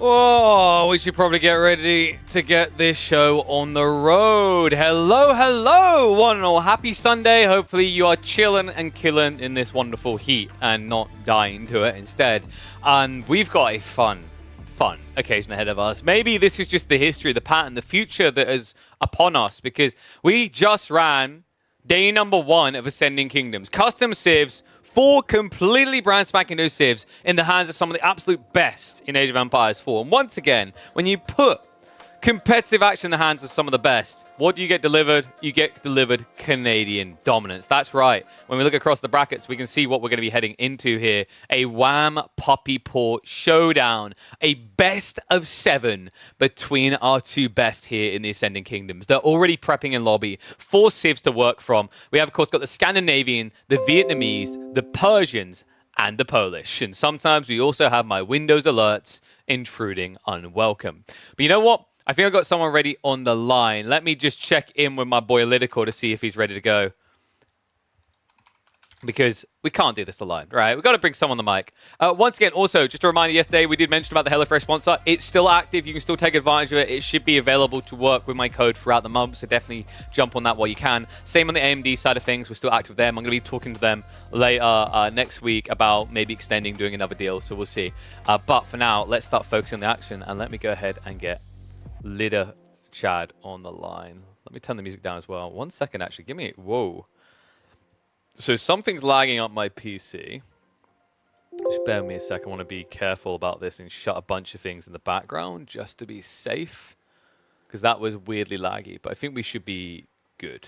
Oh, we should probably get ready to get this show on the road. Hello, hello, one and all. Happy Sunday. Hopefully you are chilling and killing in this wonderful heat and not dying to it instead. And we've got a fun occasion ahead of us. Maybe this is just the history, the pattern, the future that is upon us, because we just ran day number 1 of Ascending Kingdoms. Custom CIVS, 4 completely brand spanking new CIVS in the hands of some of the absolute best in Age of Empires 4. And once again, when you put competitive action in the hands of some of the best, what do you get delivered? You get delivered Canadian dominance. That's right. When we look across the brackets, we can see what we're going to be heading into here. A Wham Puppy Paw showdown. A best of 7 between our 2 best here in the Ascending Kingdoms. They're already prepping in lobby. 4 CIVs to work from. We have, of course, got the Scandinavian, the Vietnamese, the Persians, and the Polish. And sometimes we also have my Windows alerts intruding unwelcome. But you know what? I think I've got someone ready on the line. Let me just check in with my boy Lidical to see if he's ready to go. Because we can't do this alone, right? We've got to bring someone on the mic. Once again, also, just a reminder, yesterday we did mention about the HelloFresh sponsor. It's still active. You can still take advantage of it. It should be available to work with my code throughout the month, so definitely jump on that while you can. Same on the AMD side of things. We're still active with them. I'm going to be talking to them later next week about maybe extending, doing another deal, so we'll see. But for now, let's start focusing on the action, and let me go ahead and get Lida Chad on the line. Let me turn the music down as well. 1 second, actually. Give me... Whoa. So something's lagging up my PC. Just bear with me a sec. I want to be careful about this and shut a bunch of things in the background just to be safe. Because that was weirdly laggy. But I think we should be good.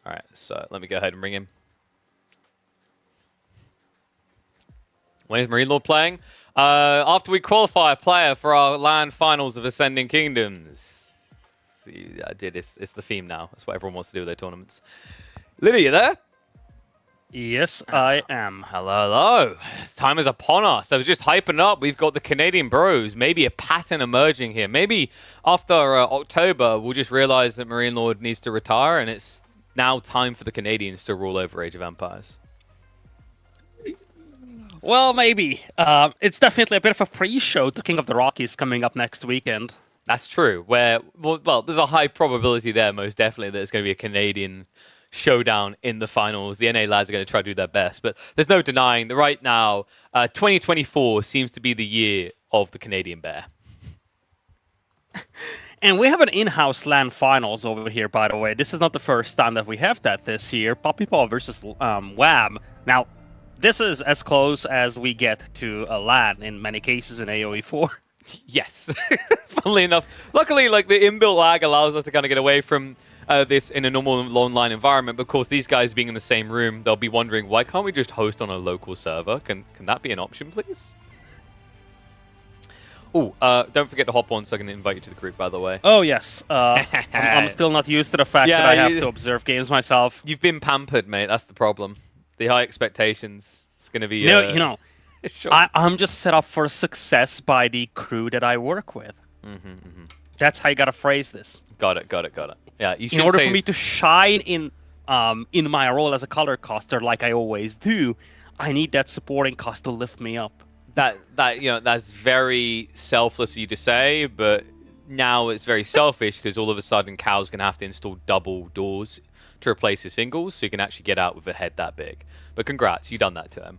All right, so let me go ahead and bring him. When is Marine Lord playing? After we qualify a player for our LAN finals of Ascending Kingdoms. See, I did. It's the theme now. That's what everyone wants to do with their tournaments. Lydia, you there? Yes, I am. Hello, hello. Time is upon us. I was just hyping up. We've got the Canadian bros. Maybe a pattern emerging here. Maybe after October, we'll just realize that Marine Lord needs to retire, and it's now time for the Canadians to rule over Age of Empires. Well, maybe. It's definitely a bit of a pre-show to King of the Rockies coming up next weekend. That's true. Well, there's a high probability there, most definitely, that it's going to be a Canadian showdown in the finals. The NA lads are going to try to do their best, but there's no denying that right now, 2024 seems to be the year of the Canadian Bear. And we have an in-house LAN finals over here, by the way. This is not the first time that we have that this year. Puppy Paw versus Wham. Now, this is as close as we get to a LAN in many cases in AoE 4. Yes. Funnily enough. Luckily, like, the inbuilt lag allows us to kind of get away from this in a normal lone line environment. But of course, these guys being in the same room, they'll be wondering, why can't we just host on a local server? Can that be an option, please? Oh, don't forget to hop on so I can invite you to the group, by the way. Oh, yes. I'm still not used to the fact that I have to observe games myself. You've been pampered, mate. That's the problem. The high expectations. It's going to be... No, you know, I'm just set up for success by the crew that I work with. That's how you got to phrase this. Got it. Yeah, you should in order for me to shine in my role as a color caster like I always do, I need that supporting cast to lift me up. That's very selfless of you to say, but now it's very selfish because all of a sudden Cal's going to have to install double doors to replace his singles so you can actually get out with a head that big. But congrats, you done that to him.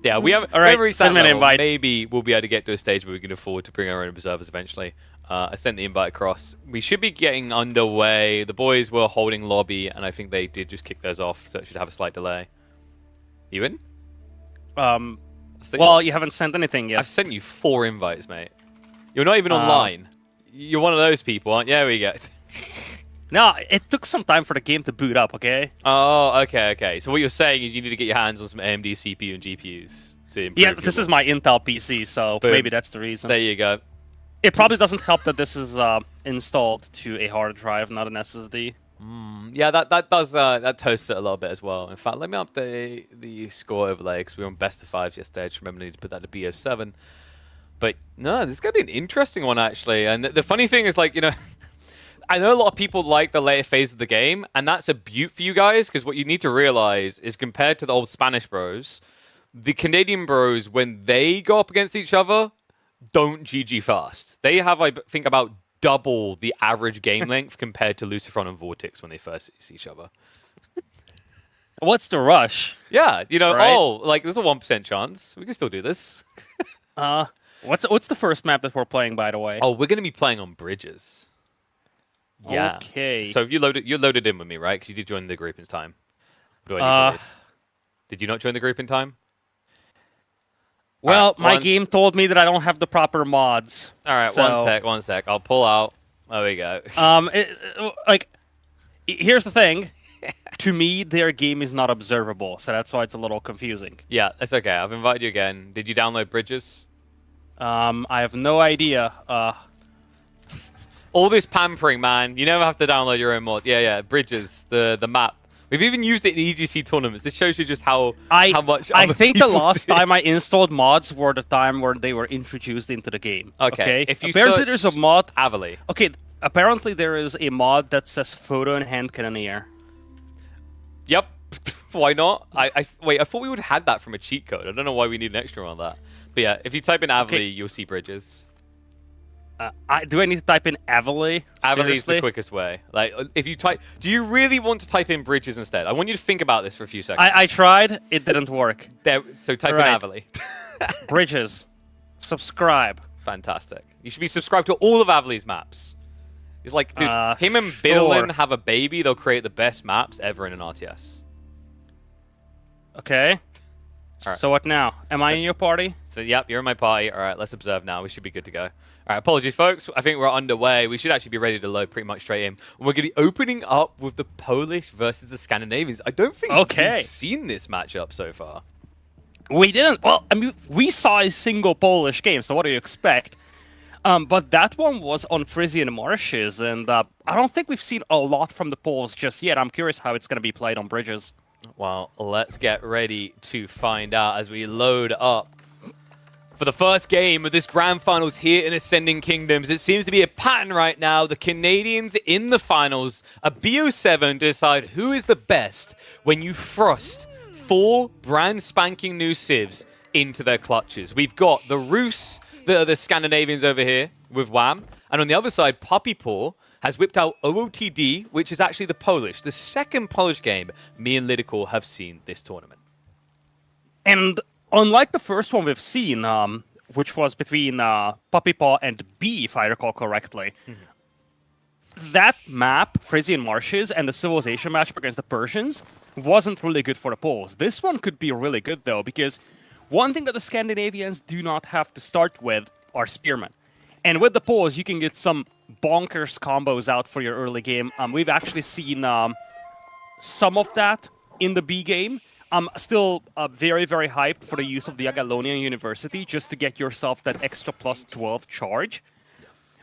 Yeah, we have. All right, send me an invite. Maybe we'll be able to get to a stage where we can afford to bring our own observers eventually. I sent the invite across. We should be getting underway. The boys were holding lobby, and I think they did just kick theirs off, so it should have a slight delay. You in? Well, you haven't sent anything yet. I've sent you 4 invites, mate. You're not even online. You're one of those people, aren't you? There we go. No, it took some time for the game to boot up, okay? Oh, okay. So what you're saying is you need to get your hands on some AMD CPU and GPUs to improve. Yeah, this is my Intel PC, so maybe that's the reason. There you go. It probably doesn't help that this is installed to a hard drive, not an SSD. Yeah, that does that toasts it a little bit as well. In fact, let me update the score overlay because we were on best of 5s yesterday. I just remember I need to put that to BO7. But no, this is gonna be an interesting one actually. And the funny thing is, like, you know, I know a lot of people like the later phase of the game, and that's a beaut for you guys because what you need to realize is compared to the old Spanish bros, the Canadian bros, when they go up against each other, don't GG fast. They have, I think, about double the average game length compared to Lucifron and Vortex when they first see each other. What's the rush? Yeah, you know, right? oh, like there's a 1% chance. We can still do this. What's the first map that we're playing, by the way? Oh, we're going to be playing on bridges. Yeah. Okay. So you're loaded in with me, right? Because you did join the group in time. What do I need to leave? Did you not join the group in time? Well, my game told me that I don't have the proper mods. All right, so... one sec. I'll pull out. There we go. Here's the thing. To me, their game is not observable, so that's why it's a little confusing. Yeah, that's okay. I've invited you again. Did you download Bridges? I have no idea. All this pampering, man. You never have to download your own mod. Yeah, Bridges, the map. We've even used it in EGC tournaments. This shows you just how much. I think the last time I installed mods were the time where they were introduced into the game. Okay. If you apparently there's a mod. Avali. Okay. Apparently there is a mod that says photo and hand cannoneer. Yep. Why not? Wait. I thought we would have had that from a cheat code. I don't know why we need an extra one on that. But yeah, if you type in Avali, you'll see Bridges. Do I need to type in Avali? Avali is the quickest way. Like, if you type, do you really want to type in Bridges instead? I want you to think about this for a few seconds. I tried. It didn't work. So type in Avali. Bridges. Subscribe. Fantastic. You should be subscribed to all of Avali's maps. It's like, dude, him and Biddlin have a baby. They'll create the best maps ever in an RTS. Okay. Right. So what now? Am I in your party? So, yep, you're in my party. All right, let's observe now. We should be good to go. All right, apologies, folks. I think we're underway. We should actually be ready to load pretty much straight in. We're going to be opening up with the Polish versus the Scandinavians. I don't think we've seen this matchup so far. We didn't. Well, I mean, we saw a single Polish game, so what do you expect? But that one was on Frisian Marshes, and I don't think we've seen a lot from the Poles just yet. I'm curious how it's going to be played on Bridges. Well, let's get ready to find out as we load up for the first game of this Grand Finals here in Ascending Kingdoms. It seems to be a pattern right now. The Canadians in the finals, a BO7 to decide who is the best when you thrust 4 brand spanking new CIVs into their clutches. We've got the Rus, the Scandinavians over here with Wham, and on the other side, Puppy Paw has whipped out OOTD, which is actually the second Polish game me and Lidical have seen this tournament. And unlike the first one we've seen, which was between Puppy Paw and B, if I recall correctly, that map, Frisian Marshes, and the Civilization matchup against the Persians wasn't really good for the Poles. This one could be really good, though, because one thing that the Scandinavians do not have to start with are spearmen. And with the Poles, you can get some bonkers combos out for your early game. We've actually seen some of that in the B game. I'm still very, very hyped for the use of the Jagiellonian University just to get yourself that extra plus 12 charge.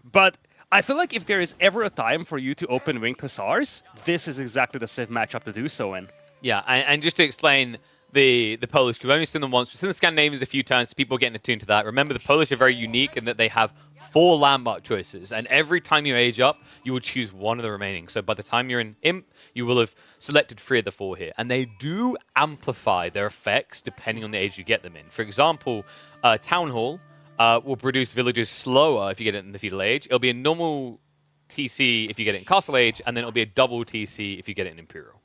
But I feel like if there is ever a time for you to open Winged Hussars, this is exactly the Civ matchup to do so in. Yeah, and just to explain the Polish, we've only seen them once. We've seen the Scandinavians a few times, so people are getting attuned to that. Remember, the Polish are very unique in that they have 4 landmark choices, and every time you age up, you will choose one of the remaining. So by the time you're in Imp, you will have selected 3 of the 4 here. And they do amplify their effects depending on the age you get them in. For example, Town Hall will produce villagers slower if you get it in the feudal age. It'll be a normal TC if you get it in castle age, and then it'll be a double TC if you get it in imperial.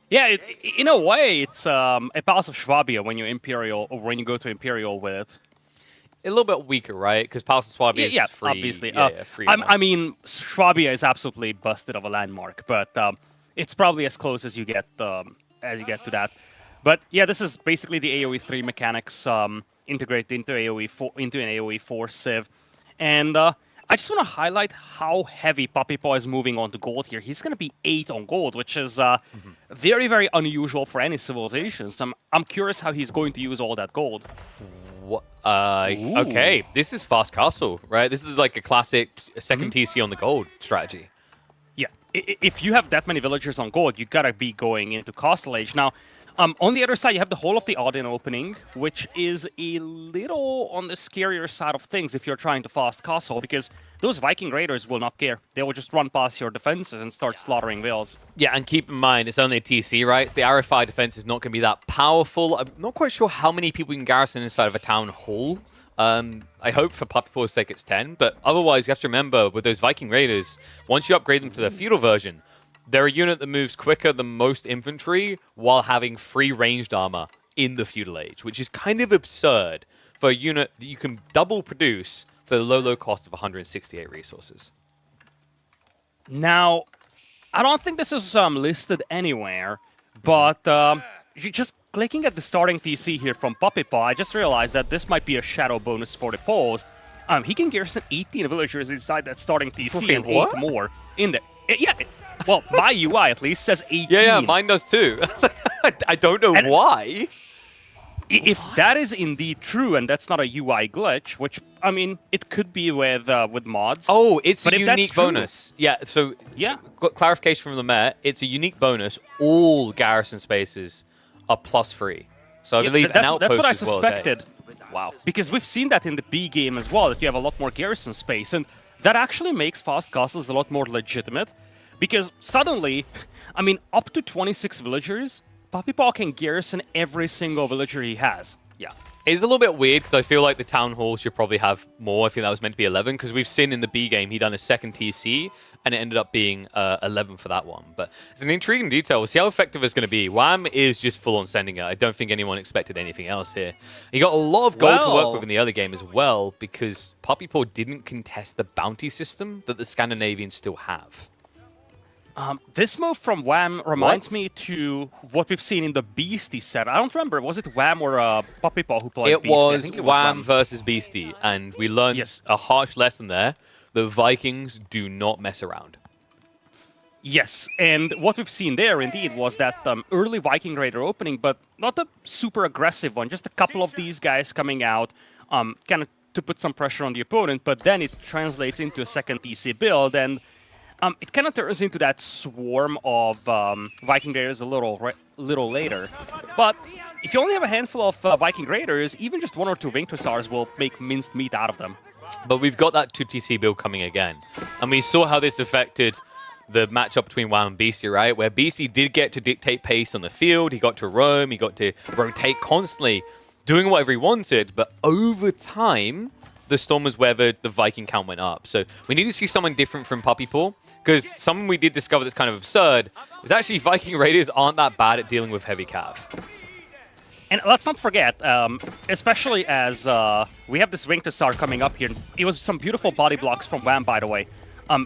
Yeah, in a way, it's a Palace of Swabia when you Imperial, or when you go to Imperial with it. A little bit weaker, right? Because Palace of Swabia is free. Obviously. Free. I mean, Swabia is absolutely busted of a landmark, but it's probably as close as you get to that. But yeah, this is basically the AoE 3 mechanics integrated into an AoE 4 Civ, and I just want to highlight how heavy Puppy Paw is moving on to gold here. He's going to be 8 on gold, which is very, very unusual for any civilizations. I'm curious how he's going to use all that gold. What? Okay, this is fast castle, right? This is like a classic second TC on the gold strategy. Yeah, if you have that many villagers on gold, you gotta be going into Castle Age. Now, on the other side, you have the whole of the Odin opening, which is a little on the scarier side of things if you're trying to fast castle, because those Viking raiders will not care. They will just run past your defenses and start slaughtering vills. Yeah, and keep in mind, it's only a TC, right? So the RFI defense is not going to be that powerful. I'm not quite sure how many people you can garrison inside of a town hall. I hope for Puppy Paw's sake it's 10, but otherwise you have to remember with those Viking raiders, once you upgrade them to the feudal version, they're a unit that moves quicker than most infantry while having free ranged armor in the feudal age, which is kind of absurd for a unit that you can double produce for the low cost of 168 resources. Now, I don't think this is listed anywhere, but just clicking at the starting TC here from Puppy Paw, I just realized that this might be a shadow bonus for the Paws. He can garrison 18 villagers inside that starting TC and what? 8 more in there. Yeah, well, my UI at least says 18. Yeah, mine does too. I don't know why. If that is indeed true, and that's not a UI glitch, which, I mean, it could be with mods. Oh, it's but a if that's unique true, bonus. Yeah, so yeah. Got clarification from the Met. It's a unique bonus. All garrison spaces are +3. So I believe an outpost that's what I as well as suspected. Wow. Because we've seen that in the B game as well, that you have a lot more garrison space, and that actually makes fast castles a lot more legitimate. Because suddenly, I mean, up to 26 villagers, Puppy Paw can garrison every single villager he has. Yeah. It's a little bit weird because I feel like the town hall should probably have more. I think that was meant to be 11 because we've seen in the B game he done a second TC and it ended up being 11 for that one. But it's an intriguing detail. We'll see how effective it's going to be. Wham is just full on sending it. I don't think anyone expected anything else here. He got a lot of gold to work with in the other game as well because Puppy Paw didn't contest the bounty system that the Scandinavians still have. This move from Wham reminds me to what we've seen in the Beastie set. I don't remember. Was it Wham or Puppy Paw who played Beastie? I think it was Wham versus Beastie, and we learned a harsh lesson there. The Vikings do not mess around. Yes, and what we've seen there indeed was that early Viking Raider opening, but not a super aggressive one. Just a couple of these guys coming out, kind of to put some pressure on the opponent, but then it translates into a second TC build, and it kind of turns into that swarm of Viking Raiders a little later. But if you only have a handful of Viking Raiders, even just 1 or 2 Winged Hussars will make minced meat out of them. But we've got that 2TC build coming again. And we saw how this affected the matchup between Wham and Beastie, right? Where Beastie did get to dictate pace on the field. He got to roam. He got to rotate constantly, doing whatever he wanted. But over time, the storm was weathered, the Viking count went up. So we need to see someone different from Puppy Paw, because something we did discover that's kind of absurd is actually Viking Raiders aren't that bad at dealing with heavy cav. And let's not forget, especially as we have this Winged Hussar coming up here. It was some beautiful body blocks from Wham, by the way.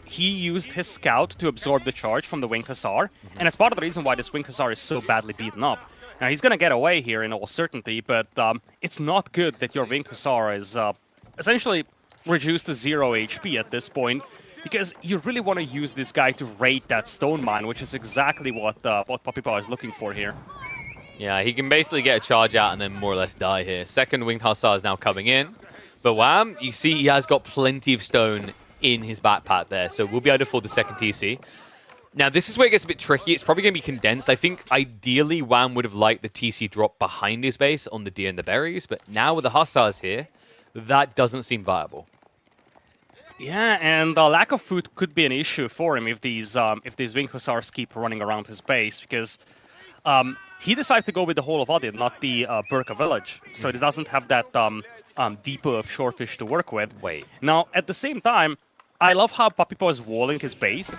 He used his scout to absorb the charge from the Winged Hussar, and it's part of the reason why this Winged Hussar is so badly beaten up. Now, he's going to get away here in all certainty, but it's not good that your Winged Hussar is essentially reduced to 0 HP at this point, because you really want to use this guy to raid that stone mine, which is exactly what Puppy Paw is looking for here. Yeah, he can basically get a charge out and then more or less die here. Second Winged Hussar is now coming in. But Wham, you see he has got plenty of stone in his backpack there, so we'll be able to afford the second TC. Now, this is where it gets a bit tricky. It's probably going to be condensed. I think, ideally, Wham would have liked the TC drop behind his base on the deer and the berries, but now with the Hussars here, that doesn't seem viable. Yeah, and the lack of food could be an issue for him if these Winged Hussars keep running around his base, because he decided to go with the whole of Odin, not the Burka village, so it doesn't have that depot of shorefish to work with. Wait. Now, at the same time, I love how Puppy Paw is walling his base.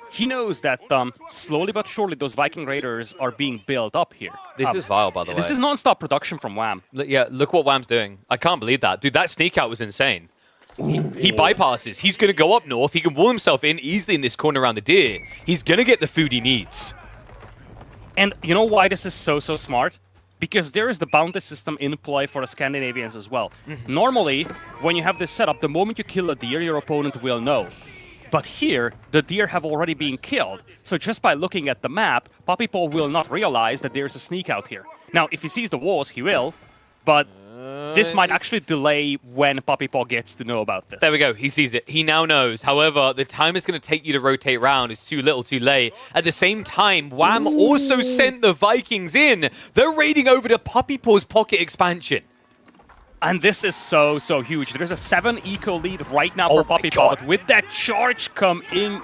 He knows that slowly but surely those Viking Raiders are being built up here. This is vile, by the way. This is non-stop production from Wham. Yeah, look what Wham's doing. I can't believe that. Dude, that sneak out was insane. He bypasses. He's going to go up north. He can wall himself in easily in this corner around the deer. He's going to get the food he needs. And you know why this is so smart? Because there is the bounty system in play for the Scandinavians as well. Normally, when you have this setup, the moment you kill a deer, your opponent will know. But here, the deer have already been killed. So just by looking at the map, Puppy Paw will not realize that there's a sneak out here. Now, if he sees the walls, he will, but this might actually delay when Puppy Paw gets to know about this. There we go. He sees it. He now knows. However, the time it's going to take you to rotate round is too little, too late. At the same time, Wham also sent the Vikings in. They're raiding over to Puppy Paw's pocket expansion. And this is so huge. There's a 7 eco lead right now for Puppy Paw, but with that charge come in...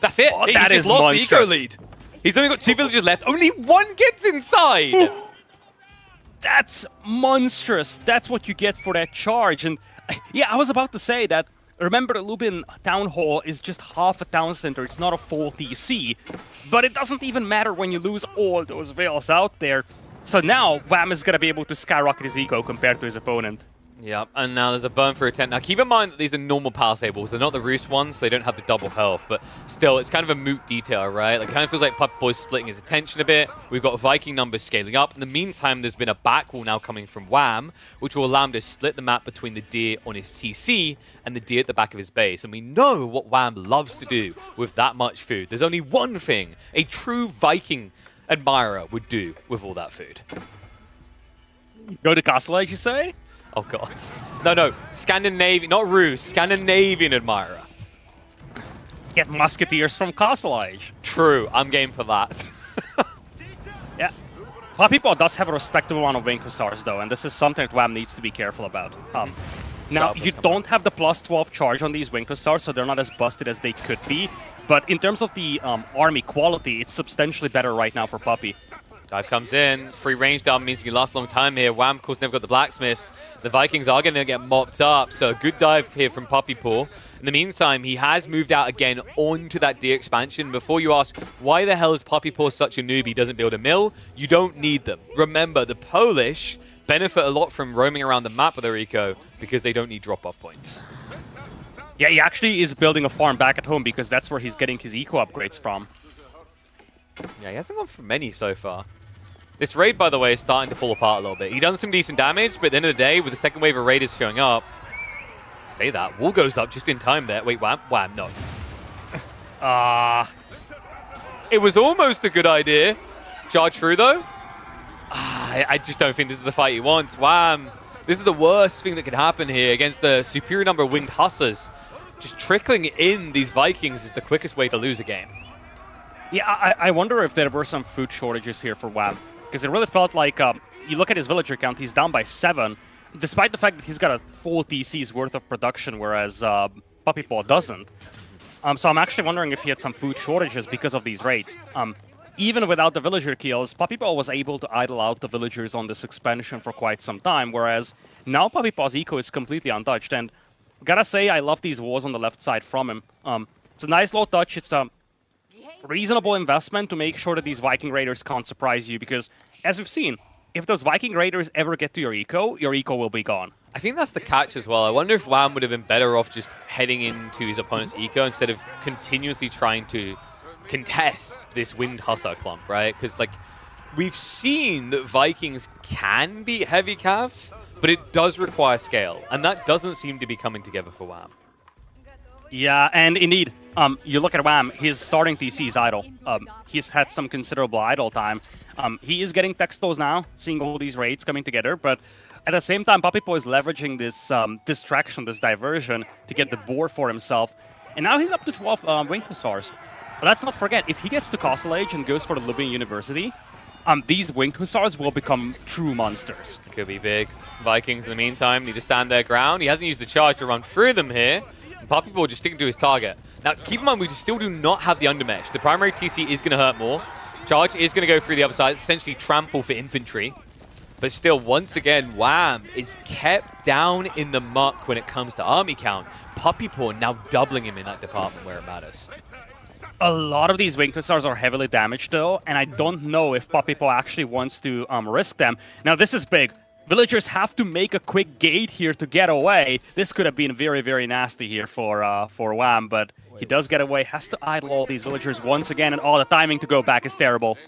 That's it. He's that just is lost monstrous. the eco lead. He's only got 2 villagers left. Only 1 gets inside. That's monstrous. That's what you get for that charge. And yeah, I was about to say that, remember the Lubin Town Hall is just half a town center. It's not a full TC. But it doesn't even matter when you lose all those villas out there. So now, Wham is going to be able to skyrocket his eco compared to his opponent. Yep, and now there's a burn for a 10. Now keep in mind that these are normal Palisables. They're not the Roost ones, so they don't have the double health. But still, it's kind of a moot detail, right? Like, it kind of feels like Puppy Paw's splitting his attention a bit. We've got Viking numbers scaling up. In the meantime, there's been a back wall now coming from Wham, which will allow him to split the map between the deer on his TC and the deer at the back of his base. And we know what Wham loves to do with that much food. There's only one thing a true Viking admirer would do with all that food. Go to Castle, you say? Oh, God. No. Scandinavian, not Ruse, Scandinavian admirer. Get musketeers from Castle Age. True, I'm game for that. Yeah. Puppy Paw does have a respectable amount of Wing Hussars, though, and this is something that Wham needs to be careful about. Now, you don't have the plus 12 charge on these Wing Hussars, so they're not as busted as they could be. But in terms of the army quality, it's substantially better right now for Puppy. Dive comes in. Free range down means you can last a long time here. Wham, of course, never got the blacksmiths. The Vikings are going to get mopped up. So a good dive here from Puppy Paw. In the meantime, he has moved out again onto that D expansion. Before you ask, why the hell is Puppy Paw such a noob? He doesn't build a mill. You don't need them. Remember, the Polish benefit a lot from roaming around the map with their eco because they don't need drop-off points. Yeah, he actually is building a farm back at home because that's where he's getting his eco upgrades from. Yeah, he hasn't gone for many so far. This raid, by the way, is starting to fall apart a little bit. He done some decent damage, but at the end of the day, with the second wave of raiders showing up, say that, wall goes up just in time there. Wait, Wham, no. It was almost a good idea. Charge through, though. I just don't think this is the fight he wants. Wham. This is the worst thing that could happen here against the superior number of winged hussars. Just trickling in these Vikings is the quickest way to lose a game. Yeah, I wonder if there were some food shortages here for Wham. Because it really felt like, you look at his villager count, he's down by 7, despite the fact that he's got a full TC's worth of production, whereas Puppy Paw doesn't. So I'm actually wondering if he had some food shortages because of these raids. Even without the villager kills, Puppy Paw was able to idle out the villagers on this expansion for quite some time, whereas now Puppy Paw's eco is completely untouched. And gotta say, I love these walls on the left side from him. It's a nice low touch. It's a reasonable investment to make sure that these Viking Raiders can't surprise you, because, as we've seen, if those Viking Raiders ever get to your eco will be gone. I think that's the catch as well. I wonder if Wham would have been better off just heading into his opponent's eco instead of continuously trying to contest this winged hussar clump, right? Because, like, we've seen that Vikings can beat heavy cav, but it does require scale, and that doesn't seem to be coming together for Wham. Yeah, and indeed, you look at Wham, his starting TC is idle. He's had some considerable idle time. He is getting textos now, seeing all these raids coming together, but at the same time, Puppy Paw is leveraging this distraction, this diversion, to get the boar for himself. And now he's up to 12 Winged Hussars. But let's not forget, if he gets to Castle Age and goes for the Lubin University, these Winged Hussars will become true monsters. Could be big. Vikings, in the meantime, need to stand their ground. He hasn't used the charge to run through them here. Puppy Paw just sticking to his target. Now, keep in mind, we still do not have the undermesh. The primary TC is going to hurt more. Charge is going to go through the other side. It's essentially trample for infantry. But still, once again, Wham is kept down in the muck when it comes to army count. Puppy Paw now doubling him in that department where it matters. A lot of these Winged Hussars are heavily damaged, though, and I don't know if Puppy Paw actually wants to risk them. Now, this is big. Villagers have to make a quick gate here to get away. This could have been very, very nasty here for Wham, but he does get away. Has to idle all these villagers once again, and all the timing to go back is terrible.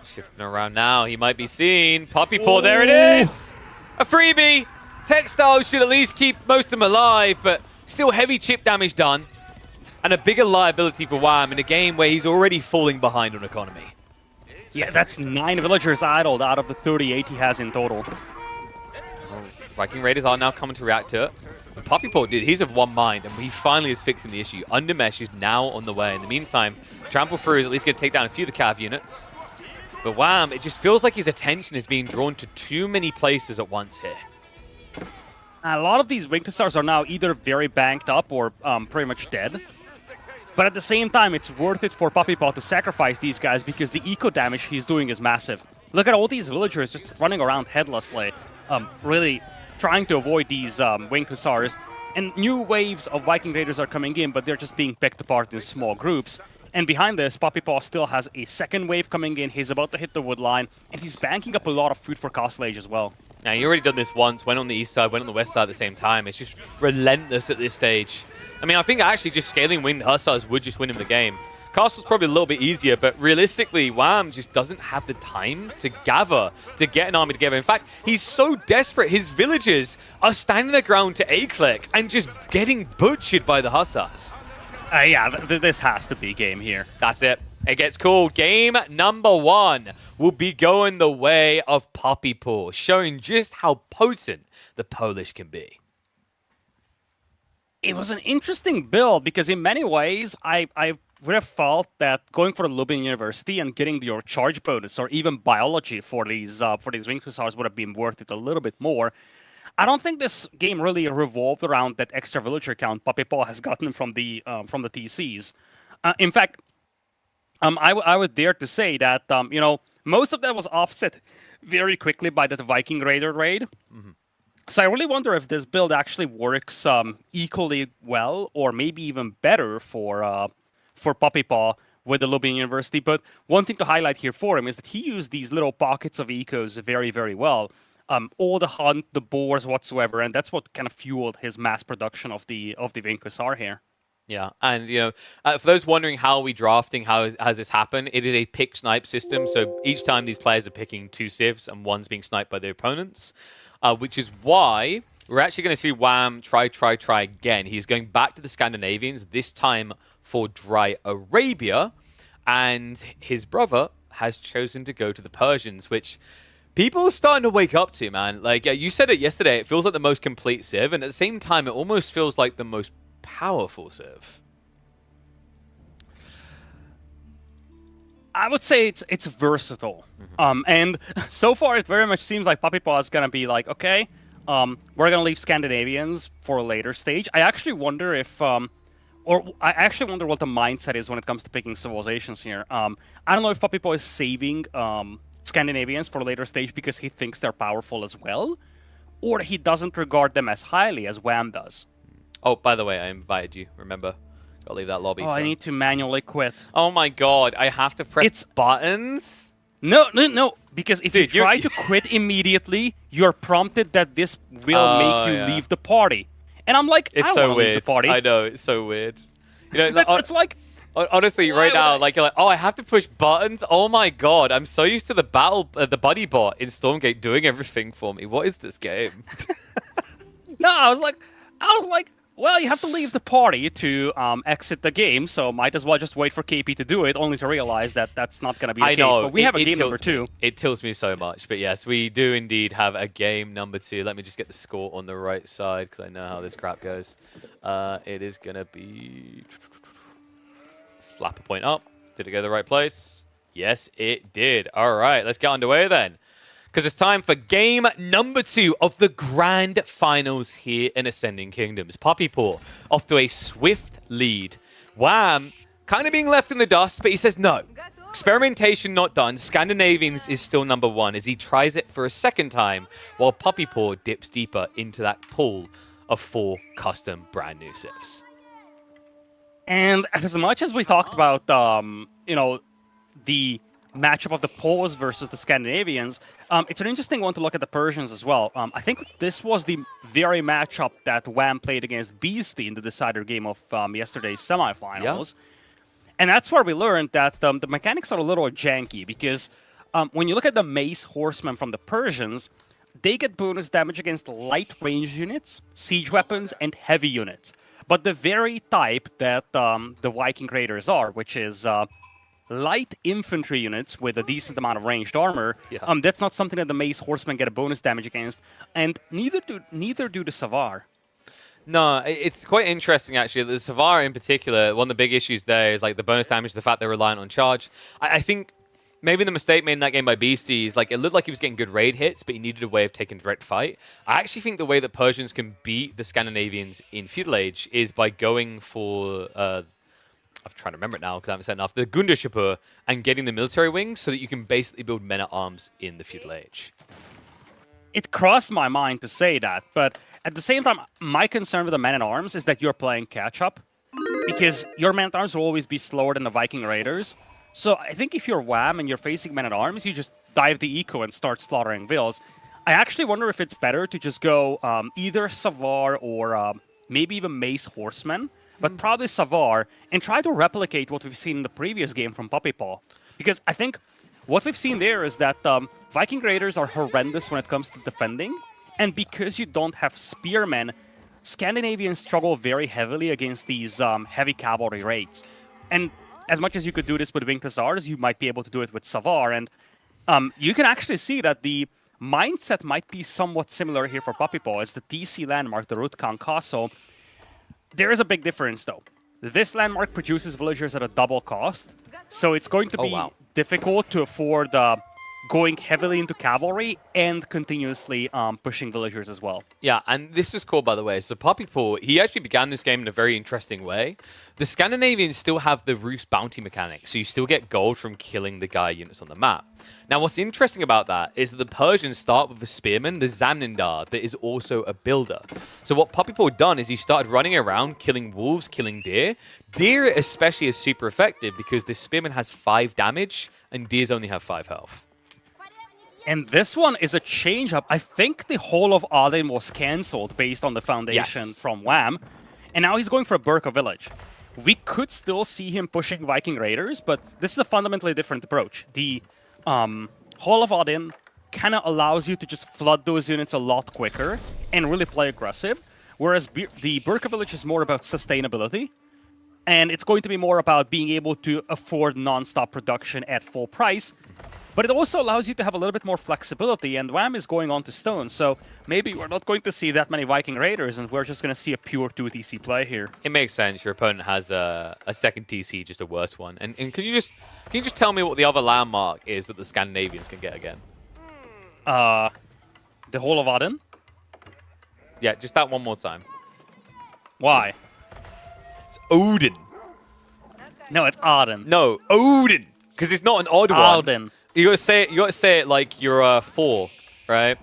Shifting around now, he might be seen. Puppy Paw, there it is! A freebie! Textile should at least keep most of them alive, but still heavy chip damage done. And a bigger liability for Wham in a game where he's already falling behind on economy. Yeah, that's 9 villagers idled out of the 38 he has in total. Viking Raiders are now coming to react to it. And Poppy Paw, dude, he's of one mind, and he finally is fixing the issue. Undermesh is now on the way. In the meantime, Trample Through is at least going to take down a few of the Cav units. But Wham, it just feels like his attention is being drawn to too many places at once here. A lot of these Wing Stars are now either very banked up or pretty much dead. But at the same time, it's worth it for Poppy Paw to sacrifice these guys because the eco damage he's doing is massive. Look at all these villagers just running around headlessly, really trying to avoid these Wing Hussars. And new waves of Viking Raiders are coming in, but they're just being picked apart in small groups. And behind this, Poppy Paw still has a second wave coming in. He's about to hit the wood line, and he's banking up a lot of food for Castle Age as well. Now, you already done this once, went on the east side, went on the west side at the same time. It's just relentless at this stage. I mean, I think actually just scaling Winged Hussars would just win him the game. Castle's probably a little bit easier, but realistically, Wham just doesn't have the time to gather, to get an army together. In fact, he's so desperate, his villagers are standing their ground to A-click and just getting butchered by the Hussars. Yeah, this has to be game here. That's it. It gets called. Game number 1 will be going the way of Poppy Paw, showing just how potent the Polish can be. It was an interesting build because in many ways, I would have felt that going for the Lubin University and getting your charge bonus or even biology for these Wing Hussars would have been worth it a little bit more. I don't think this game really revolved around that extra villager count Poppy Paw has gotten from the TCs. In fact, I would dare to say that you know, most of that was offset very quickly by that Viking Raider raid. Mm-hmm. So I really wonder if this build actually works equally well or maybe even better for Poppy Paw with the Lubin University. But one thing to highlight here for him is that he used these little pockets of ecos very, very well. All the hunt, the boars whatsoever, and that's what kind of fueled his mass production of the Wing Hussar here. Yeah, and you know, for those wondering how are we drafting, how has this happened, it is a pick snipe system. So each time these players are picking 2 civs and one's being sniped by their opponents, which is why we're actually going to see Wham try again. He's going back to the Scandinavians, this time for Dry Arabia, and his brother has chosen to go to the Persians, which people are starting to wake up to, man. Like, you said it yesterday, it feels like the most complete civ, and at the same time, it almost feels like the most powerful civ. I would say it's versatile. Mm-hmm. And so far, it very much seems like Poppy Paw is going to be like, okay, we're going to leave Scandinavians for a later stage. I actually wonder if... or I actually wonder what the mindset is when it comes to picking civilizations here. I don't know if Poppy Paw is saving Scandinavians for a later stage because he thinks they're powerful as well, or he doesn't regard them as highly as Wham does. Oh, by the way, I invited you, remember? Gotta leave that lobby. Oh, so. I need to manually quit. Oh my god, I have to press buttons? No, because if you try to quit immediately, you're prompted that this will make you leave the party. And I'm like, it's I so want to weird. leave the party. I know, it's so weird. You know, it's like... Honestly, right now, like you're like, oh, I have to push buttons. Oh my god, I'm so used to the the buddy bot in Stormgate doing everything for me. What is this game? No, I was like, well, you have to leave the party to exit the game, so might as well just wait for KP to do it, only to realize that that's not going to be the case. But we have a game number 2. It tilts me so much, but yes, we do indeed have a game number 2. Let me just get the score on the right side, because I know how this crap goes. It is going to be... Slap a point up. Did it go to the right place? Yes, it did. All right, let's get underway then. Because it's time for game number 2 of the grand finals here in Ascending Kingdoms. Poppy Paw off to a swift lead. Wham kind of being left in the dust, but he says no. Experimentation not done. Scandinavians is still number 1 as he tries it for a second time, while Poppy Paw dips deeper into that pool of 4 custom brand new civs. And as much as we talked about, you know, the matchup of the Poles versus the Scandinavians, it's an interesting one to look at the Persians as well. I think this was the very matchup that Wham played against Beastie in the decider game of yesterday's semifinals. Yeah. And that's where we learned that the mechanics are a little janky because when you look at the Mace Horsemen from the Persians, they get bonus damage against light range units, siege weapons, and heavy units. But the very type that the Viking Raiders are, which is light infantry units with a decent amount of ranged armor, Yeah. that's not something that the mace horsemen get a bonus damage against, and neither do the Savar. No, it's quite interesting actually. The Savara in particular, one of the big issues there is like the bonus damage, the fact they're reliant on charge. I think maybe the mistake made in that game by Beastie is like it looked like he was getting good raid hits, but he needed a way of taking direct fight. I actually think the way that Persians can beat the Scandinavians in Feudal Age is by going for I'm trying to remember it now because I haven't said enough. The Gundashapur and getting the military wings so that you can basically build men at arms in the Feudal Age. It crossed my mind to say that, but at the same time, my concern with the men-at-arms is that you're playing catch-up, because your men-at-arms will always be slower than the Viking Raiders. So I think if you're Wham and you're facing men-at-arms, you just dive the eco and start slaughtering vills. I actually wonder if it's better to just go either Savar or maybe even Mace Horsemen, but probably Savar, and try to replicate what we've seen in the previous game from Puppy Paw. Because I think what we've seen there is that Viking Raiders are horrendous when it comes to defending, and because you don't have spearmen, Scandinavians struggle very heavily against these heavy cavalry raids. And as much as you could do this with Winged Hussars, you might be able to do it with Savar. And you can actually see that the mindset might be somewhat similar here for Puppy Paw. It's the DC landmark, the Rutkan Castle. There is a big difference, though. This landmark produces villagers at a double cost, so it's going to be difficult to afford going heavily into cavalry and continuously pushing villagers as well. Yeah, and this is cool, by the way. So Puppy Paw, he actually began this game in a very interesting way. The Scandinavians still have the Roost bounty mechanic, so you still get gold from killing the guy units on the map. Now, what's interesting about that is that the Persians start with the spearman, the Zamnindar, that is also a builder. So what Puppy Paw done is he started running around, killing wolves, killing deer. Deer especially is super effective because the spearman has 5 damage, and deers only have 5 health. And this one is a change-up. I think the whole of Aden was cancelled based on the foundation from Wham. And now he's going for a Burka village. We could still see him pushing Viking Raiders, but this is a fundamentally different approach. The Hall of Aden kind of allows you to just flood those units a lot quicker and really play aggressive, whereas the Burka village is more about sustainability. And it's going to be more about being able to afford non-stop production at full price. But it also allows you to have a little bit more flexibility, and Wham is going on to stone, so maybe we're not going to see that many Viking Raiders, and we're just going to see a pure 2 TC play here. It makes sense. Your opponent has a second TC, just a worse one. And can you just tell me what the other landmark is that the Scandinavians can get again? The Hall of Aden? Yeah, just that one more time. Why? It's Odin. No, it's Aden. No, Odin, because it's not an odd one. Aden. You gotta say it like you're 4, right?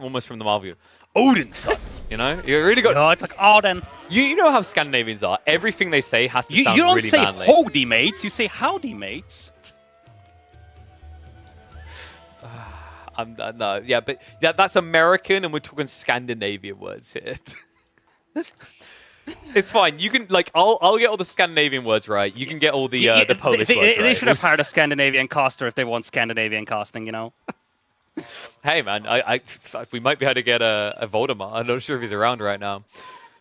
Almost from the Marvel. Odin, son. You know, you really got. No, it's like Aden. You know how Scandinavians are. Everything they say has to sound you don't really say manly. howdy mates. You say howdy mates. No, yeah, but that's American, and we're talking Scandinavian words here. It's fine. You can I'll get all the Scandinavian words right. You can get all the Polish words right. They should have hired a Scandinavian caster if they want Scandinavian casting, you know. Hey man, we might be able to get a Voldemort. I'm not sure if he's around right now,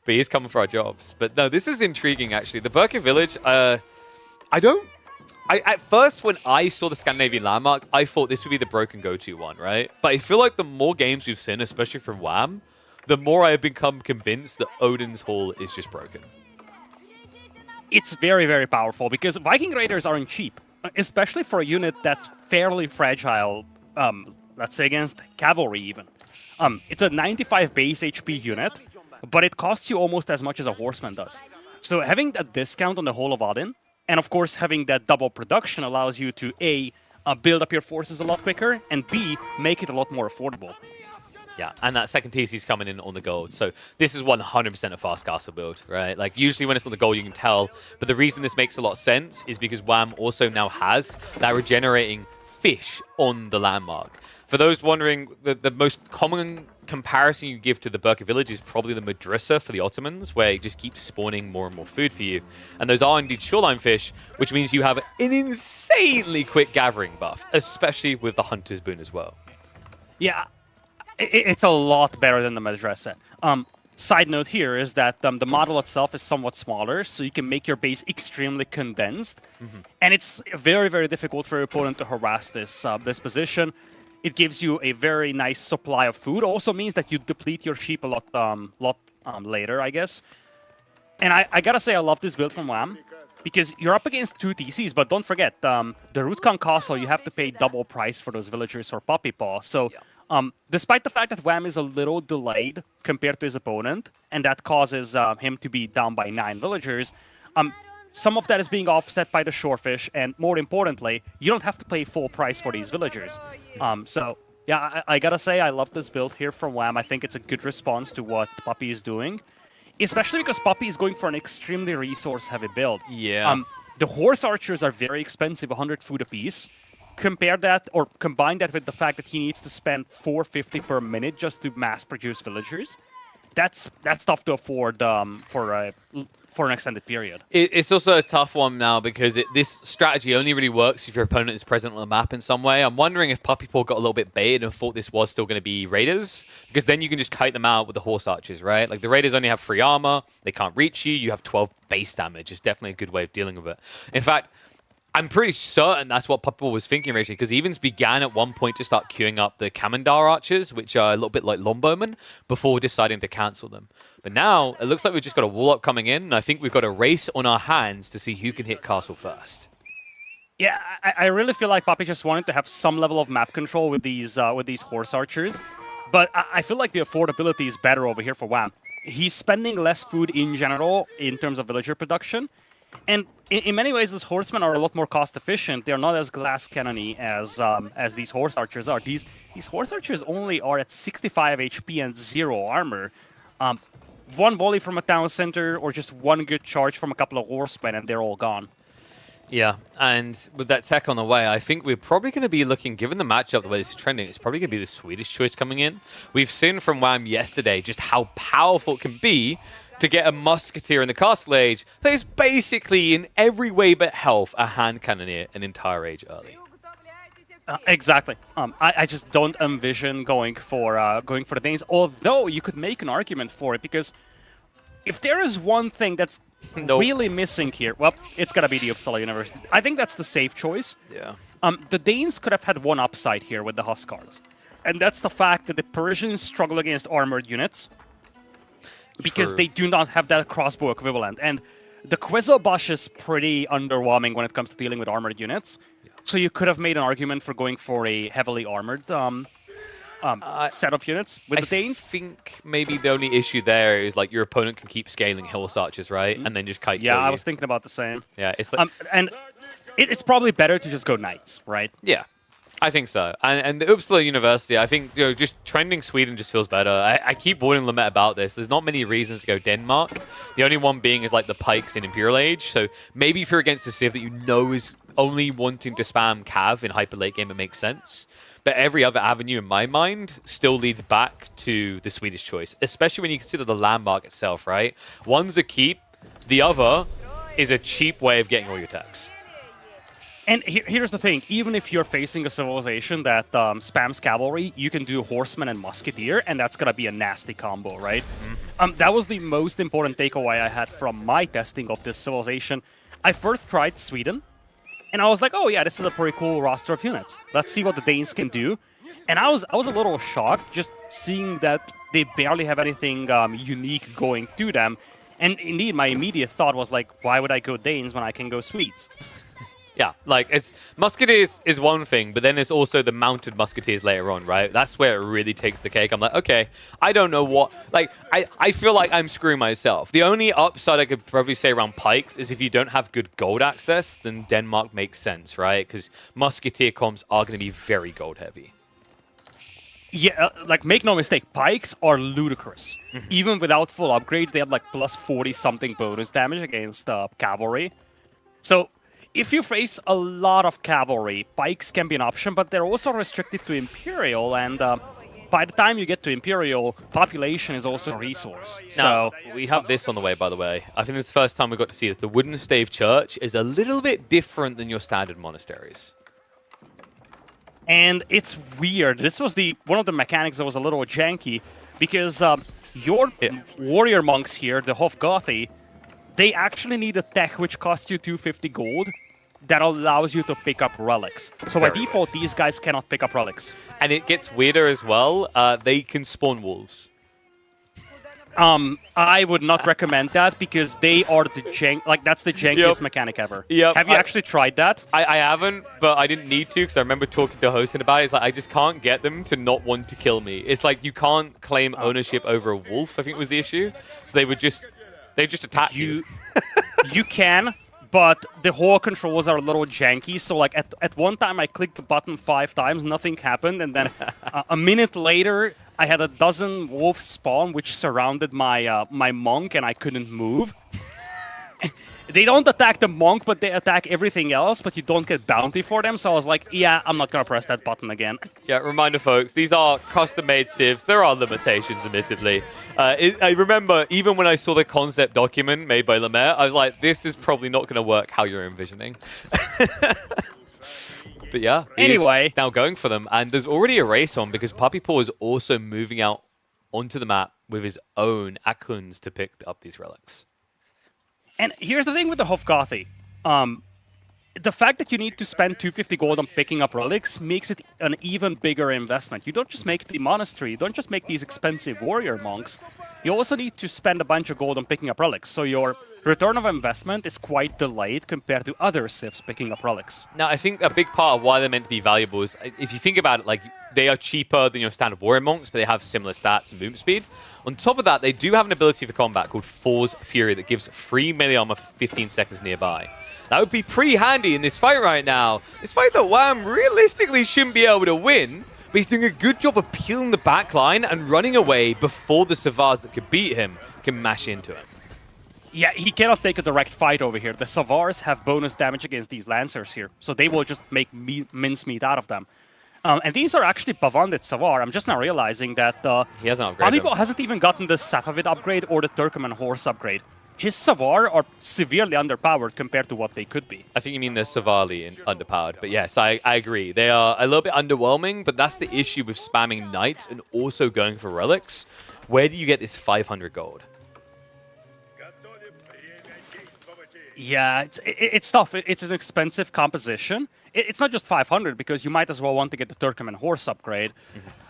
but he's coming for our jobs. But no, this is intriguing actually. The Burka village. At first, when I saw the Scandinavian landmark, I thought this would be the broken go-to one, right? But I feel like the more games we've seen, especially from Wham, the more I have become convinced that Odin's Hall is just broken. It's very, very powerful because Viking Raiders aren't cheap, especially for a unit that's fairly fragile, let's say against cavalry even. It's a 95 base HP unit, but it costs you almost as much as a horseman does. So having that discount on the whole of Odin, and of course having that double production allows you to A, build up your forces a lot quicker, and B, make it a lot more affordable. Yeah, and that second TC is coming in on the gold. So this is 100% a fast castle build, right? Like, usually when it's on the gold, you can tell. But the reason this makes a lot of sense is because Wham also now has that regenerating fish on the landmark. For those wondering, the most common comparison you give to the Burka village is probably the Madrasa for the Ottomans, where it just keeps spawning more and more food for you. And those are indeed shoreline fish, which means you have an insanely quick gathering buff, especially with the Hunter's Boon as well. Yeah. It's a lot better than the Madrasa. Side note here is that the model itself is somewhat smaller, so you can make your base extremely condensed, and it's very, very difficult for your opponent to harass this position. It gives you a very nice supply of food. Also means that you deplete your sheep a lot later, I guess. And I gotta say, I love this build from Wham, because you're up against 2 TCs, but don't forget, the Rootcon Castle, you have to pay double price for those villagers or Puppy Paw. So, despite the fact that Wham is a little delayed compared to his opponent, and that causes him to be down by 9 villagers, some of that is being offset by the Shorefish, and more importantly, you don't have to pay full price for these villagers. So, yeah, I gotta say, I love this build here from Wham. I think it's a good response to what Puppy is doing. Especially because Puppy is going for an extremely resource-heavy build. Yeah. The horse archers are very expensive, 100 food apiece. Compare that, or combine that with the fact that he needs to spend 450 per minute just to mass-produce villagers. That's tough to afford for an extended period. It's also a tough one now because this strategy only really works if your opponent is present on the map in some way. I'm wondering if Puppy Paw got a little bit baited and thought this was still going to be Raiders, because then you can just kite them out with the horse archers, right? Like, the Raiders only have 3 armor, they can't reach you, you have 12 base damage. It's definitely a good way of dealing with it. In fact, I'm pretty certain that's what Puppy Paw was thinking originally, because he even began at one point to start queuing up the Kamandar archers, which are a little bit like longbowmen, before deciding to cancel them. But now, it looks like we've just got a Warlock coming in, and I think we've got a race on our hands to see who can hit Castle first. Yeah, I really feel like Puppy just wanted to have some level of map control with these horse archers, but I feel like the affordability is better over here for Wham. He's spending less food in general in terms of villager production, and in many ways, these horsemen are a lot more cost efficient. They're not as glass cannony as these horse archers are. These horse archers only are at 65 HP and 0 armor. One volley from a town center, or just one good charge from a couple of horsemen, and they're all gone. Yeah, and with that tech on the way, I think we're probably going to be looking, given the matchup, the way this is trending, it's probably going to be the Swedish choice coming in. We've seen from Wham yesterday just how powerful it can be to get a musketeer in the castle age that is basically, in every way but health, a hand cannoneer an entire age early. Exactly. I just don't envision going for the Danes, although you could make an argument for it, because if there is one thing that's really missing here, well, it's gonna be the Uppsala University. I think that's the safe choice. Yeah. The Danes could have had one upside here with the Huskarls, and that's the fact that the Persians struggle against armored units because they do not have that crossbow equivalent, and the Quetzalbash is pretty underwhelming when it comes to dealing with armored units. So you could have made an argument for going for a heavily armored set of units with the Danes. I think maybe the only issue there is, like, your opponent can keep scaling horse archers, right? And then just kite kill you. I was thinking about the same. Yeah, it's like... and it's probably better to just go knights, right? Yeah, I think so. And the Uppsala University, I think, just trending Sweden just feels better. I keep warning Lamette about this. There's not many reasons to go Denmark. The only one being is, like, the pikes in Imperial Age. So maybe if you're against a civ that you know is only wanting to spam Cav in hyper late game, it makes sense. But every other avenue, in my mind, still leads back to the Swedish choice, especially when you consider the landmark itself, right? One's a keep, the other is a cheap way of getting all your attacks. And here's the thing, even if you're facing a civilization that spams cavalry, you can do horseman and musketeer, and that's gonna be a nasty combo, right? That was the most important takeaway I had from my testing of this civilization. I first tried Sweden, and I was like, oh yeah, this is a pretty cool roster of units. Let's see what the Danes can do. And I was a little shocked just seeing that they barely have anything unique going to them. And indeed, my immediate thought was like, why would I go Danes when I can go Swedes? Yeah, like, musketeers is one thing, but then there's also the mounted musketeers later on, right? That's where it really takes the cake. I'm like, okay, I don't know what... Like, I feel like I'm screwing myself. The only upside I could probably say around pikes is if you don't have good gold access, then Denmark makes sense, right? Because musketeer comps are going to be very gold heavy. Yeah, like, make no mistake, pikes are ludicrous. Even without full upgrades, they have like plus 40-something bonus damage against cavalry. So... if you face a lot of cavalry, pikes can be an option, but they're also restricted to Imperial, and by the time you get to Imperial, population is also a resource. Now, we have this on the way, by the way. I think this is the first time we got to see that the Wooden Stave Church is a little bit different than your standard monasteries. And it's weird. This was one of the mechanics that was a little janky, because Your warrior monks here, the Hofgothi, they actually need a tech which costs you 250 gold that allows you to pick up relics. So by default, these guys cannot pick up relics. And it gets weirder as well. They can spawn wolves. I would not recommend that because they are the that's the jankiest mechanic ever. Yep. Have you actually tried that? I haven't, but I didn't need to because I remember talking to Hostin about it. It's like I just can't get them to not want to kill me. It's like you can't claim ownership over a wolf, I think was the issue. So they just attack you. You can, but the whole controls are a little janky. So like at one time I clicked the button 5 times, nothing happened, and then a minute later I had a dozen wolves spawn which surrounded my my monk and I couldn't move. They don't attack the monk, but they attack everything else, but you don't get bounty for them. So I was like, yeah, I'm not gonna press that button again. Yeah, reminder folks, these are custom-made civs. There are limitations, admittedly. I remember, even when I saw the concept document made by Lemaire, I was like, this is probably not going to work how you're envisioning. But yeah, anyway, now going for them. And there's already a race on because Puppy Paw is also moving out onto the map with his own Akuns to pick up these relics. And here's the thing with the Hofgothi. The fact that you need to spend 250 gold on picking up relics makes it an even bigger investment. You don't just make the monastery, you don't just make these expensive warrior monks, you also need to spend a bunch of gold on picking up relics. So your return of investment is quite delayed compared to other civs picking up relics. Now, I think a big part of why they're meant to be valuable is, if you think about it, like, they are cheaper than your standard warrior monks, but they have similar stats and movement speed. On top of that, they do have an ability for combat called Force Fury that gives free melee armor for 15 seconds nearby. That would be pretty handy in this fight right now. This fight that Wham realistically shouldn't be able to win, but he's doing a good job of peeling the backline and running away before the Savars that could beat him can mash into him. Yeah, he cannot take a direct fight over here. The Savars have bonus damage against these Lancers here, so they will just make mincemeat out of them. And these are actually Bavandit Savar. I'm just now realizing that he hasn't upgraded. Papipo hasn't even gotten the Safavid upgrade or the Turkoman Horse upgrade. His Savar are severely underpowered compared to what they could be. I think you mean they're severely underpowered, but yes, I agree. They are a little bit underwhelming, but that's the issue with spamming Knights and also going for relics. Where do you get this 500 gold? Yeah, it's tough. It's an expensive composition. It's not just 500 because you might as well want to get the Turkoman Horse upgrade.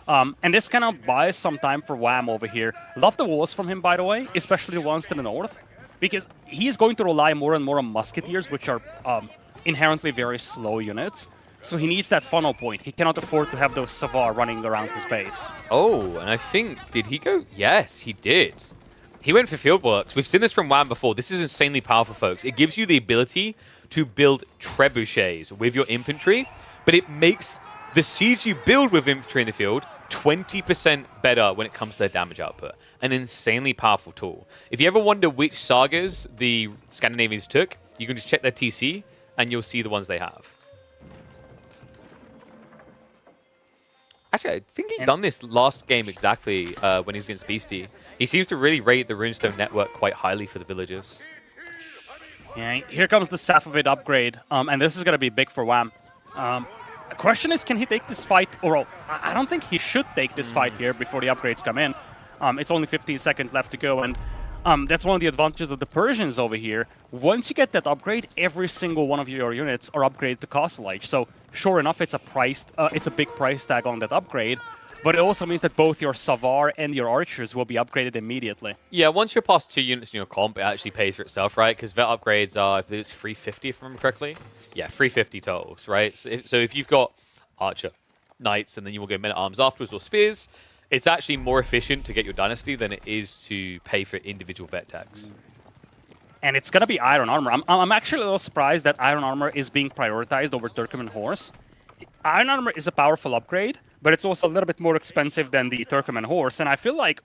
And this kind of buys some time for Wham over here. Love the walls from him, by the way, especially the ones to the north, because he's going to rely more and more on Musketeers, which are inherently very slow units. So he needs that funnel point. He cannot afford to have those Savar running around his base. Oh, and I think, did he go? Yes, he did. He went for Fieldworks. We've seen this from Wham before. This is insanely powerful, folks. It gives you the ability to build trebuchets with your infantry, but it makes the siege you build with infantry in the field 20% better when it comes to their damage output. An insanely powerful tool. If you ever wonder which sagas the Scandinavians took, you can just check their TC, and you'll see the ones they have. Actually, I think he'd done this last game exactly when he was against Beastie. He seems to really rate the Runestone network quite highly for the villagers. Yeah, here comes the Safavid upgrade, and this is going to be big for Wham. The question is, can he take this fight? Or I don't think he should take this fight here before the upgrades come in. It's only 15 seconds left to go, and that's one of the advantages of the Persians over here. Once you get that upgrade, every single one of your units are upgraded to Castle Age. So sure enough, it's a big price tag on that upgrade. But it also means that both your Savar and your Archers will be upgraded immediately. Yeah, once you're past 2 units in your comp, it actually pays for itself, right? Because vet upgrades are, I believe it's 350 if I remember correctly. Yeah, 350 totals, right? So if you've got Archer, Knights, and then you will go Men-at-Arms afterwards or Spears, it's actually more efficient to get your Dynasty than it is to pay for individual vet tags. And it's going to be Iron Armor. I'm actually a little surprised that Iron Armor is being prioritized over Turkoman Horse. Iron Armor is a powerful upgrade, but it's also a little bit more expensive than the Turkoman Horse. And I feel like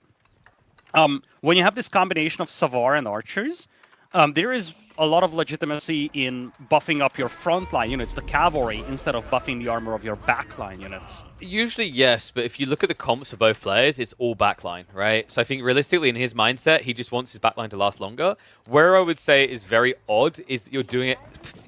when you have this combination of Savar and Archers, there is a lot of legitimacy in buffing up your frontline units, the cavalry, instead of buffing the armor of your backline units. Usually, yes, but if you look at the comps for both players, it's all backline, right? So I think realistically, in his mindset, he just wants his backline to last longer. Where I would say is very odd is that you're doing it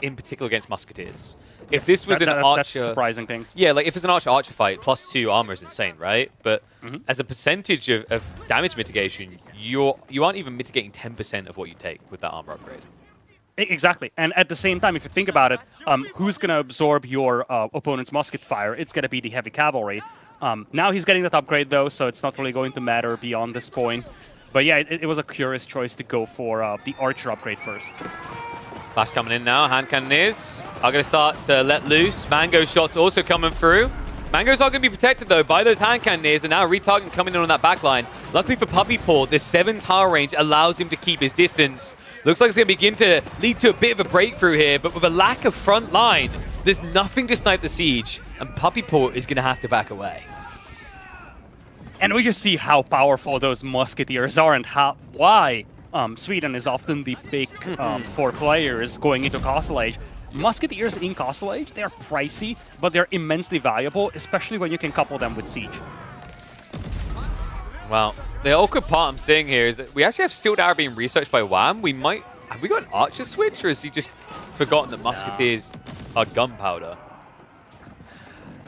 in particular against Musketeers. If this was an archer, that's a surprising thing. Yeah, like if it's an archer fight, +2 armor is insane, right? But as a percentage of damage mitigation, you aren't even mitigating 10% of what you take with that armor upgrade. Exactly. And at the same time, if you think about it, who's going to absorb your opponent's musket fire? It's going to be the heavy cavalry. Now he's getting that upgrade, though, so it's not really going to matter beyond this point. But yeah, it was a curious choice to go for the archer upgrade first. Flash coming in now. Hand cannoneers are going to start to let loose. Mango shots also coming through. Mango's not going to be protected, though, by those hand cannoneers, and now retargeting coming in on that backline. Luckily for Puppy Paw, this 7-tower range allows him to keep his distance. Looks like it's going to begin to lead to a bit of a breakthrough here, but with a lack of front line, there's nothing to snipe the siege, and Puppy Paw is going to have to back away. And we just see how powerful those musketeers are and why Sweden is often the pick for players going into Castle Age. Musketeers in Castle Age, they're pricey, but they're immensely valuable, especially when you can couple them with Siege. Well, the awkward part I'm seeing here is that we actually have Steel Arrow being researched by Wham. Have we got an Archer switch, or has he just forgotten that Musketeers are gunpowder?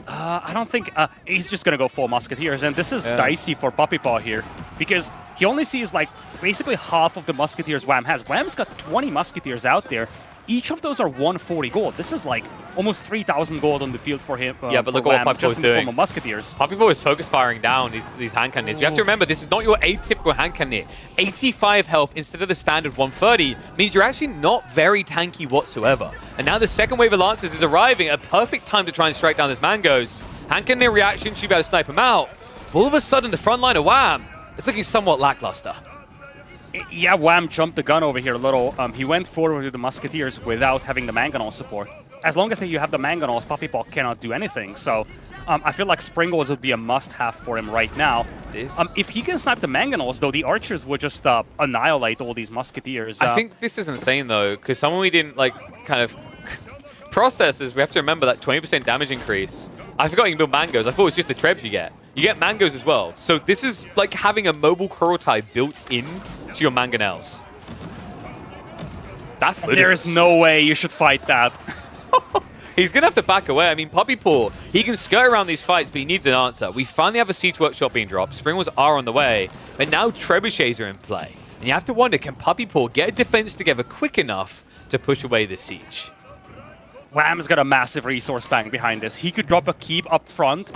I don't think... he's just going to go full Musketeers, and this is dicey for Puppy Paw here, because he only sees, like, basically half of the Musketeers Wham has. Wham's got 20 Musketeers out there. Each of those are 140 gold. This is like almost 3,000 gold on the field for him. Yeah, but look at what Puppy Paw is doing. From Musketeers. Puppy Paw is focus firing down these hand cannoneers. You have to remember, this is not your atypical hand cannoneer. 85 health instead of the standard 130 means you're actually not very tanky whatsoever. And now the second wave of Lancers is arriving at a perfect time to try and strike down this Mangoes. Hand cannoneer reaction should be able to snipe him out. All of a sudden, the front line of Wham is looking somewhat lackluster. Yeah, Wham jumped the gun over here a little. He went forward with the Musketeers without having the Mangonels support. As long as you have the Mangonels, Puppy Paw cannot do anything. So I feel like Springles would be a must-have for him right now. If he can snipe the Mangonels, though, the Archers would just annihilate all these Musketeers. I think this is insane, though, because someone we didn't, like, kind of process is we have to remember that 20% damage increase. I forgot you can build Mangoes. I thought it was just the Trebs you get. You get Mangoes as well. So this is like having a mobile Kurotai built in to your Mangonels. That's ludicrous. There is no way you should fight that. He's going to have to back away. I mean, Puppy Paw, he can skirt around these fights, but he needs an answer. We finally have a Siege Workshop being dropped. Springwalls are on the way, but now Trebuchets are in play. And you have to wonder, can Puppy Paw get a defense together quick enough to push away the siege? Wham's got a massive resource bank behind this. He could drop a keep up front.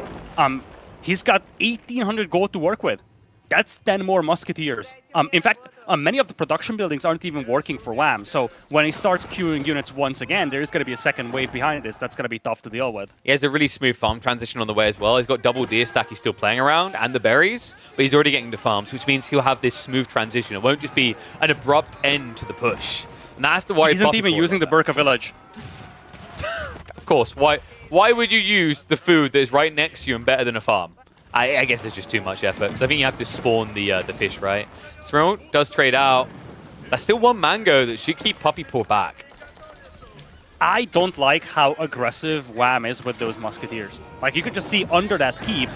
He's got 1,800 gold to work with. That's 10 more Musketeers. In fact, many of the production buildings aren't even working for Wham. So when he starts queuing units once again, there's going to be a second wave behind this. That's going to be tough to deal with. He has a really smooth farm transition on the way as well. He's got double deer stack he's still playing around and the berries, but he's already getting the farms, which means he'll have this smooth transition. It won't just be an abrupt end to the push. And that's the worry. He isn't even using the Burka village. Of course. Why would you use the food that is right next to you and better than a farm? I guess it's just too much effort, because I think you have to spawn the fish, right? Smurl does trade out. That's still one Mango that should keep Puppy Paw back. I don't like how aggressive Wham is with those Musketeers. Like, you could just see under that keep,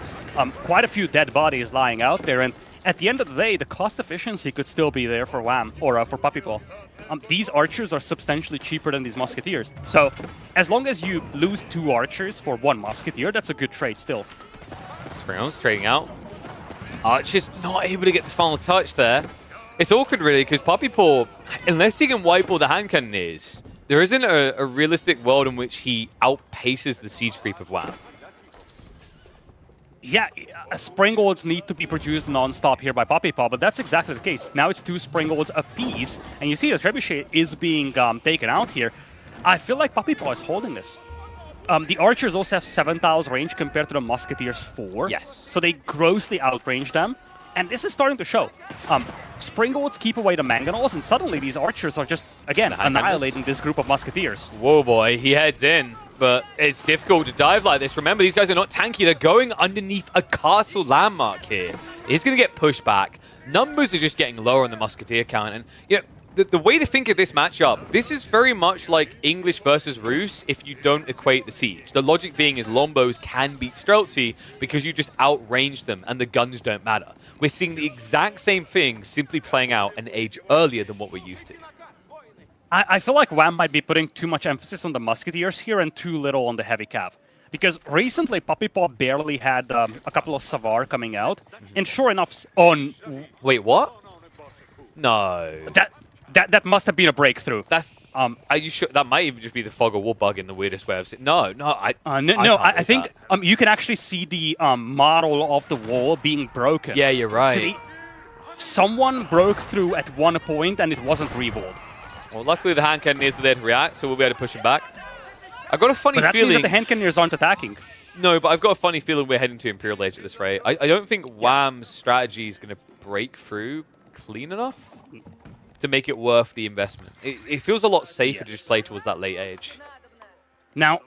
quite a few dead bodies lying out there, and at the end of the day, the cost efficiency could still be there for Wham, or for Puppy Paw. These archers are substantially cheaper than these musketeers. So, as long as you lose 2 archers for 1 musketeer, that's a good trade still. Springles trading out. Archer's not able to get the final touch there. It's awkward, really, because Puppy Paw, unless he can wipe all the hand cannoneers, there isn't a realistic world in which he outpaces the siege creep of Wham. Yeah, Springolds need to be produced non-stop here by Puppy Paw, but that's exactly the case. Now it's 2 Springolds apiece, and you see the Trebuchet is being taken out here. I feel like Puppy Paw is holding this. The Archers also have 7,000 range compared to the Musketeers 4. Yes. So they grossly outrange them, and this is starting to show. Springolds keep away the Mangonels, and suddenly these Archers are just, again, annihilating this group of Musketeers. Whoa, boy, he heads in. But it's difficult to dive like this. Remember, these guys are not tanky. They're going underneath a castle landmark here. He's going to get pushed back. Numbers are just getting lower on the Musketeer count. And you know, the way to think of this matchup, this is very much like English versus Rus if you don't equate the siege. The logic being is Lombos can beat Streltsy because you just outrange them and the guns don't matter. We're seeing the exact same thing simply playing out an age earlier than what we're used to. I feel like Wham might be putting too much emphasis on the Musketeers here and too little on the heavy cav. Because recently, Puppy Paw barely had a couple of Savar coming out, and sure enough, Wait, what? No. that must have been a breakthrough. That's are you sure that might even just be the fog of war bug in the weirdest way I've seen? No, I think you can actually see the model of the wall being broken. Yeah, you're right. So someone broke through at one point and it wasn't rewalled. Well, luckily the hand cannon is there to react, so we'll be able to push him back. I've got a funny But that feeling means that the hand cannons aren't attacking. No, but I've got a funny feeling we're heading to Imperial Age at this rate. I don't think Wham's strategy is going to break through clean enough to make it worth the investment. It feels a lot safer to just play towards that late age. Now,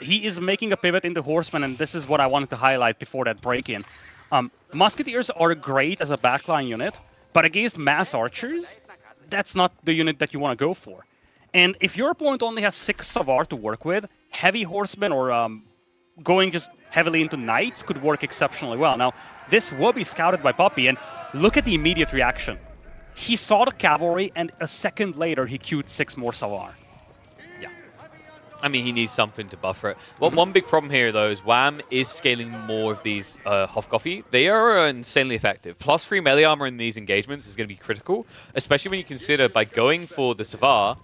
he is making a pivot into Horseman, and this is what I wanted to highlight before that break-in. Musketeers are great as a backline unit, but against mass archers, that's not the unit that you want to go for. And if your opponent only has 6 Savar to work with, heavy Horsemen or going just heavily into Knights could work exceptionally well. Now, this will be scouted by Puppy, and look at the immediate reaction. He saw the cavalry, and a second later, he queued 6 more Savar. Yeah. I mean, he needs something to buffer it. Well, one big problem here, though, is Wham is scaling more of these Hofkoffie. They are insanely effective. Plus 3 melee armor in these engagements is going to be critical, especially when you consider by going for the Savar,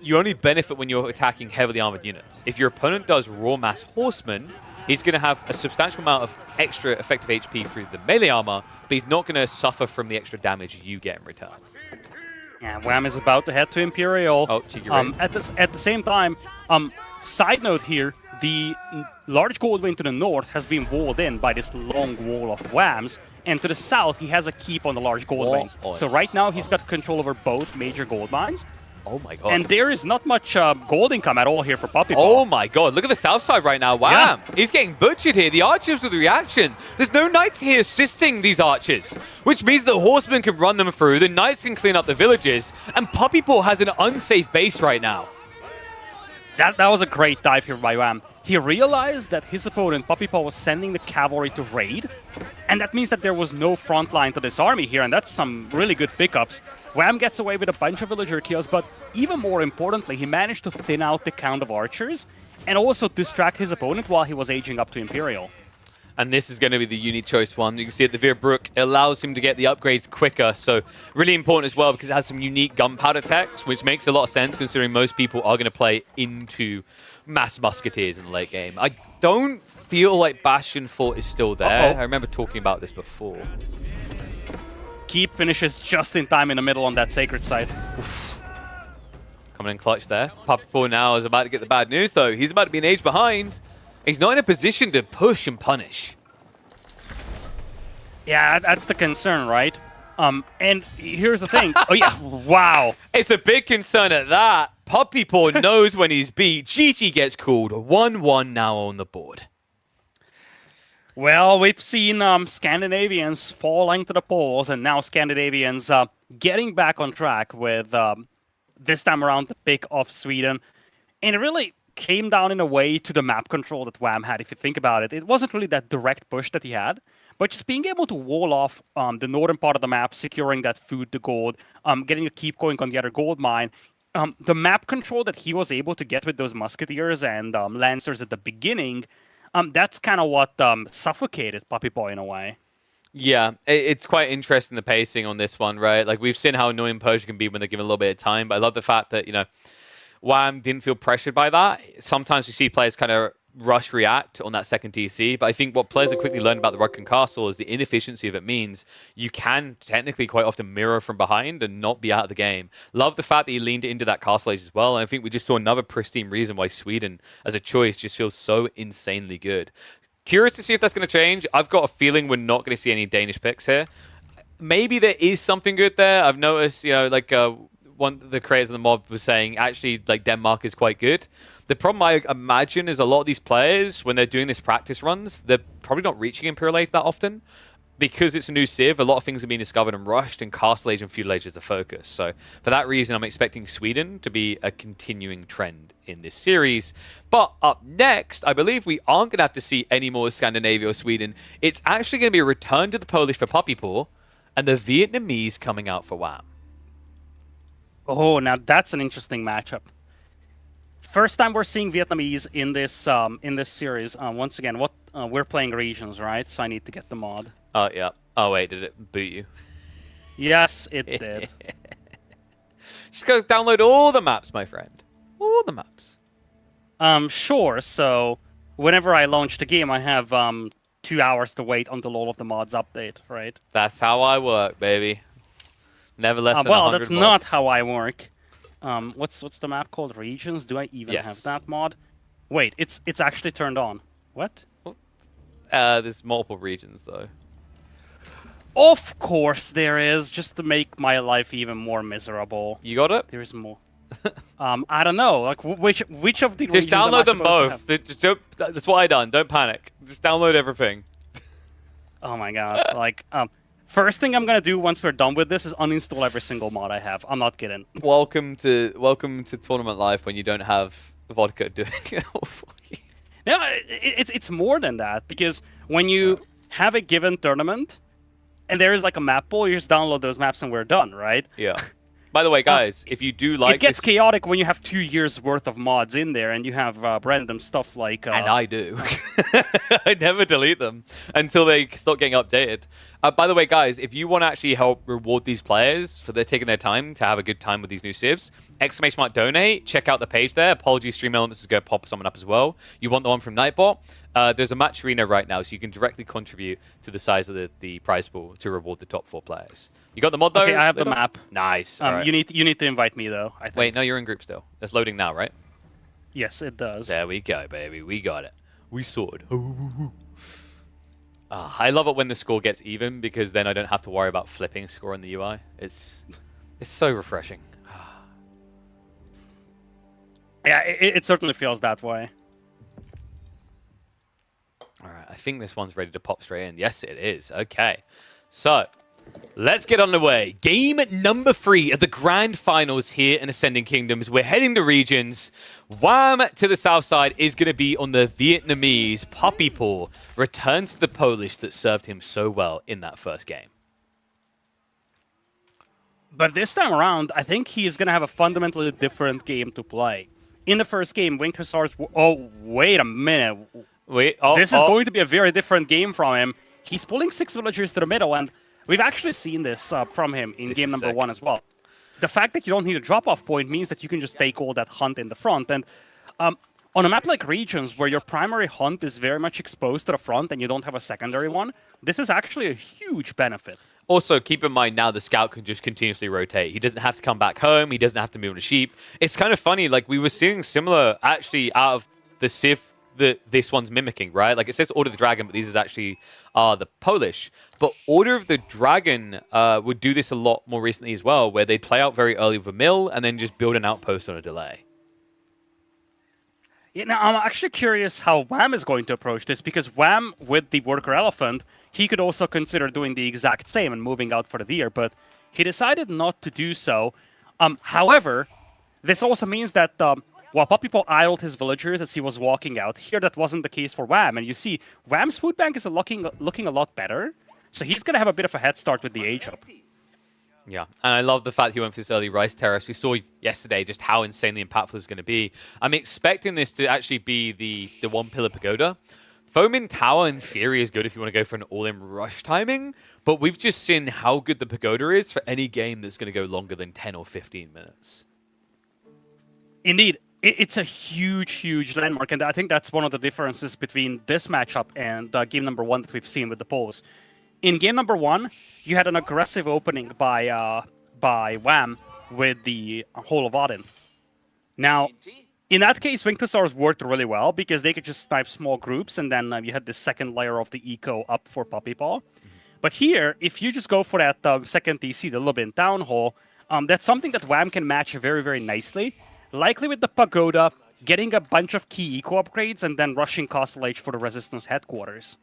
you only benefit when you're attacking heavily armored units. If your opponent does raw mass Horsemen, he's going to have a substantial amount of extra effective HP through the melee armor, but he's not going to suffer from the extra damage you get in return. Yeah, Wham is about to head to Imperial. Oh, cheeky raid. At the same time, side note here, the large gold vein to the north has been walled in by this long wall of Whams, and to the south, he has a keep on the large gold veins. So right now, he's got control over both major gold mines. Oh my god. And there is not much gold income at all here for Puppy Paw. Oh my god, look at the south side right now. Wham! Yeah. He's getting butchered here. The archers with the reaction. There's no knights here assisting these archers, which means the horsemen can run them through, the knights can clean up the villages, and Puppy Paw has an unsafe base right now. That was a great dive here by Wham. He realized that his opponent, Puppy Paw, was sending the cavalry to raid, and that means that there was no front line to this army here, and that's some really good pickups. Wham gets away with a bunch of villager kills, but even more importantly, he managed to thin out the count of archers and also distract his opponent while he was aging up to Imperial. And this is going to be the unique choice one. You can see at the Veerbrook, it allows him to get the upgrades quicker. So really important as well because it has some unique gunpowder techs, which makes a lot of sense considering most people are going to play into mass musketeers in the late game. I don't feel like Bastion Fort is still there. I remember talking about this before. Keep finishes just in time in the middle on that sacred site. Oof. Coming in clutch there. Puppy Paw now is about to get the bad news, though. He's about to be an age behind. He's not in a position to push and punish. Yeah, that's the concern, right? And here's the thing. Oh, yeah. Wow. It's a big concern at that. Puppy Paw knows when he's beat. GG gets called. 1-1 now on the board. Well, we've seen Scandinavians falling to the polls, and now Scandinavians getting back on track with this time around the pick of Sweden. And it really came down in a way to the map control that Wham had, if you think about it. It wasn't really that direct push that he had, but just being able to wall off the northern part of the map, securing that food to gold, getting a keep going on the other gold mine. The map control that he was able to get with those musketeers and lancers at the beginning, that's kind of what suffocated Puppy Paw in a way. Yeah, it's quite interesting, the pacing on this one, right? Like, we've seen how annoying Persia can be when they're given a little bit of time, but I love the fact that, you know, Wham didn't feel pressured by that. Sometimes we see players kind of rush react on that second TC, but I think what players have quickly learned about the Rudkin Castle is the inefficiency of it means you can technically quite often mirror from behind and not be out of the game. Love the fact that he leaned into that castle age as well, and I think we just saw another pristine reason why Sweden as a choice just feels so insanely good. Curious to see if that's going to change. I've got a feeling we're not going to see any Danish picks here. Maybe there is something good there. I've noticed, you know, like one of the creators of the mob was saying actually like Denmark is quite good. The problem I imagine is a lot of these players, when they're doing this practice runs, they're probably not reaching Imperial Age that often. Because it's a new Civ, a lot of things are being discovered and rushed, and Castle Age and Feudal Age is the focus. So for that reason, I'm expecting Sweden to be a continuing trend in this series. But up next, I believe we aren't going to have to see any more Scandinavia or Sweden. It's actually going to be a return to the Polish for Puppy Paw, and the Vietnamese coming out for Wham. Oh, now that's an interesting matchup. First time we're seeing Vietnamese in this series. Once again, what we're playing regions, right? So I need to get the mod. Oh, yeah. Oh, wait, did it boot you? Yes, it did. Just go download all the maps, my friend. All the maps. Sure. So whenever I launch the game, I have 2 hours to wait until all of the mods update, right? That's how I work, baby. Never less than Well, 100 that's mods. not how I work. What's the map called? Regions? Do I even have that mod? Wait, it's actually turned on. What? There's multiple regions, though. Of course there is, just to make my life even more miserable. You got it? There's more. I don't know. Like which of the Just regions am I download them supposed to have? both. That's what I done. Don't panic. Just download everything. Oh my god! Like first thing I'm gonna do once we're done with this is uninstall every single mod I have. I'm not kidding. Welcome to tournament life when you don't have vodka doing it. No, it's more than that, because when you have a given tournament and there is like a map pool, you just download those maps and we're done, right? Yeah. By the way, guys, if you do like it gets this... chaotic when you have 2 years worth of mods in there and you have random stuff like... and I do. I never delete them until they start getting updated. By the way, guys, if you want to actually help reward these players for taking their time to have a good time with these new civs, / donate, check out the page there. Apologies, Stream Elements is going to pop someone up as well. You want the one from Nightbot? There's a match arena right now, so you can directly contribute to the size of the prize pool to reward the top 4 players. You got the mod, though? Okay, I have the map. Nice. Right. You need to invite me, though, I think. Wait, no, you're in group still. It's loading now, right? Yes, it does. There we go, baby. We got it. We soared. I love it when the score gets even, because then I don't have to worry about flipping score in the UI. It's so refreshing. Yeah, it certainly feels that way. All right, I think this one's ready to pop straight in. Yes, it is. Okay. So, let's get on the way. Game number 3 of the grand finals here in Ascending Kingdoms. We're heading to regions. Wham to the south side is going to be on the Vietnamese. Puppy Paw returns to the Polish that served him so well in that first game. But this time around, I think he is going to have a fundamentally different game to play. In the first game, Winged Hussars... Oh, wait a minute. This is going to be a very different game from him. He's pulling 6 villagers to the middle, and we've actually seen this from him in game number 1 as well. The fact that you don't need a drop-off point means that you can just take all that hunt in the front. And on a map like Regions, where your primary hunt is very much exposed to the front and you don't have a secondary one, this is actually a huge benefit. Also, keep in mind now the scout can just continuously rotate. He doesn't have to come back home. He doesn't have to move on a sheep. It's kind of funny. Like, we were seeing similar, actually, out of the Civ that this one's mimicking, right? Like, it says Order of the Dragon, but these is actually the Polish. But Order of the Dragon would do this a lot more recently as well, where they'd play out very early with a mill and then just build an outpost on a delay. Yeah, now, I'm actually curious how Wham is going to approach this, because Wham, with the Worker Elephant, he could also consider doing the exact same and moving out for the deer, but he decided not to do so. However, this also means that while Puppy Paw idled his villagers as he was walking out, here that wasn't the case for Wham, and you see, Wham's food bank is looking a lot better, so he's going to have a bit of a head start with the age-up. Yeah, and I love the fact he went for this early rice terrace. We saw yesterday just how insanely impactful it's going to be. I'm expecting this to actually be the one-pillar pagoda. Foeman Tower, in theory, is good if you want to go for an all-in rush timing, but we've just seen how good the pagoda is for any game that's going to go longer than 10 or 15 minutes. Indeed. It's a huge, huge landmark, and I think that's one of the differences between this matchup and game number 1 that we've seen with the Poles. In game number 1, you had an aggressive opening by Wham with the Hall of Odin. Now, in that case, Winged Hussars worked really well because they could just snipe small groups, and then you had the second layer of the eco up for Puppy Paw. But here, if you just go for that second DC, the Lubin Town Hall, that's something that Wham can match very, very nicely. Likely with the Pagoda, getting a bunch of key eco upgrades, and then rushing Castle Age for the Resistance headquarters.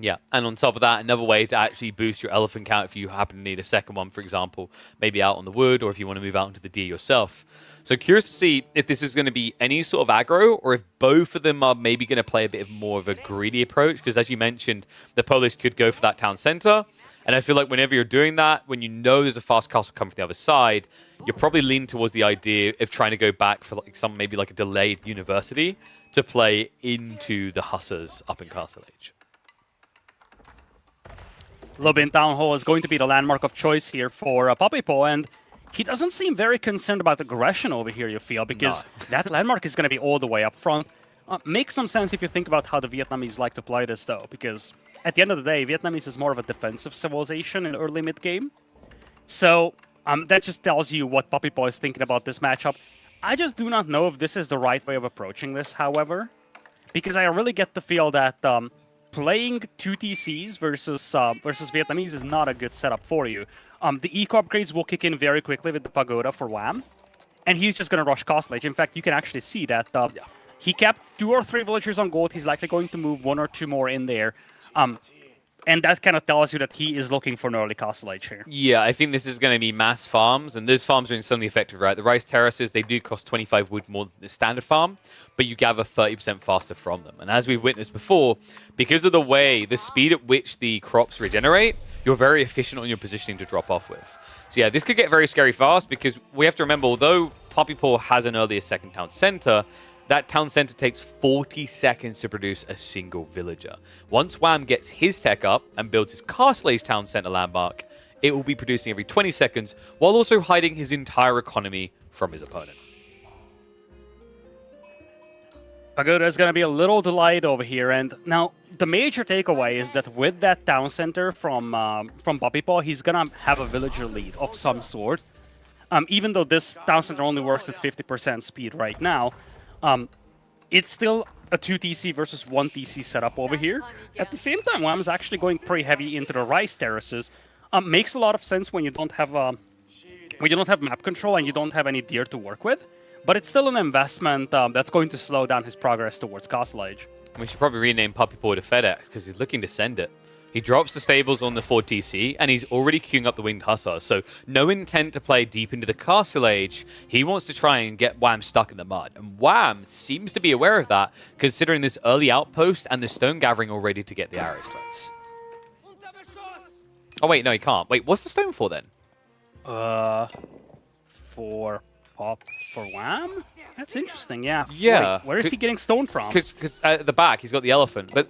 Yeah, and on top of that, another way to actually boost your elephant count if you happen to need a second one, for example, maybe out on the wood, or if you want to move out into the D yourself. So curious to see if this is going to be any sort of aggro, or if both of them are maybe going to play a bit more of a greedy approach, because as you mentioned, the Polish could go for that town center, and I feel like whenever you're doing that, when you know there's a fast castle coming from the other side, you're probably leaning towards the idea of trying to go back for like some maybe like a delayed university to play into the Hussars up in Castle Age. Lubin Town Hall is going to be the landmark of choice here for Papipo, and he doesn't seem very concerned about aggression over here, you feel, because that landmark is going to be all the way up front. Makes some sense if you think about how the Vietnamese like to play this, though, because at the end of the day, Vietnamese is more of a defensive civilization in early mid-game. So that just tells you what Papipo is thinking about this matchup. I just do not know if this is the right way of approaching this, however, because I really get the feel that playing 2 TCs versus Vietnamese is not a good setup for you. The eco upgrades will kick in very quickly with the Pagoda for Wham, and he's just going to rush Castle Age. In fact, you can actually see that he kept 2 or 3 villagers on gold. He's likely going to move 1 or 2 more in there. And that kind of tells you that he is looking for an early Castle Age here. Yeah, I think this is going to be mass farms, and those farms are insanely effective, right? The rice terraces, they do cost 25 wood more than the standard farm, but you gather 30% faster from them. And as we've witnessed before, because of the speed at which the crops regenerate, you're very efficient on your positioning to drop off with. So yeah, this could get very scary fast, because we have to remember, although Poppypaw has an earlier second town center, that town center takes 40 seconds to produce a single villager. Once Wham gets his tech up and builds his Castle Age town center landmark, it will be producing every 20 seconds, while also hiding his entire economy from his opponent. Pagoda is going to be a little delayed over here, and now the major takeaway is that with that town center from Poppypaw, he's going to have a villager lead of some sort. Even though this town center only works at 50% speed right now, it's still a 2 TC versus 1 TC setup over here. At the same time, Wham is actually going pretty heavy into the rice terraces. Makes a lot of sense when you don't have map control and you don't have any deer to work with. But it's still an investment that's going to slow down his progress towards Castle Age. We should probably rename Poppypaw to FedEx, because he's looking to send it. He drops the stables on the 4 TC, and he's already queuing up the Winged Hussars, so no intent to play deep into the Castle Age. He wants to try and get Wham stuck in the mud, and Wham seems to be aware of that, considering this early outpost and the stone gathering already to get the arrow slits. Oh wait, no, he can't. Wait, what's the stone for then? For Wham? That's interesting, yeah. Yeah. Wait, where is he getting stone from? Because at the back, he's got the elephant, but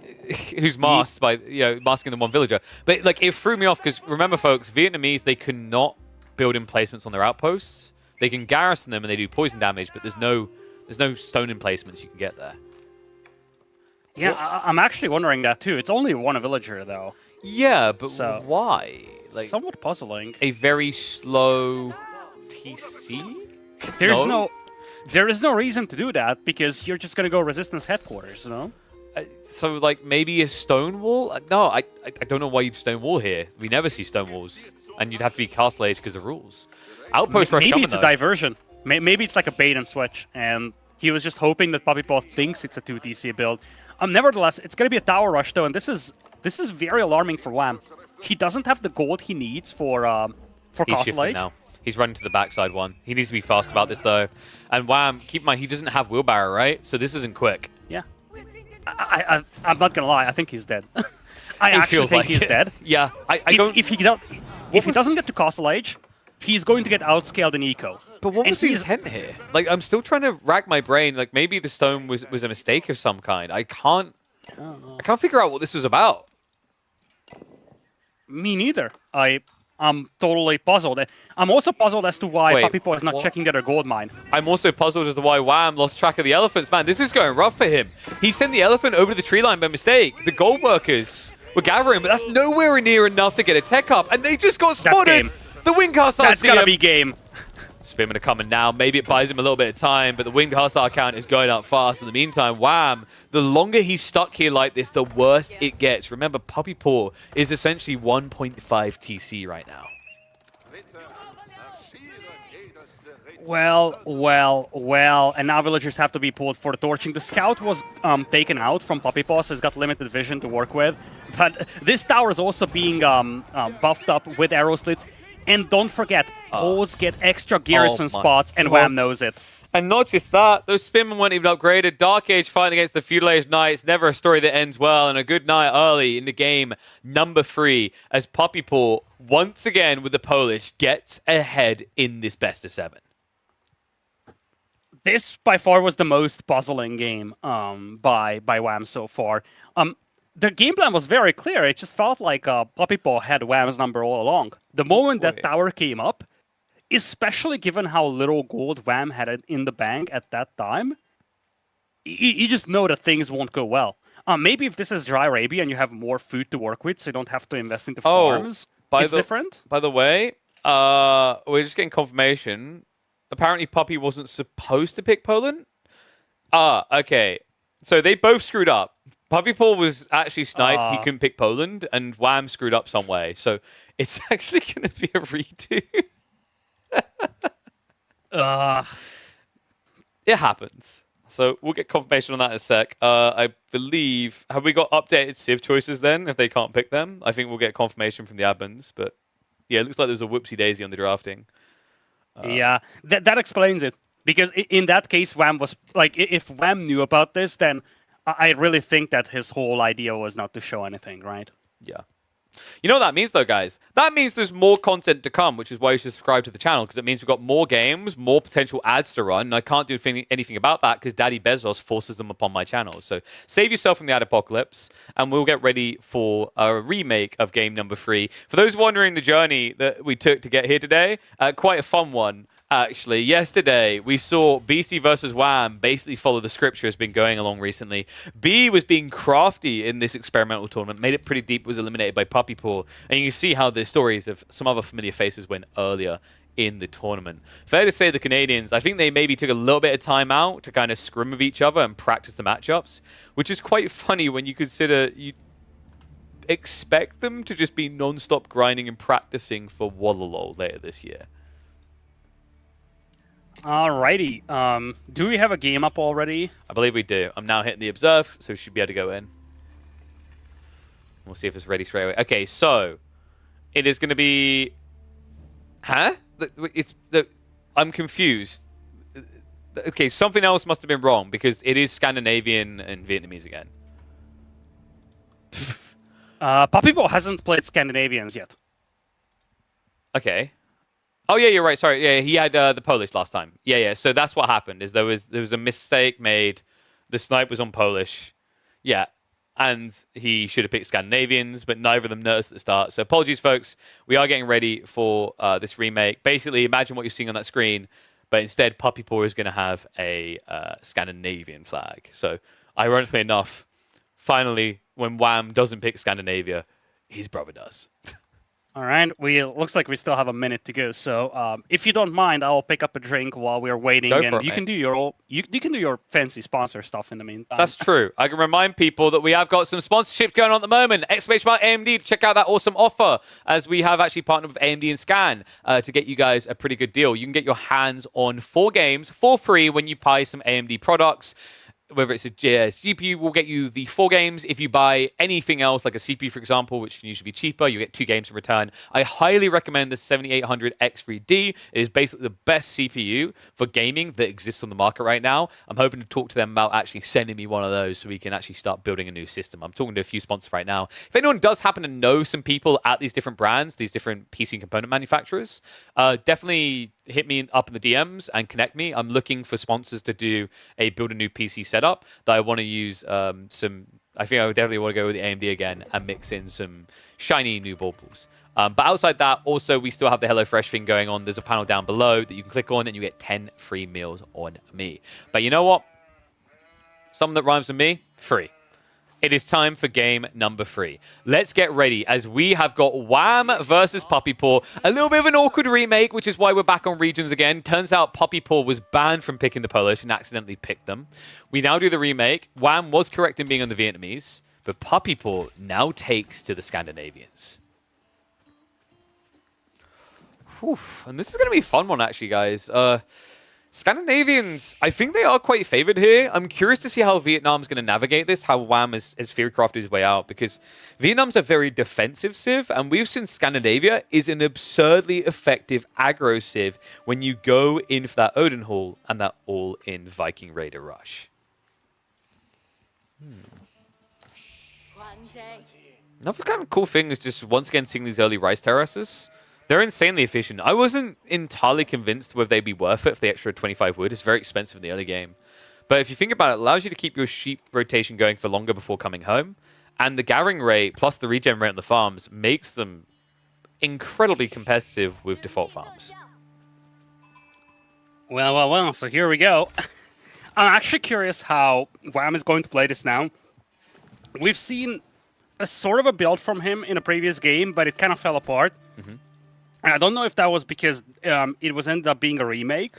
who's masked by, masking the one villager. But, like, it threw me off, because remember, folks, Vietnamese, they cannot build emplacements on their outposts. They can garrison them, and they do poison damage, but there's no stone emplacements you can get there. Yeah, I'm actually wondering that, too. It's only 1 villager, though. Yeah, but why? Like, somewhat puzzling. A very slow TC? There is no reason to do that, because you're just going to go Resistance Headquarters, you know? So, like, maybe a stone wall? No, I don't know why you'd stone wall here. We never see stone walls. And you'd have to be Castle Age because of rules. Outpost rush maybe coming, it's a though. diversion. Maybe it's like a bait and switch, and he was just hoping that Poppypaw thinks it's a 2 TC build. Nevertheless, it's going to be a tower rush, though, and this is very alarming for Wham. He doesn't have the gold he needs for Castle Age. Now. He's running to the backside one. He needs to be fast about this, though. And Wham, keep in mind, he doesn't have wheelbarrow, right? So this isn't quick. Yeah. I'm not going to lie. I think he's dead. I actually think he's dead. Yeah. If he doesn't get to Castle Age, he's going to get outscaled in eco. But what was the intent here? Like, I'm still trying to rack my brain. Like, maybe the stone was a mistake of some kind. I can't figure out what this was about. Me neither. I'm totally puzzled. I'm also puzzled as to why Poppypaw is not checking their gold mine. I'm also puzzled as to why Wham lost track of the elephants. Man, this is going rough for him. He sent the elephant over the tree line by mistake. The gold workers were gathering, but that's nowhere near enough to get a tech up, and they just got spotted. The Winged Hussar. That's gonna be game. Spearmen are coming now. Maybe it buys him a little bit of time, but the Winged Hussar count is going up fast. In the meantime, Wham, the longer he's stuck here like this, the worse it gets. Remember, Poppypaw is essentially 1.5 TC right now. Well, and now villagers have to be pulled for the torching. The scout was taken out from Puppy Paw, so he's got limited vision to work with. But this tower is also being buffed up with arrow slits. And don't forget, Poles get extra garrison spots, and Wham knows it. And not just that, those Spinmen weren't even upgraded. Dark Age fighting against the Feudal Age Knights, never a story that ends well, and a good night early in the game, number 3, as Puppy Paw, once again with the Polish, gets ahead in this best of 7. This, by far, was the most puzzling game by Wham so far. The game plan was very clear. It just felt like Puppy Paw had Wham's number all along. The moment that tower came up, especially given how little gold Wham had in the bank at that time, you just know that things won't go well. Maybe if this is Dry Arabia and you have more food to work with, so you don't have to invest into farms, it's different. By the way, we're just getting confirmation. Apparently, Puppy wasn't supposed to pick Poland. Okay. So they both screwed up. Puppy Paw was actually sniped. He couldn't pick Poland, and Wham screwed up some way. So it's actually going to be a redo. It happens. So we'll get confirmation on that in a sec. I believe, have we got updated Civ choices then, if they can't pick them? I think we'll get confirmation from the admins. But yeah, it looks like there was a whoopsie daisy on the drafting. Yeah, that explains it. Because in that case, Wham was like, if Wham knew about this, then I really think that his whole idea was not to show anything, right? Yeah. You know what that means, though, guys? That means there's more content to come, which is why you should subscribe to the channel, because it means we've got more games, more potential ads to run, and I can't do anything about that because Daddy Bezos forces them upon my channel. So save yourself from the ad apocalypse, and we'll get ready for a remake of game number 3. For those wondering the journey that we took to get here today, quite a fun one. Actually, yesterday we saw BC versus Wham basically follow the scripture has been going along recently. B was being crafty in this experimental tournament, made it pretty deep, was eliminated by Puppy Paw, and you can see how the stories of some other familiar faces went earlier in the tournament. Fair to say the Canadians, I think they maybe took a little bit of time out to kind of scrim with each other and practice the matchups, which is quite funny when you consider you expect them to just be non-stop grinding and practicing for Wallalol later this year. Alrighty. Do we have a game up already? I believe we do. I'm now hitting the observe, so we should be able to go in. We'll see if it's ready straight away. Okay, so it is going to be... Huh? I'm confused. Okay, something else must have been wrong, because it is Scandinavian and Vietnamese again. Puppy Paw hasn't played Scandinavians yet. Okay. Oh yeah, you're right. Sorry, yeah, he had the Polish last time. Yeah. So that's what happened. Is there was a mistake made. The snipe was on Polish. Yeah, and he should have picked Scandinavians, but neither of them noticed at the start. So apologies, folks. We are getting ready for this remake. Basically, imagine what you're seeing on that screen, but instead, Puppy Paw is going to have a Scandinavian flag. So ironically enough, finally, when Wham doesn't pick Scandinavia, his brother does. All right, looks like we still have a minute to go. So, if you don't mind, I'll pick up a drink while we're waiting, and you can do your fancy sponsor stuff in the meantime. That's true. I can remind people that we have got some sponsorship going on at the moment. Exclamation mark AMD to check out that awesome offer, as we have actually partnered with AMD and Scan to get you guys a pretty good deal. You can get your hands on 4 games for free when you buy some AMD products. Whether it's a GPU, will get you the 4 games. If you buy anything else, like a CPU, for example, which can usually be cheaper, you get 2 games in return. I highly recommend the 7800X3D. It is basically the best CPU for gaming that exists on the market right now. I'm hoping to talk to them about actually sending me one of those so we can actually start building a new system. I'm talking to a few sponsors right now. If anyone does happen to know some people at these different brands, these different PC component manufacturers, definitely hit me up in the DMs and connect me. I'm looking for sponsors to do a build a new PC setup that I want to use some. I think I would definitely want to go with the AMD again and mix in some shiny new baubles. But outside that, also, we still have the HelloFresh thing going on. There's a panel down below that you can click on and you get 10 free meals on me. But you know what? Something that rhymes with me, free. It is time for game number 3. Let's get ready, as we have got Wham versus Puppy Paw. A little bit of an awkward remake, which is why we're back on regions again. Turns out Puppy Paw was banned from picking the Polish and accidentally picked them. We now do the remake. Wham was correct in being on the Vietnamese, but Puppy Paw now takes to the Scandinavians. Whew. And this is going to be a fun one, actually, guys. Scandinavians, I think they are quite favored here. I'm curious to see how Vietnam's going to navigate this, how Wham has fear-crafted his way out, because Vietnam's a very defensive civ, and we've seen Scandinavia is an absurdly effective aggro civ when you go in for that Odin Hall and that all-in Viking Raider rush. Another kind of cool thing is just once again seeing these early rice terraces. They're insanely efficient. I wasn't entirely convinced whether they'd be worth it if the extra 25 wood. It's very expensive in the early game. But if you think about it, it allows you to keep your sheep rotation going for longer before coming home. And the gathering rate plus the regen rate on the farms makes them incredibly competitive with default farms. Well, so here we go. I'm actually curious how Wham is going to play this now. We've seen a sort of a build from him in a previous game, but it kind of fell apart. And I don't know if that was because it was ended up being a remake,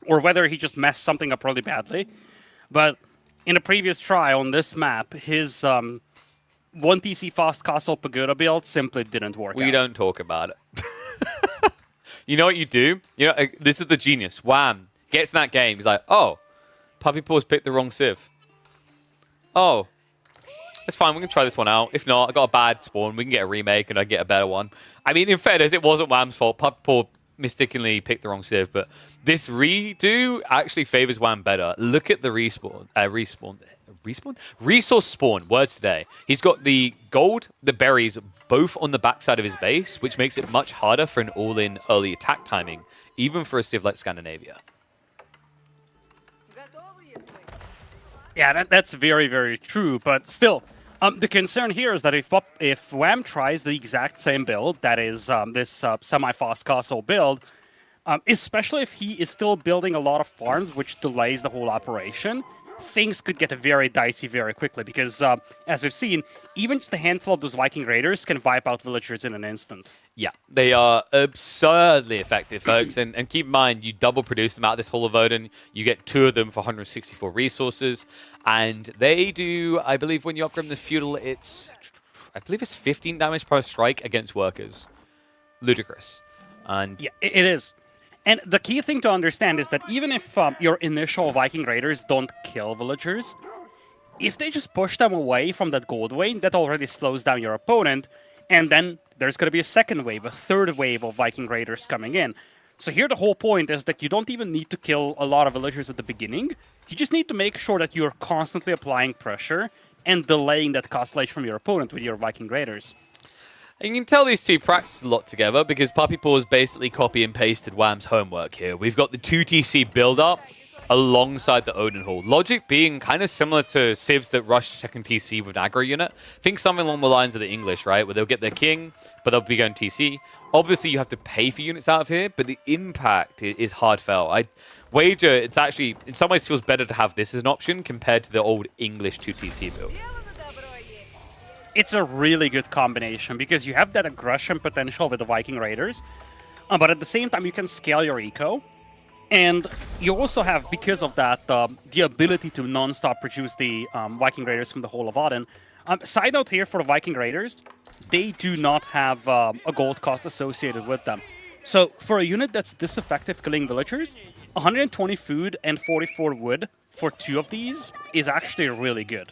or whether he just messed something up really badly. But in a previous try on this map, his 1 TC fast castle pagoda build simply didn't work out. We don't talk about it. You know what you do? You know, this is the genius. Wham! Gets in that game. He's like, oh, Puppy Paws picked the wrong civ. Oh, it's fine. We can try this one out. If not, I got a bad spawn. We can get a remake and I get a better one. I mean, in fairness, it wasn't Wham's fault. Puppy Paw mistakenly picked the wrong civ, but this redo actually favors Wham better. Look at the resource spawn. Words today. He's got the gold, the berries, both on the backside of his base, which makes it much harder for an all-in early attack timing, even for a civ like Scandinavia. Yeah, that's very, very true. But still, the concern here is that if Wham tries the exact same build, that is this semi-fast castle build, especially if he is still building a lot of farms, which delays the whole operation, things could get very dicey very quickly. Because, as we've seen, even just a handful of those Viking Raiders can wipe out villagers in an instant. Yeah, they are absurdly effective, folks. And keep in mind, you double produce them out of this Hall of Odin. You get 2 of them for 164 resources. And they do, I believe, when you upgrade them to feudal, I believe it's 15 damage per strike against workers. Ludicrous. And yeah, it is. And the key thing to understand is that even if your initial Viking Raiders don't kill villagers, if they just push them away from that gold vein, that already slows down your opponent. And then there's going to be a second wave, a third wave of Viking Raiders coming in. So here the whole point is that you don't even need to kill a lot of villagers at the beginning. You just need to make sure that you're constantly applying pressure and delaying that castlage from your opponent with your Viking Raiders. And you can tell these two practice a lot together because Puppy Paws basically copy and pasted Wham's homework here. We've got the 2 TC build-up alongside the Odin Hall. Logic being kind of similar to civs that rush second TC with an aggro unit. Think something along the lines of the English, right? Where they'll get their king, but they'll be going TC. Obviously, you have to pay for units out of here, but the impact is hard felt. I wager it's actually, in some ways, feels better to have this as an option compared to the old English 2 TC build. It's a really good combination because you have that aggression potential with the Viking Raiders, but at the same time, you can scale your eco. And you also have, because of that, the ability to non-stop produce the Viking Raiders from the Hall of Odin. Side note here for the Viking Raiders, they do not have a gold cost associated with them. So for a unit that's this effective killing villagers, 120 food and 44 wood for 2 of these is actually really good.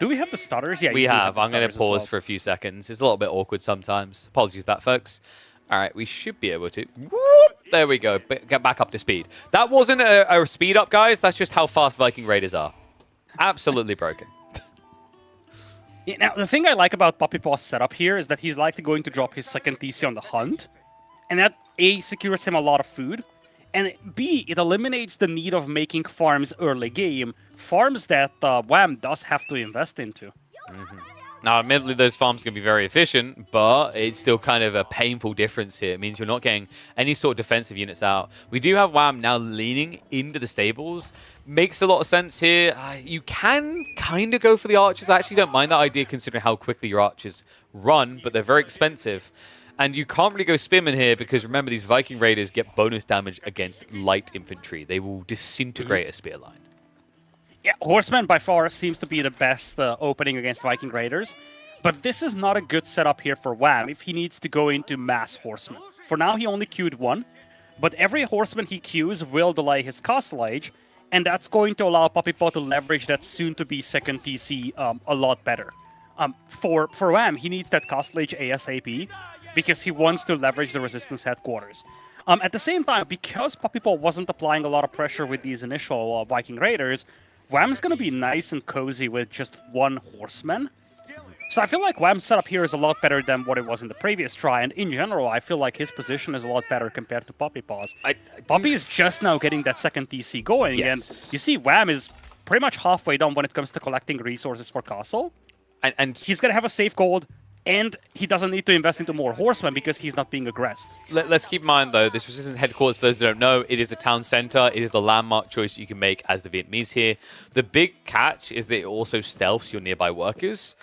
Do we have the stutters? Yeah, we have. I'm going to pause for a few seconds. It's a little bit awkward sometimes. Apologies for that, folks. All right, we should be able to. Whoop, there we go. Get back up to speed. That wasn't a speed up, guys. That's just how fast Viking Raiders are. Absolutely broken. Yeah, now, the thing I like about Puppy Paw's setup here is that he's likely going to drop his second TC on the hunt. And that, A, secures him a lot of food. And B, it eliminates the need of making farms early game. Farms that Wham does have to invest into. Now, admittedly, those farms can be very efficient, but it's still kind of a painful difference here. It means you're not getting any sort of defensive units out. We do have Wham now leaning into the stables. Makes a lot of sense here. You can kind of go for the archers. I actually don't mind that idea considering how quickly your archers run, but they're very expensive. And you can't really go spim in here because remember, these Viking Raiders get bonus damage against light infantry. They will disintegrate a spear line. Yeah, Horseman by far seems to be the best opening against Viking Raiders. But this is not a good setup here for Wham if he needs to go into mass horsemen. For now, he only queued one, but every horseman he queues will delay his castle age, and that's going to allow Papipo to leverage that soon-to-be second TC a lot better. For Wham, he needs that castle age ASAP, because he wants to leverage the resistance headquarters. At the same time, because Papipo wasn't applying a lot of pressure with these initial Viking Raiders, Wham's going to be nice and cozy with just one horseman. So I feel like Wham's setup here is a lot better than what it was in the previous try, and in general, I feel like his position is a lot better compared to Papipo's. Poppy is just now getting that second TC going, and you see Wham is pretty much halfway done when it comes to collecting resources for Castle. And he's going to have a safe gold, and he doesn't need to invest into more horsemen because he's not being aggressed. Let's keep in mind, though, this resistance headquarters, for those who don't know, it is the town center. It is the landmark choice you can make as the Vietnamese here. The big catch is that it also stealths your nearby workers.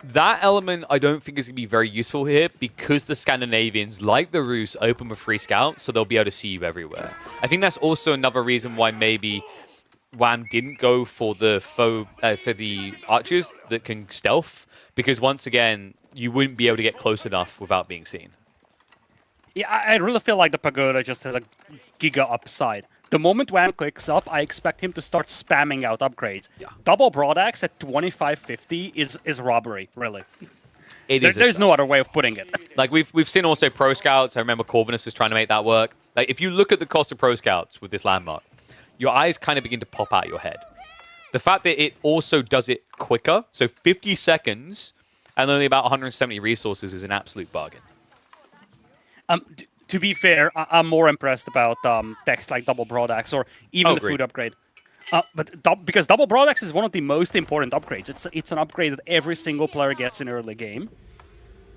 That element, I don't think, is going to be very useful here because the Scandinavians, like the Rus, open with free scouts, so they'll be able to see you everywhere. I think that's also another reason why maybe Wham didn't go for the for the archers that can stealth, because once again, you wouldn't be able to get close enough without being seen. Yeah, I really feel like the Pagoda just has a giga upside. The moment Wham clicks up, I expect him to start spamming out upgrades. Yeah. Double Broadaxe at 2550 is robbery, really. There's no other way of putting it. Like we've seen also Pro Scouts. I remember Corvinus was trying to make that work. Like if you look at the cost of Pro Scouts with this landmark, your eyes kind of begin to pop out your head. The fact that it also does it quicker, so 50 seconds and only about 170 resources is an absolute bargain. To be fair, I'm more impressed about decks like Double Broadaxe or even the food upgrade. Because Double Broadaxe is one of the most important upgrades. It's an upgrade that every single player gets in early game.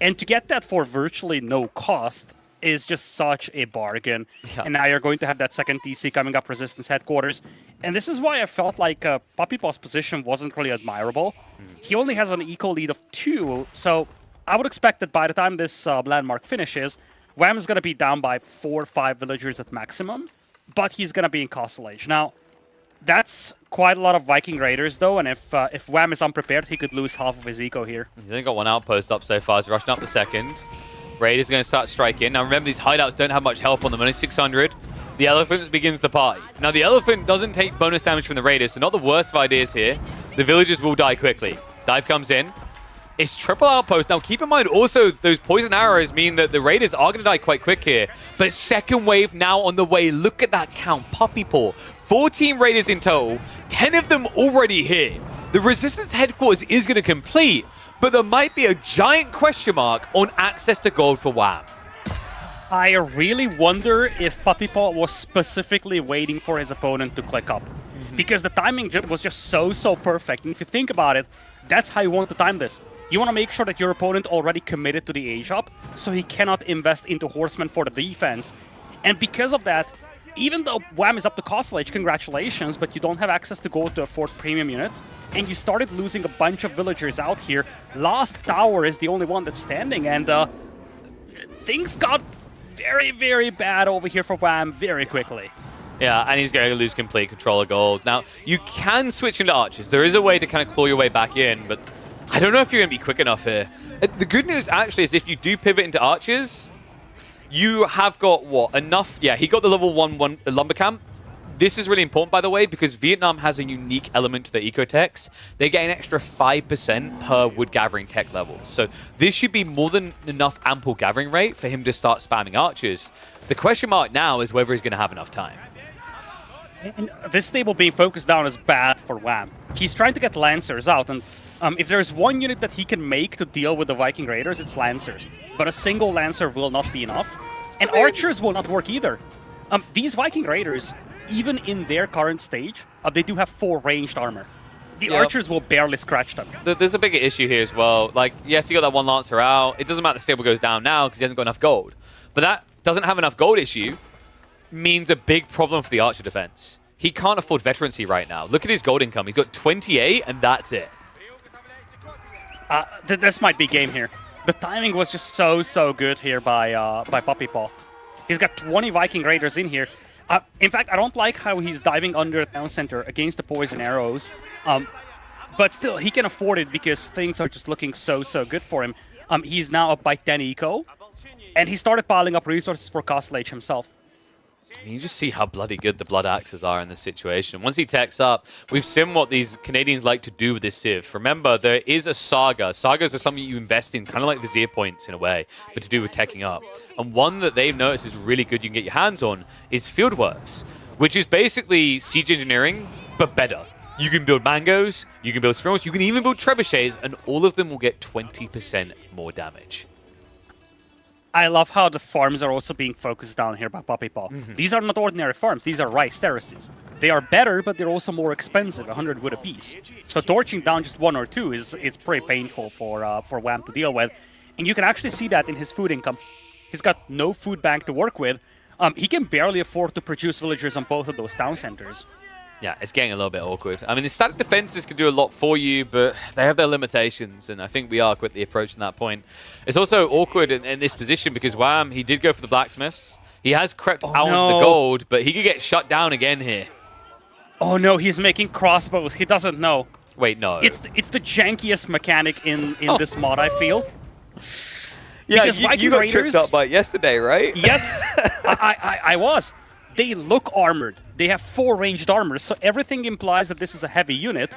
And to get that for virtually no cost is just such a bargain. Yeah. And now you're going to have that second TC coming up, Resistance Headquarters. And this is why I felt like Papipo's position wasn't really admirable. He only has an equal lead of 2, so I would expect that by the time this landmark finishes, Wham is going to be down by 4 or 5 villagers at maximum, but he's going to be in Castle Age. Now, that's quite a lot of Viking Raiders, though, and if Wham is unprepared, he could lose half of his eco here. He's only got one outpost up so far. He's rushing up the second. Raiders going to start striking. Now, remember, these hideouts don't have much health on them, only 600. The Elephant begins the party. Now, the Elephant doesn't take bonus damage from the Raiders, so not the worst of ideas here. The villagers will die quickly. Dive comes in. It's triple outpost. Now, keep in mind also, those poison arrows mean that the Raiders are going to die quite quick here. But second wave now on the way. Look at that count. Puppy paw. 14 Raiders in total. 10 of them already here. The Resistance Headquarters is going to complete, but there might be a giant question mark on access to gold for Wham. I really wonder if Papipo was specifically waiting for his opponent to click up. Because the timing was just so perfect. And if you think about it, that's how you want to time this. You want to make sure that your opponent already committed to the age up, so he cannot invest into horsemen for the defense. And because of that, even though Wham is up to Castle Age, congratulations, but you don't have access to gold to afford premium units, and you started losing a bunch of villagers out here. Last tower is the only one that's standing, and things got very bad over here for Wham very quickly. Yeah, and he's going to lose complete control of gold. Now, you can switch into archers. There is a way to kind of claw your way back in, but I don't know if you're going to be quick enough here. The good news, actually, is if you do pivot into archers, you have got, what, enough? Yeah, he got the level 1 lumber camp. This is really important, by the way, because Vietnam has a unique element to their eco-techs. They get an extra 5% per wood gathering tech level. So this should be more than enough ample gathering rate for him to start spamming archers. The question mark now is whether he's going to have enough time. And this stable being focused down is bad for Wham. He's trying to get Lancers out, and if there's one unit that he can make to deal with the Viking Raiders, it's Lancers. But a single Lancer will not be enough, and Archers will not work either. These Viking Raiders, even in their current stage, they do have 4 ranged armor. The Archers will barely scratch them. There's a bigger issue here as well. Like, yes, he got that one Lancer out. It doesn't matter the stable goes down now because he hasn't got enough gold. But that doesn't have enough gold issue means a big problem for the Archer defense. He can't afford veterancy right now. Look at his gold income. He's got 28, and that's it. This might be game here. The timing was just so good here by Papipo. He's got 20 Viking Raiders in here. In fact, I don't like how he's diving under the town center against the poison arrows. But But still, he can afford it because things are just looking so good for him. He's now up by 10 eco, and he started piling up resources for Castle Age himself. You just see how bloody good the Blood Axes are in this situation. Once he techs up, we've seen what these Canadians like to do with this Civ. Remember, there is a Saga. Sagas are something you invest in, kind of like Vizier points in a way, but to do with teching up. And one that they've noticed is really good you can get your hands on is Fieldworks, which is basically siege engineering, but better. You can build mangoes, you can build spirals, you can even build trebuchets, and all of them will get 20% more damage. I love how the farms are also being focused down here by Puppy Paw. These are not ordinary farms, these are rice terraces. They are better, but they're also more expensive, 100 wood apiece. So torching down just 1 or 2 is pretty painful for Wham to deal with. And you can actually see that in his food income. He's got no food bank to work with. He can barely afford to produce villagers on both of those town centers. Yeah, it's getting a little bit awkward. I mean, the static defenses can do a lot for you, but they have their limitations, and I think we are quickly approaching that point. It's also awkward in this position because Wham, he did go for the blacksmiths. He has crept out into the gold, but he could get shut down again here. Oh no, he's making crossbows. He doesn't know. Wait, no. It's the jankiest mechanic in this mod, I feel. Yeah, because you got tripped up by it yesterday, right? Yes, I was. They look armored. They have 4 ranged armor, so everything implies that this is a heavy unit.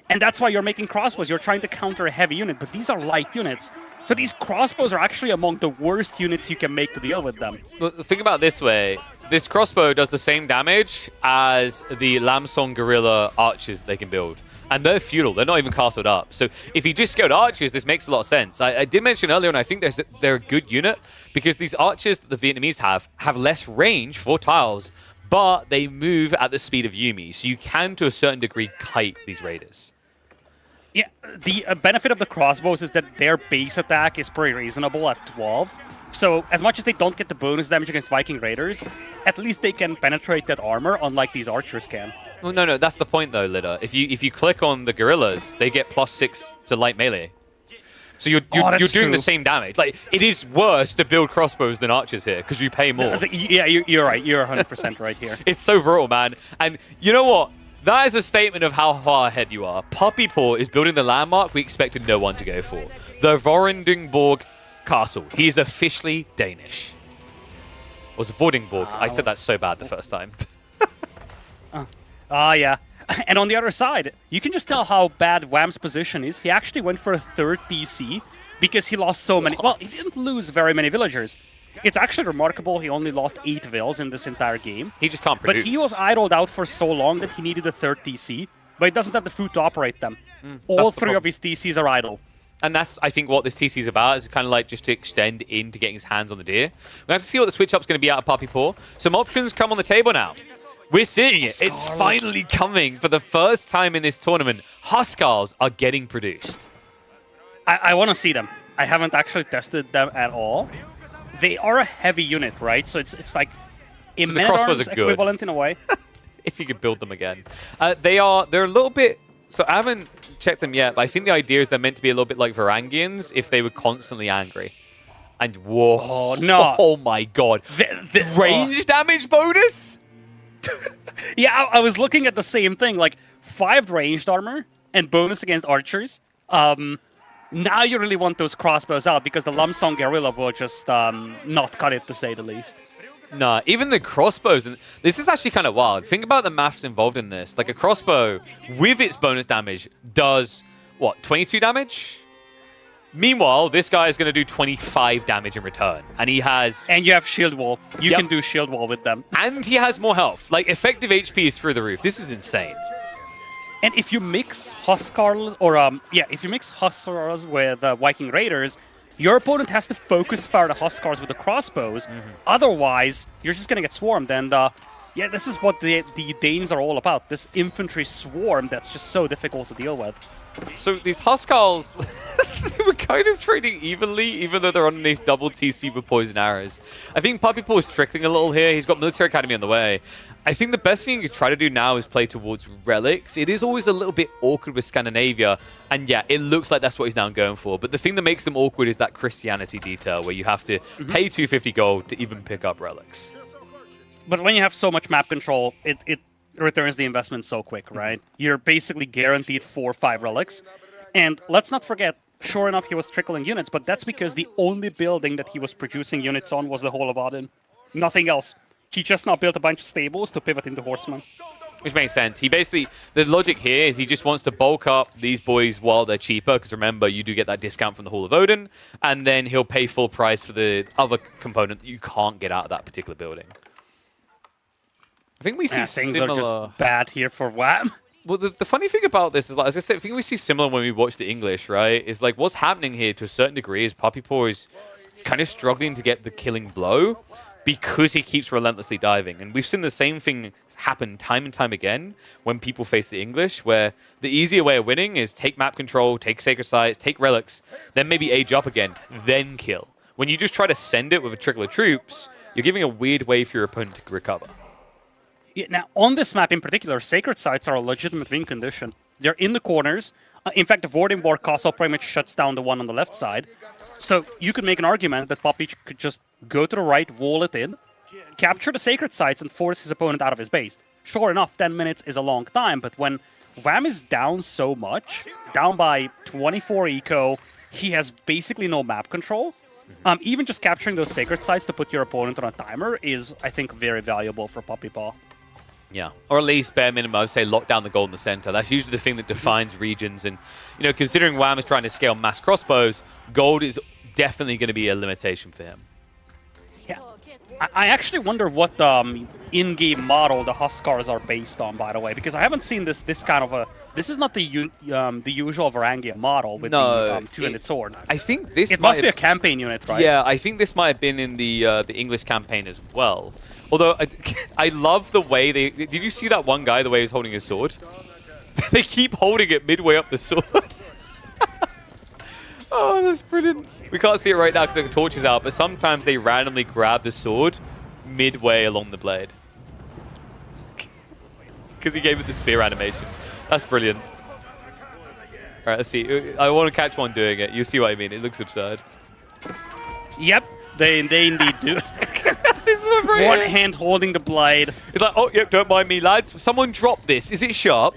And that's why you're making crossbows. You're trying to counter a heavy unit, but these are light units. So these crossbows are actually among the worst units you can make to deal with them. Well, think about it this way. This crossbow does the same damage as the Lamsong Gorilla archers they can build. And they're feudal. They're not even castled up. So if you just scaled archers, this makes a lot of sense. I did mention earlier, and I think they're a good unit, because these archers that the Vietnamese have less range for tiles, but they move at the speed of Yuumi. So you can, to a certain degree, kite these raiders. Yeah, the benefit of the crossbows is that their base attack is pretty reasonable at 12. So as much as they don't get the bonus damage against Viking raiders, at least they can penetrate that armor, unlike these archers can. Well, no, that's the point though, Lidda. If you click on the gorillas, they get +6 to light melee. So you're doing the same damage. Like, it is worse to build crossbows than archers here because you pay more. Yeah, you're right. You're 100% right here. It's so brutal, man. And you know what? That is a statement of how far ahead you are. Puppy Paw is building the landmark we expected no one to go for. The Vorendingborg Castle. He is officially Danish. Or was it Vordingborg? I said that so bad the first time. Yeah. And on the other side, you can just tell how bad Wham's position is. He actually went for a 3rd DC because he lost so many. Well, he didn't lose very many villagers. It's actually remarkable he only lost 8 vills in this entire game. He just can't produce. But he was idled out for so long that he needed a 3rd DC, but he doesn't have the food to operate them. All 3 of his DCs are idle. And that's, I think, what this TC is about, is kind of like just to extend into getting his hands on the deer. We have to see what the switch-up's going to be out of Puppy Paw. Some options come on the table now. We're seeing it. It's finally coming for the first time in this tournament. Huskars are getting produced. I want to see them. I haven't actually tested them at all. They are a heavy unit, right? So it's like Immediarm's equivalent in a way. If you could build them again. They're a little bit... So I haven't checked them yet, but I think the idea is they're meant to be a little bit like Varangians if they were constantly angry. And whoa. Oh, no. Oh my god. The range damage bonus? Yeah, I was looking at the same thing, like 5 ranged armor and bonus against archers. Now you really want those crossbows out because the Lamsong Guerrilla will just not cut it, to say the least. Nah, even the crossbows, and this is actually kind of wild. Think about the maths involved in this. Like a crossbow with its bonus damage does, what, 22 damage? Meanwhile, this guy is going to do 25 damage in return. And he has... And you have shield wall. You can do shield wall with them. And he has more health. Like, effective HP is through the roof. This is insane. And if you mix Huskars, or, if you mix Huskars with Viking Raiders, your opponent has to focus fire the Huskars with the crossbows. Otherwise, you're just going to get swarmed. And, yeah, this is what the Danes are all about. This infantry swarm that's just so difficult to deal with. So these Huskars, they were kind of trading evenly, even though they're underneath double TC with poison arrows. I think Puppy Paw is trickling a little here. He's got Military Academy on the way. I think the best thing you could try to do now is play towards relics. It is always a little bit awkward with Scandinavia, and yeah, it looks like that's what he's now going for. But the thing that makes them awkward is that Christianity detail, where you have to pay 250 gold to even pick up relics. But when you have so much map control, it returns the investment so quick, right? You're basically guaranteed 4 or 5 relics. And let's not forget, sure enough, he was trickling units, but that's because the only building that he was producing units on was the Hall of Odin. Nothing else. He just now built a bunch of stables to pivot into Horsemen. Which makes sense. He basically, the logic here is he just wants to bulk up these boys while they're cheaper, because remember, you do get that discount from the Hall of Odin, and then he'll pay full price for the other component that you can't get out of that particular building. I think we see Things similar... are just bad here for Wham. Well, the funny thing about this is, like, as I said, I think we see similar when we watch the English, right? Is like what's happening here to a certain degree is Puppy Paw is kind of struggling to get the killing blow because he keeps relentlessly diving. And we've seen the same thing happen time and time again when people face the English, where the easier way of winning is take map control, take sacred sites, take relics, then maybe age up again, then kill. When you just try to send it with a trickle of troops, you're giving a weird way for your opponent to recover. Yeah, now, on this map in particular, sacred sites are a legitimate win condition. They're in the corners. In fact, the Warding War castle pretty much shuts down the one on the left side. So you could make an argument that Poppy could just go to the right, wall it in, capture the sacred sites, and force his opponent out of his base. Sure enough, 10 minutes is a long time, but when Wham is down so much, down by 24 eco, he has basically no map control. Even just capturing those sacred sites to put your opponent on a timer is, I think, very valuable for Puppy Paw. Yeah, or at least bare minimum, I would say lock down the gold in the center. That's usually the thing that defines regions. And, you know, considering Wham is trying to scale mass crossbows, gold is definitely going to be a limitation for him. Yeah. I actually wonder what in-game model the Huskars are based on, by the way, because I haven't seen this kind of a... This is not the usual Varangian model with the two-handed sword. I think this It must be a campaign unit, right? Yeah, I think this might have been in the English campaign as well. Although, I love the way they... Did you see that one guy, the way he was holding his sword? They keep holding it midway up the sword. Oh, that's brilliant. We can't see it right now because the torch is out, but sometimes they randomly grab the sword midway along the blade. Because he gave it the spear animation. That's brilliant. Alright, let's see. I want to catch one doing it. You see what I mean. It looks absurd. Yep, they indeed do. This one right One here. hand holding the blade. It's like, oh, yep, don't mind me, lads. Someone drop this. Is it sharp?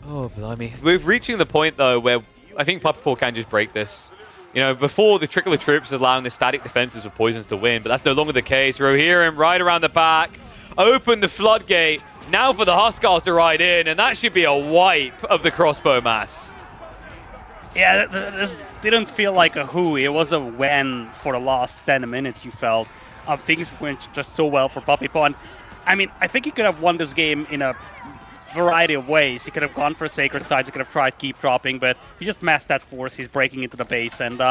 Oh, blimey. We're reaching the point, though, where I think Puppy Paw can just break this. You know, before the trickle of troops is allowing the static defenses of poisons to win, but that's no longer the case. Rohirrim right around the back. Open the floodgate. Now for the Huskars to ride in, and that should be a wipe of the crossbow mass. Yeah, this didn't feel like a who. It was a when for the last 10 minutes, you felt. Things went just so well for Puppy Paw. And, I mean, I think he could have won this game in a variety of ways. He could have gone for sacred sides, he could have tried keep dropping, but he just masked that force. He's breaking into the base, and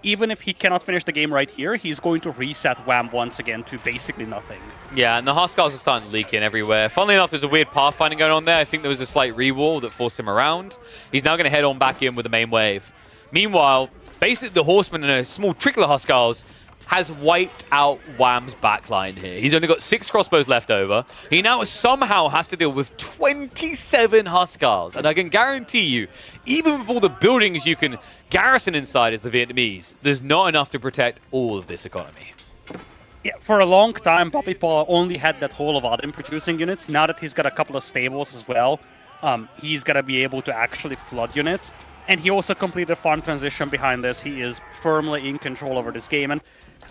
even if he cannot finish the game right here, he's going to reset Wham once again to basically nothing. Yeah, and the Huskars are starting to leak in everywhere. Funnily enough, there's a weird pathfinding going on there. I think there was a slight rewall that forced him around. He's now going to head on back in with the main wave. Meanwhile, basically the Horseman and a small trickle of Huskars has wiped out Wham's backline here. He's only got 6 crossbows left over. He now somehow has to deal with 27 Huskars. And I can guarantee you, even with all the buildings you can garrison inside as the Vietnamese, there's not enough to protect all of this economy. Yeah, for a long time, Puppy Paw only had that Hall of Odin producing units. Now that he's got a couple of stables as well, he's going to be able to actually flood units. And he also completed a farm transition behind this. He is firmly in control over this game. And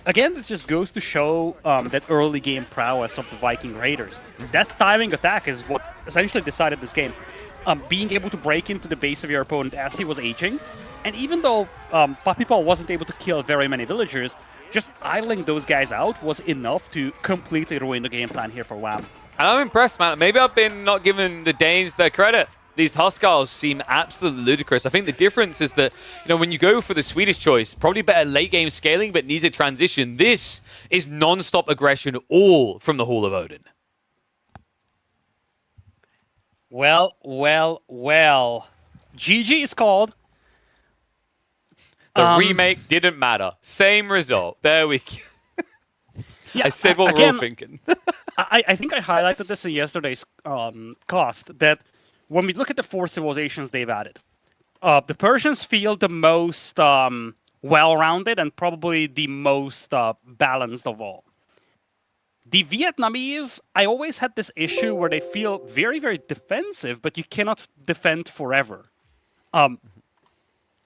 again, this just goes to show that early game prowess of the Viking Raiders. That timing attack is what essentially decided this game. Being able to break into the base of your opponent as he was aging. And even though Puppy Paw wasn't able to kill very many villagers, just idling those guys out was enough to completely ruin the game plan here for Wham. And I'm impressed, man. Maybe I've been not giving the Danes their credit. These Huskars seem absolutely ludicrous. I think the difference is that, you know, when you go for the Swedish choice, probably better late game scaling, but needs a transition. This is non-stop aggression, all from the Hall of Odin. Well. GG is called. The remake didn't matter. Same result. There we go. Yeah, I said what again, we're all thinking. I think I highlighted this in yesterday's cast, that when we look at the 4 civilizations they've added, the Persians feel the most well-rounded and probably the most balanced of all. The Vietnamese, I always had this issue where they feel very, very defensive, but you cannot defend forever. And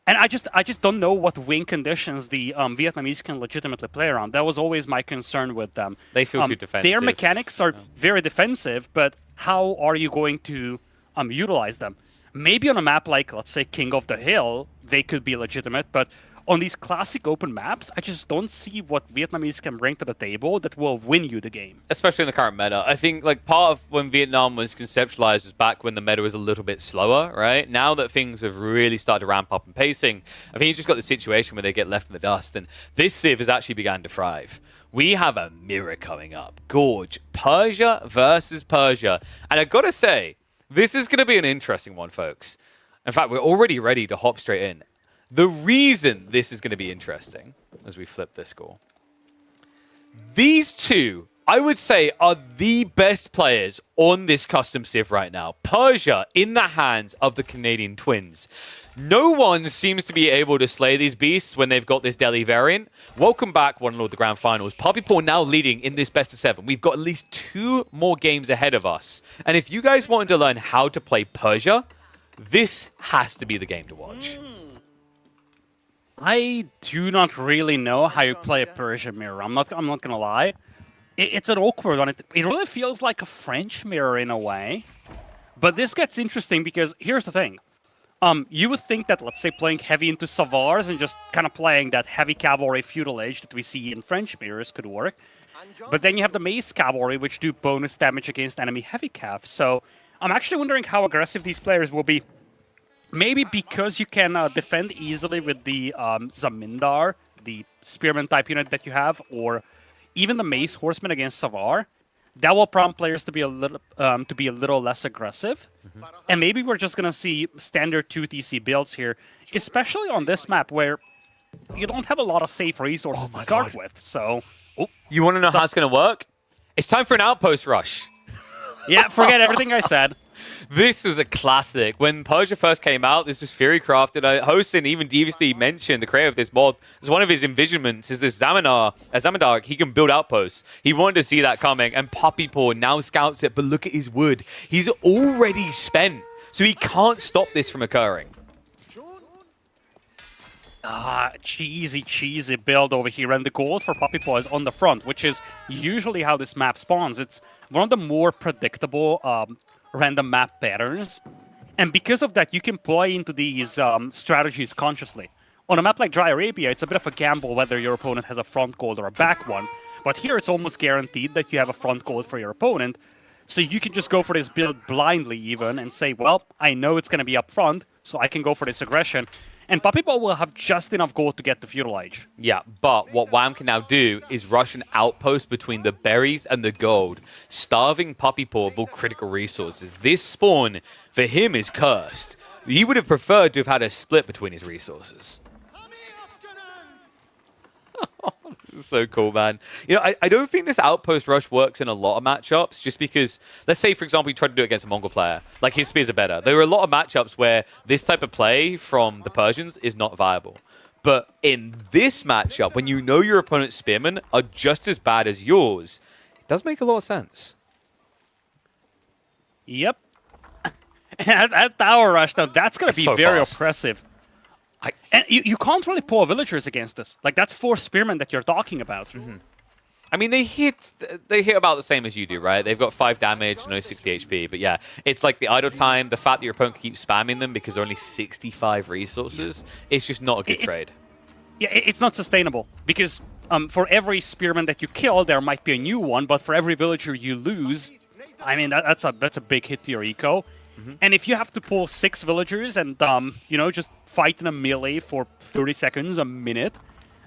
I just don't know what wing conditions the Vietnamese can legitimately play around. That was always my concern with them. They feel too defensive. Their mechanics are very defensive, but how are you going to utilize them? Maybe on a map like, let's say, King of the Hill, they could be legitimate, but on these classic open maps, I just don't see what Vietnamese can bring to the table that will win you the game. Especially in the current meta. I think like part of when Vietnam was conceptualized was back when the meta was a little bit slower, right? Now that things have really started to ramp up in pacing, I think you just got the situation where they get left in the dust. And this Civ has actually begun to thrive. We have a mirror coming up. Gorge. Persia versus Persia. And I gotta say, this is gonna be an interesting one, folks. In fact, we're already ready to hop straight in. The reason this is going to be interesting, as we flip this score, these two, I would say, are the best players on this custom Civ right now. Persia in the hands of the Canadian twins. No one seems to be able to slay these beasts when they've got this Delhi variant. Welcome back, One Lord, the Grand Finals. Puppy Paw now leading in this best of 7. We've got at least 2 more games ahead of us. And if you guys wanted to learn how to play Persia, this has to be the game to watch. I do not really know how you play a Persian mirror. I'm not gonna lie. It's an awkward one. It really feels like a French mirror in a way. But this gets interesting because here's the thing. You would think that, let's say, playing heavy into Savars and just kind of playing that heavy cavalry feudal age that we see in French mirrors could work. But then you have the mace cavalry, which do bonus damage against enemy heavy cav. So I'm actually wondering how aggressive these players will be. Maybe because you can defend easily with the Zamindar, the spearman type unit that you have, or even the mace horseman against Savar, that will prompt players to be a little less aggressive. And maybe we're just gonna see standard 2TC builds here, especially on this map where you don't have a lot of safe resources to start with. So, you want to know how it's going to work? It's time for an outpost rush. Yeah, forget everything I said. This was a classic. When Persia first came out, this was theory crafted. Hosen, even Deviously mentioned the creator of this mod, as one of his envisionments is this Zamindar, he can build outposts. He wanted to see that coming, and Puppy Paw now scouts it, but look at his wood. He's already spent, so he can't stop this from occurring. Cheesy build over here, and the gold for Puppy Paw is on the front, which is usually how this map spawns. It's one of the more predictable random map patterns, and because of that, you can play into these strategies consciously. On a map like Dry Arabia, it's a bit of a gamble whether your opponent has a front gold or a back one, but here it's almost guaranteed that you have a front gold for your opponent, so you can just go for this build blindly even and say, well, I know it's going to be up front, so I can go for this aggression. And Puppy Paw will have just enough gold to get the feudal age. Yeah, but what Wham can now do is rush an outpost between the berries and the gold, starving Puppy Paw of all critical resources. This spawn, for him, is cursed. He would have preferred to have had a split between his resources. This is so cool, man. You know, I don't think this outpost rush works in a lot of matchups, just because, let's say, for example, you try to do it against a Mongol player. Like, his spears are better. There are a lot of matchups where this type of play from the Persians is not viable. But in this matchup, when you know your opponent's spearmen are just as bad as yours, it does make a lot of sense. Yep. And at Tower Rush, now, that's going to be so very oppressive. And you can't really pull villagers against this. Like, that's 4 spearmen that you're talking about. I mean, they hit about the same as you do, right? They've got 5 damage, no 60 HP. But yeah, it's like the idle time, the fact that your opponent keeps spamming them because they're only 65 resources. It's just not a good trade. Yeah, it's not sustainable. Because for every spearman that you kill, there might be a new one. But for every villager you lose, I mean, that's a big hit to your eco. And if you have to pull 6 villagers and, you know, just fight in a melee for 30 seconds, a minute,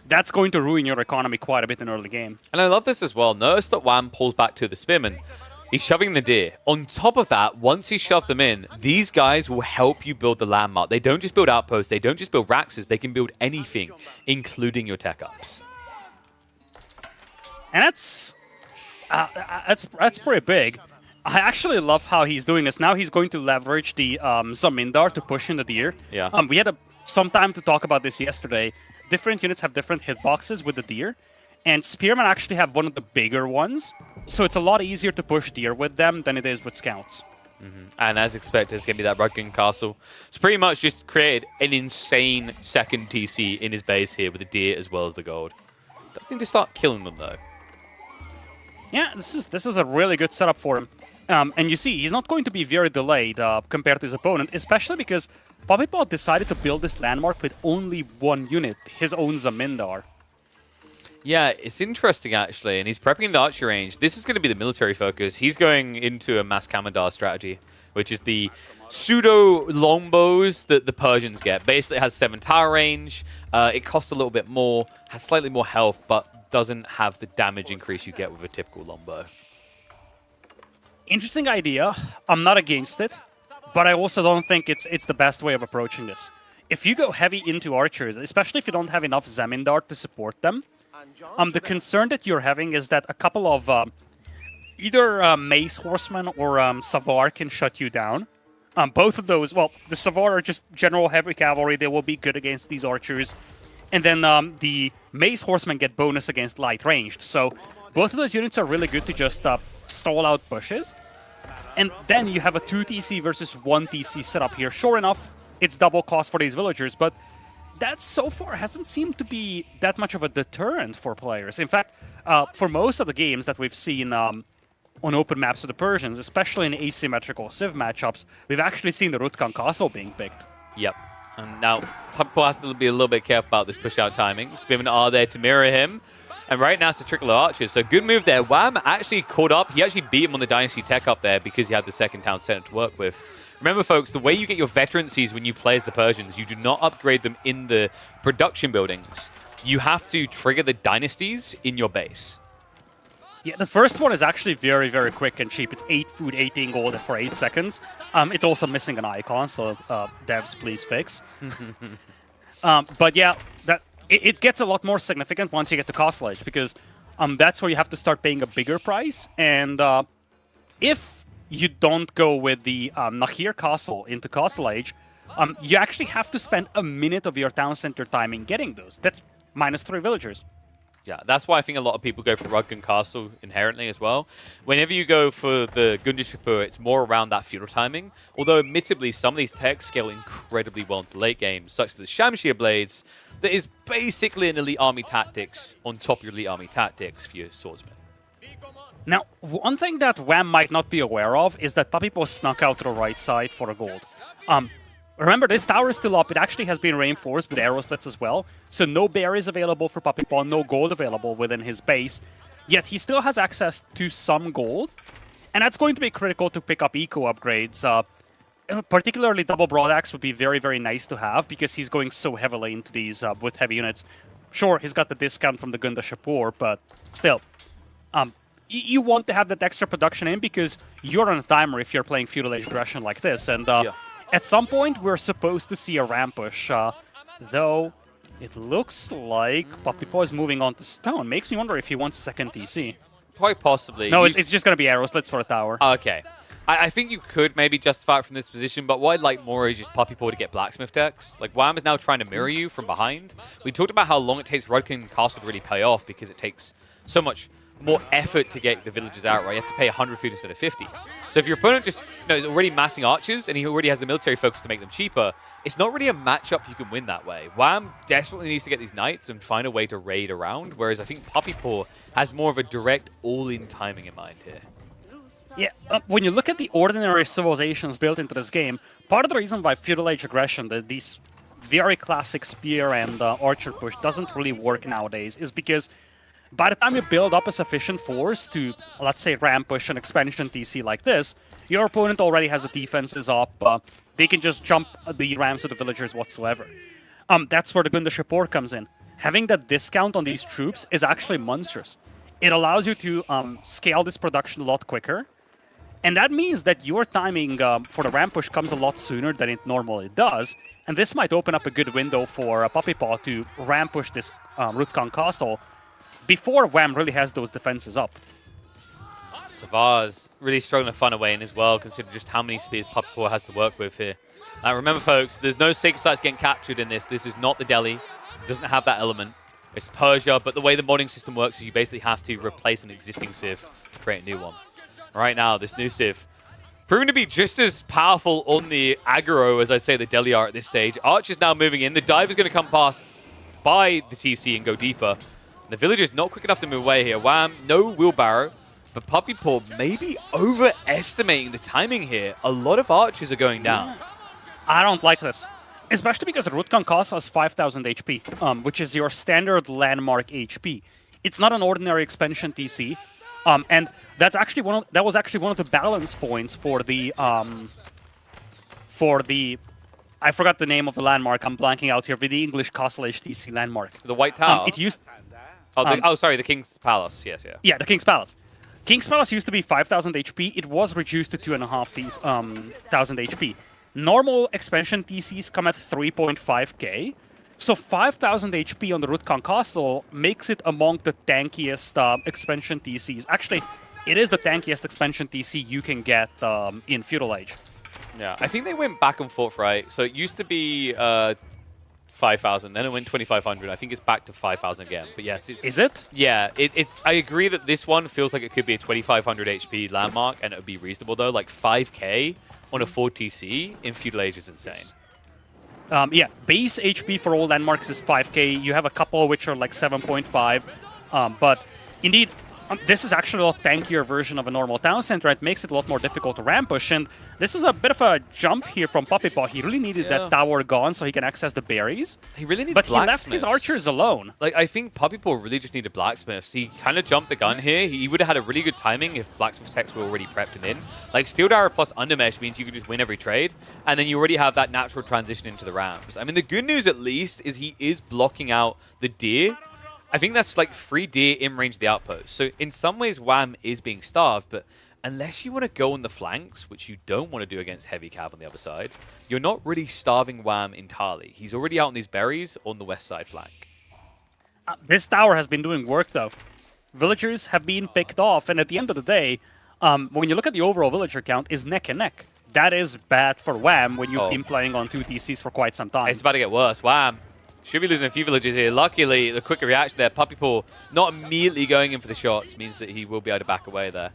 that's going to ruin your economy quite a bit in early game. And I love this as well. Notice that Wham pulls back to the spearman. He's shoving the deer. On top of that, once he's shoved them in, these guys will help you build the landmark. They don't just build outposts. They don't just build Raxes. They can build anything, including your tech ups. And that's pretty big. I actually love how he's doing this. Now he's going to leverage the Zamindar to push in the deer. Yeah. We had some time to talk about this yesterday. Different units have different hitboxes with the deer. And Spearmen actually have one of the bigger ones, so it's a lot easier to push deer with them than it is with scouts. And as expected, it's going to be that Rudgun Castle. It's pretty much just created an insane second TC in his base here with the deer as well as the gold. Does need to start killing them, though. Yeah, this is a really good setup for him. And you see, he's not going to be very delayed compared to his opponent, especially because Poppypaw decided to build this landmark with only one unit, his own Zamindar. Yeah, it's interesting, actually, and he's prepping in the archery range. This is going to be the military focus. He's going into a Mass Kamandar strategy, which is the pseudo longbows that the Persians get. Basically, it has 7 tower range. It costs a little bit more, has slightly more health, but doesn't have the damage increase you get with a typical longbow. Interesting idea. I'm not against it, but I also don't think it's the best way of approaching this. If you go heavy into archers, especially if you don't have enough Zamindar to support them, the concern that you're having is that a couple of either Mace Horsemen or Savar can shut you down. Both of those, well, the Savar are just general heavy cavalry. They will be good against these archers. And then the Mace Horsemen get bonus against light ranged. So both of those units are really good to just stall out bushes. And then you have a 2 TC versus 1 TC setup here. Sure enough, it's double cost for these villagers, but that so far hasn't seemed to be that much of a deterrent for players. In fact, for most of the games that we've seen on open maps of the Persians, especially in asymmetrical Civ matchups, we've actually seen the Rutkan Castle being picked. Yep. And now, Poppypaw has to be a little bit careful about this push-out timing. Spearmen are there to mirror him. And right now it's a trickle of archers, so good move there. Wham actually caught up. He actually beat him on the Dynasty Tech up there because he had the second town center to work with. Remember, folks, the way you get your veterancies when you play as the Persians, you do not upgrade them in the production buildings. You have to trigger the dynasties in your base. Yeah, the first one is actually very, very quick and cheap. It's 8 food, 18 gold for 8 seconds. It's also missing an icon, so devs, please fix. But yeah, it gets a lot more significant once you get to Castle Age, because that's where you have to start paying a bigger price. And if you don't go with the Nahir Castle into Castle Age, you actually have to spend a minute of your town center time in getting those. That's -3 villagers. Yeah, that's why I think a lot of people go for Rudgun Castle inherently as well. Whenever you go for the Gundishapur, it's more around that feudal timing. Although, admittedly, some of these techs scale incredibly well into late games, such as the Shamshir Blades, that is basically an elite army tactics on top of your elite army tactics for your swordsmen. Now, one thing that Wham might not be aware of is that Poppypaw snuck out to the right side for a gold. Remember, this tower is still up. It actually has been reinforced with arrow slits as well. So no berries available for Poppypaw, no gold available within his base. Yet he still has access to some gold. And that's going to be critical to pick up eco upgrades. Particularly double broadaxe would be very, very nice to have because he's going so heavily into these with heavy units. Sure, he's got the discount from the Gunda Shapur, but still. You want to have that extra production in because you're on a timer if you're playing Feudal Age aggression like this. And at some point, we're supposed to see a ramp push. Though, it looks like Poppypaw is moving on to stone. Makes me wonder if he wants a second TC. Quite possibly. No, it's just going to be arrow slits for a tower. Okay. I think you could maybe justify it from this position, but what I'd like more is just Poppypaw to get blacksmith decks. Like, Wham is now trying to mirror you from behind. We talked about how long it takes Rudkin Castle to really pay off because it takes so much more effort to get the villagers out, right? You have to pay 100 food instead of 50. So if your opponent just is already massing archers and he already has the military focus to make them cheaper, it's not really a matchup you can win that way. Wham desperately needs to get these knights and find a way to raid around, whereas I think Poppypaw has more of a direct all-in timing in mind here. Yeah, when you look at the ordinary civilizations built into this game, part of the reason why Feudal Age aggression, these very classic spear and archer push doesn't really work nowadays is because by the time you build up a sufficient force to, let's say, ramp push an expansion TC like this, your opponent already has the defenses up. They can just jump the rams to the villagers whatsoever. That's where the Gunda Shapur comes in. Having that discount on these troops is actually monstrous. It allows you to scale this production a lot quicker. And that means that your timing for the ramp push comes a lot sooner than it normally does. And this might open up a good window for Poppypaw to ramp push this Rutkan Castle before Wham really has those defenses up. Savar's really struggling to find a way in as well, considering just how many spears Poppypaw has to work with here. Remember, folks, there's no sacred sites getting captured in this. This is not the Delhi. It doesn't have that element. It's Persia, but the way the modding system works is you basically have to replace an existing Civ to create a new one. Right now, this new Civ proving to be just as powerful on the aggro as I say the Deli are at this stage. Arch is now moving in. The dive is going to come past by the TC and go deeper. The villager's not quick enough to move away here. Wham, no wheelbarrow. But Puppy Paw maybe overestimating the timing here. A lot of archers are going down. I don't like this. Especially because Rutkan costs us 5,000 HP, which is your standard landmark HP. It's not an ordinary expansion TC. And that's actually that was actually one of the balance points for the I forgot the name of the landmark. I'm blanking out here. With the English Castle HTC landmark. The White Tower. It used. Sorry, the King's Palace. Yes, yeah. Yeah, the King's Palace. King's Palace used to be 5,000 HP. It was reduced to 2,500 HP. Normal expansion TCs come at 3.5k. So 5,000 HP on the Rutkan Castle makes it among the tankiest expansion TCs. Actually, it is the tankiest expansion TC you can get in Feudal Age. Yeah, I think they went back and forth, right? So it used to be 5,000, then it went 2,500. I think it's back to 5,000 again. But yes, is it? Yeah, it's. I agree that this one feels like it could be a 2,500 HP landmark, and it would be reasonable though. Like 5k on a 4 TC in Feudal Age is insane. Yeah, base HP for all landmarks is 5k. You have a couple which are like 7.5, but indeed. This is actually a lot tankier version of a normal town center. It makes it a lot more difficult to rampush, and this was a bit of a jump here from Puppy Paw. He really needed that tower gone so he can access the berries. He really needed But he left his archers alone. Like, I think Puppy Paw really just needed blacksmiths. He kind of jumped the gun here. He would have had a really good timing if blacksmith techs were already prepped and in. Like, Steel Dagger plus Undermesh means you can just win every trade, and then you already have that natural transition into the rams. I mean, the good news at least is he is blocking out the deer. I think that's like 3 deer in range of the outpost. So in some ways, Wham is being starved, but unless you want to go on the flanks, which you don't want to do against heavy cav on the other side, you're not really starving Wham entirely. He's already out on these berries on the west side flank. This tower has been doing work, though. Villagers have been picked off, and at the end of the day, when you look at the overall villager count, is neck and neck. That is bad for Wham when you've been playing on 2 TCs for quite some time. It's about to get worse. Wham should be losing a few villagers here. Luckily, the quicker reaction there, Puppy Paw not immediately going in for the shots means that he will be able to back away there.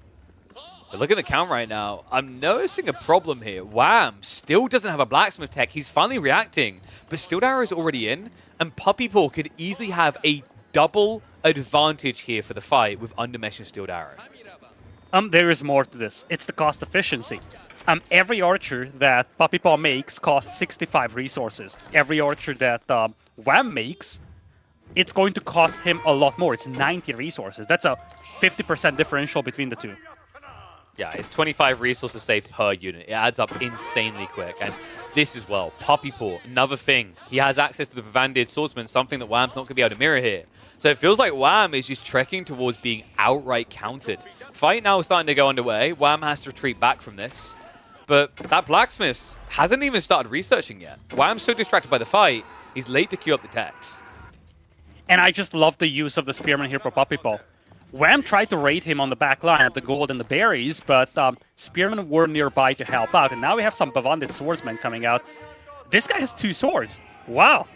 But look at the count right now. I'm noticing a problem here. Wham still doesn't have a blacksmith tech. He's finally reacting, but Steel Dagger is already in, and Puppy Paw could easily have a double advantage here for the fight with Undermesh and Steel Dagger. There is more to this. It's the cost efficiency. Every archer that Puppy Paw makes costs 65 resources. Every archer that Wham makes, it's going to cost him a lot more. It's 90 resources. That's a 50% differential between the two. Yeah, it's 25 resources saved per unit. It adds up insanely quick. And this as well, Puppy Paw, another thing. He has access to the Banded Swordsman, something that Wham's not going to be able to mirror here. So it feels like Wham is just trekking towards being outright countered. Fight now is starting to go underway. Wham has to retreat back from this. But that blacksmith hasn't even started researching yet. Wham's so distracted by the fight, he's late to queue up the techs. And I just love the use of the Spearman here for Puppy Paw. Wham tried to raid him on the back line at the gold and the berries, but Spearmen were nearby to help out. And now we have some Bavandid swordsmen coming out. This guy has 2 swords. Wow.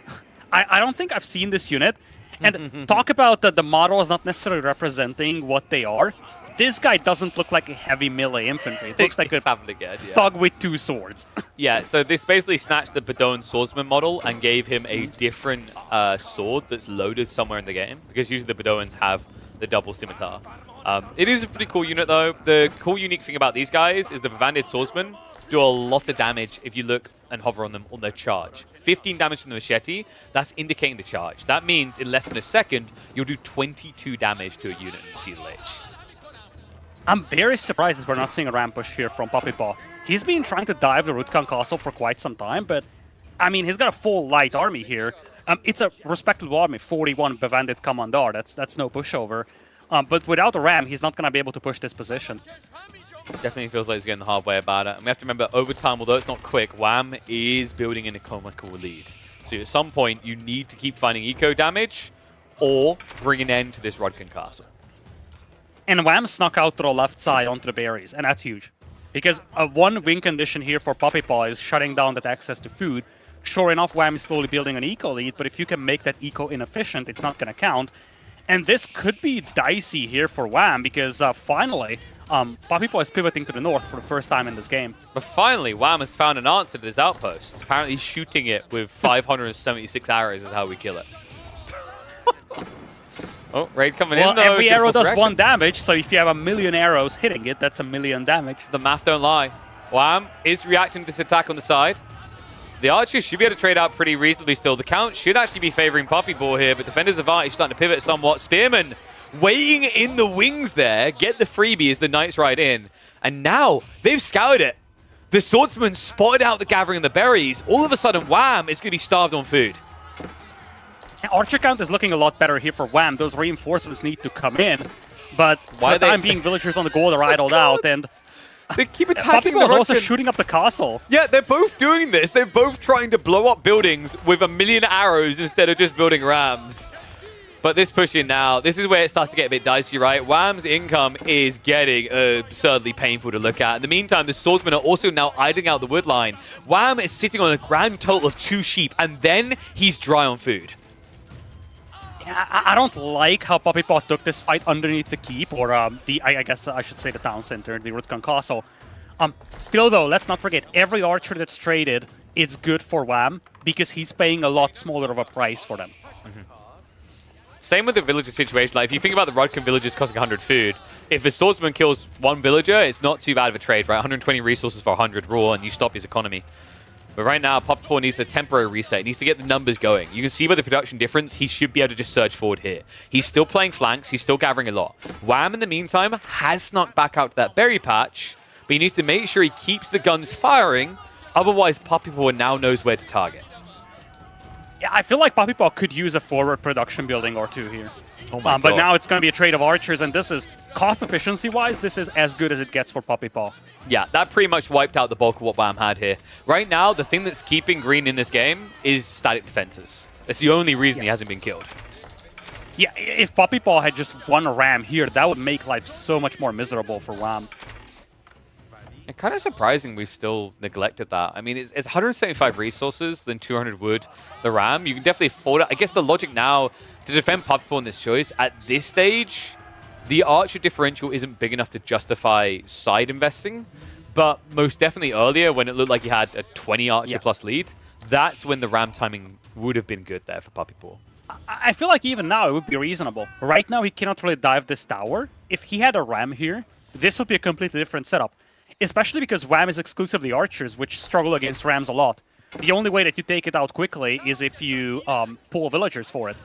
I don't think I've seen this unit. And talk about the model is not necessarily representing what they are. This guy doesn't look like a heavy melee infantry. It looks like a thug with 2 swords. Yeah, so this basically snatched the Bedouin swordsman model and gave him a different sword that's loaded somewhere in the game, because usually the Bedouins have the double scimitar. It is a pretty cool unit, though. The cool, unique thing about these guys is the Banded swordsmen do a lot of damage if you look and hover on them on their charge. 15 damage from the machete, that's indicating the charge. That means in less than a second, you'll do 22 damage to a unit in Feudal Age. I'm very surprised that we're not seeing a ramp push here from Puppy Paw. He's been trying to dive the Rutkan Castle for quite some time, but I mean, he's got a full light army here. It's a respectable army, 41 Bavandid Commandar. That's no pushover. But without a ram, he's not going to be able to push this position. Definitely feels like he's getting the hard way about it. And we have to remember, over time, although it's not quick, Wham is building an economical lead. So at some point, you need to keep finding eco damage or bring an end to this Rutkan Castle. And Wham snuck out to the left side onto the berries, and that's huge. Because one win condition here for Puppy Paw is shutting down that access to food. Sure enough, Wham is slowly building an eco lead, but if you can make that eco inefficient, it's not going to count. And this could be dicey here for Wham, because finally, Papipo is pivoting to the north for the first time in this game. But finally, Wham has found an answer to this outpost. Apparently shooting it with 576 arrows is how we kill it. Oh, raid coming in, though. Every arrow does 1 damage, so if you have 1,000,000 arrows hitting it, that's 1,000,000 damage. The math don't lie. Wham is reacting to this attack on the side. The archers should be able to trade out pretty reasonably still. The count should actually be favoring Puppyball here, but Defender's advantage starting to pivot somewhat. Spearman waiting in the wings there, get the freebie as the Knights ride in. And now they've scoured it. The Swordsman spotted out the gathering of the berries. All of a sudden, Wham is going to be starved on food. Archer count is looking a lot better here for Wham. Those reinforcements need to come in, but for the time being, villagers on the goal are idled out, and they keep attacking. Puppyball is also shooting up the castle. Yeah, they're both doing this. They're both trying to blow up buildings with 1,000,000 arrows instead of just building rams. But this push in now, this is where it starts to get a bit dicey, right? Wham's income is getting absurdly painful to look at. In the meantime, the swordsmen are also now idling out the wood line. Wham is sitting on a grand total of 2 sheep, and then he's dry on food. I don't like how Puppyball took this fight underneath the keep, or I guess I should say the town center, the Rutkan Castle. Still though, let's not forget, every archer that's traded is good for Wham, because he's paying a lot smaller of a price for them. Same with the villager situation. Like, if you think about the Rutkan villagers costing 100 food, if a swordsman kills 1 villager, it's not too bad of a trade, right? 120 resources for 100 raw, and you stop his economy. But right now, Puppyball needs a temporary reset. He needs to get the numbers going. You can see by the production difference, he should be able to just surge forward here. He's still playing flanks. He's still gathering a lot. Wham, in the meantime, has snuck back out to that berry patch, but he needs to make sure he keeps the guns firing. Otherwise, Puppyball now knows where to target. Yeah, I feel like Puppyball could use a forward production building or 2 here. Oh my God. But now it's going to be a trade of archers, and this is, cost efficiency-wise, this is as good as it gets for Puppyball. Yeah, that pretty much wiped out the bulk of what Wham had here. Right now, the thing that's keeping Green in this game is static defenses. That's the only reason he hasn't been killed. Yeah, if Puppyball had just 1 ram here, that would make life so much more miserable for Wham. It's kind of surprising we've still neglected that. I mean, it's 175 resources, then 200 wood, the ram. You can definitely afford it. I guess the logic now to defend Puppyball in this choice, at this stage, the archer differential isn't big enough to justify side investing, but most definitely earlier when it looked like he had a 20 archer plus lead, that's when the ram timing would have been good there for Puppyball. I feel like even now it would be reasonable. Right now he cannot really dive this tower. If he had a ram here, this would be a completely different setup. Especially because Wham is exclusively archers, which struggle against rams a lot. The only way that you take it out quickly is if you pull villagers for it.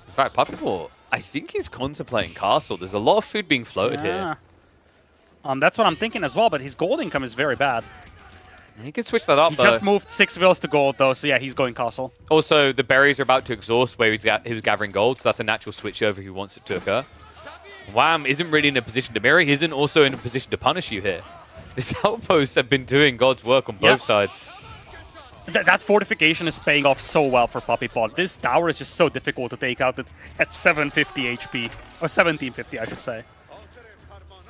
In fact, Puppyball, I think he's contemplating castle. There's a lot of food being floated here. That's what I'm thinking as well, but his gold income is very bad. He can switch that up, He just moved 6 vills to gold, though, so yeah, he's going castle. Also, the berries are about to exhaust where he was gathering gold, so that's a natural switch over he wants it to occur. Wham isn't really in a position to mirror. He isn't also in a position to punish you here. These outposts have been doing God's work on both sides. That fortification is paying off so well for Puppyball. This tower is just so difficult to take out at 750 HP. Or 1750, I should say.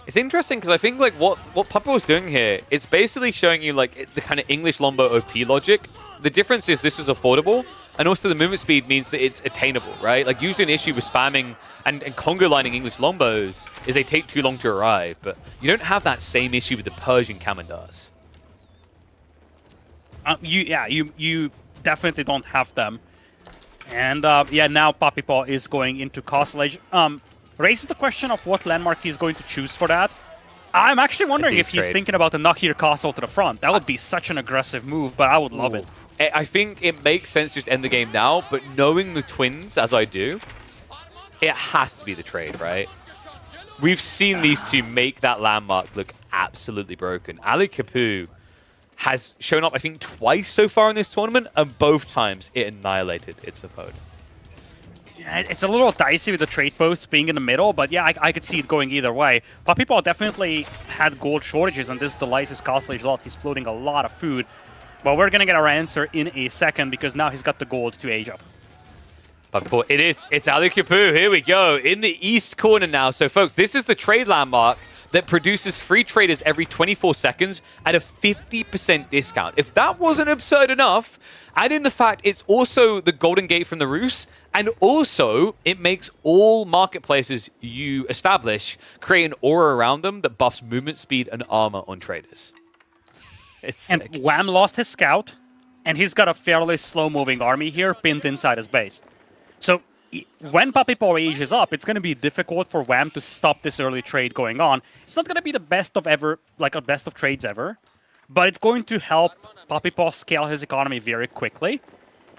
It's interesting because I think like what Puppyball's doing here, it's basically showing you like the kind of English Lombo OP logic. The difference is this is affordable, and also the movement speed means that it's attainable, right? Like usually an issue with spamming and Congo lining English Lombos is they take too long to arrive, but you don't have that same issue with the Persian Kamandars. You definitely don't have them. And yeah, now Puppyball is going into Castle Age. Raises the question of what landmark he's going to choose for that. I'm actually wondering if he's thinking about a Nakir Castle to the front. That would be such an aggressive move, but I would love it. I think it makes sense to just end the game now, but knowing the twins, as I do, it has to be the trade, right? We've seen these two make that landmark look absolutely broken. Ali Kapu has shown up, I think, twice so far in this tournament, and both times it annihilated its opponent. It's a little dicey with the trade posts being in the middle, but yeah, I could see it going either way. Puppyball definitely had gold shortages, and this delights his Castle Age a lot. He's floating a lot of food. But we're going to get our answer in a second, because now he's got the gold to age up. But it's Ali Kapu. Here we go. In the east corner now. So, folks, this is the trade landmark that produces free traders every 24 seconds at a 50% discount. If that wasn't absurd enough, add in the fact it's also the Golden Gate from the Rus, and also it makes all marketplaces you establish create an aura around them that buffs movement speed and armor on traders. It's sick. And Wham lost his scout, and he's got a fairly slow-moving army here pinned inside his base. So when Puppy Paw ages up, it's going to be difficult for Wham to stop this early trade going on. It's not going to be the best of ever, like a best of trades ever, but it's going to help Puppy Paw scale his economy very quickly.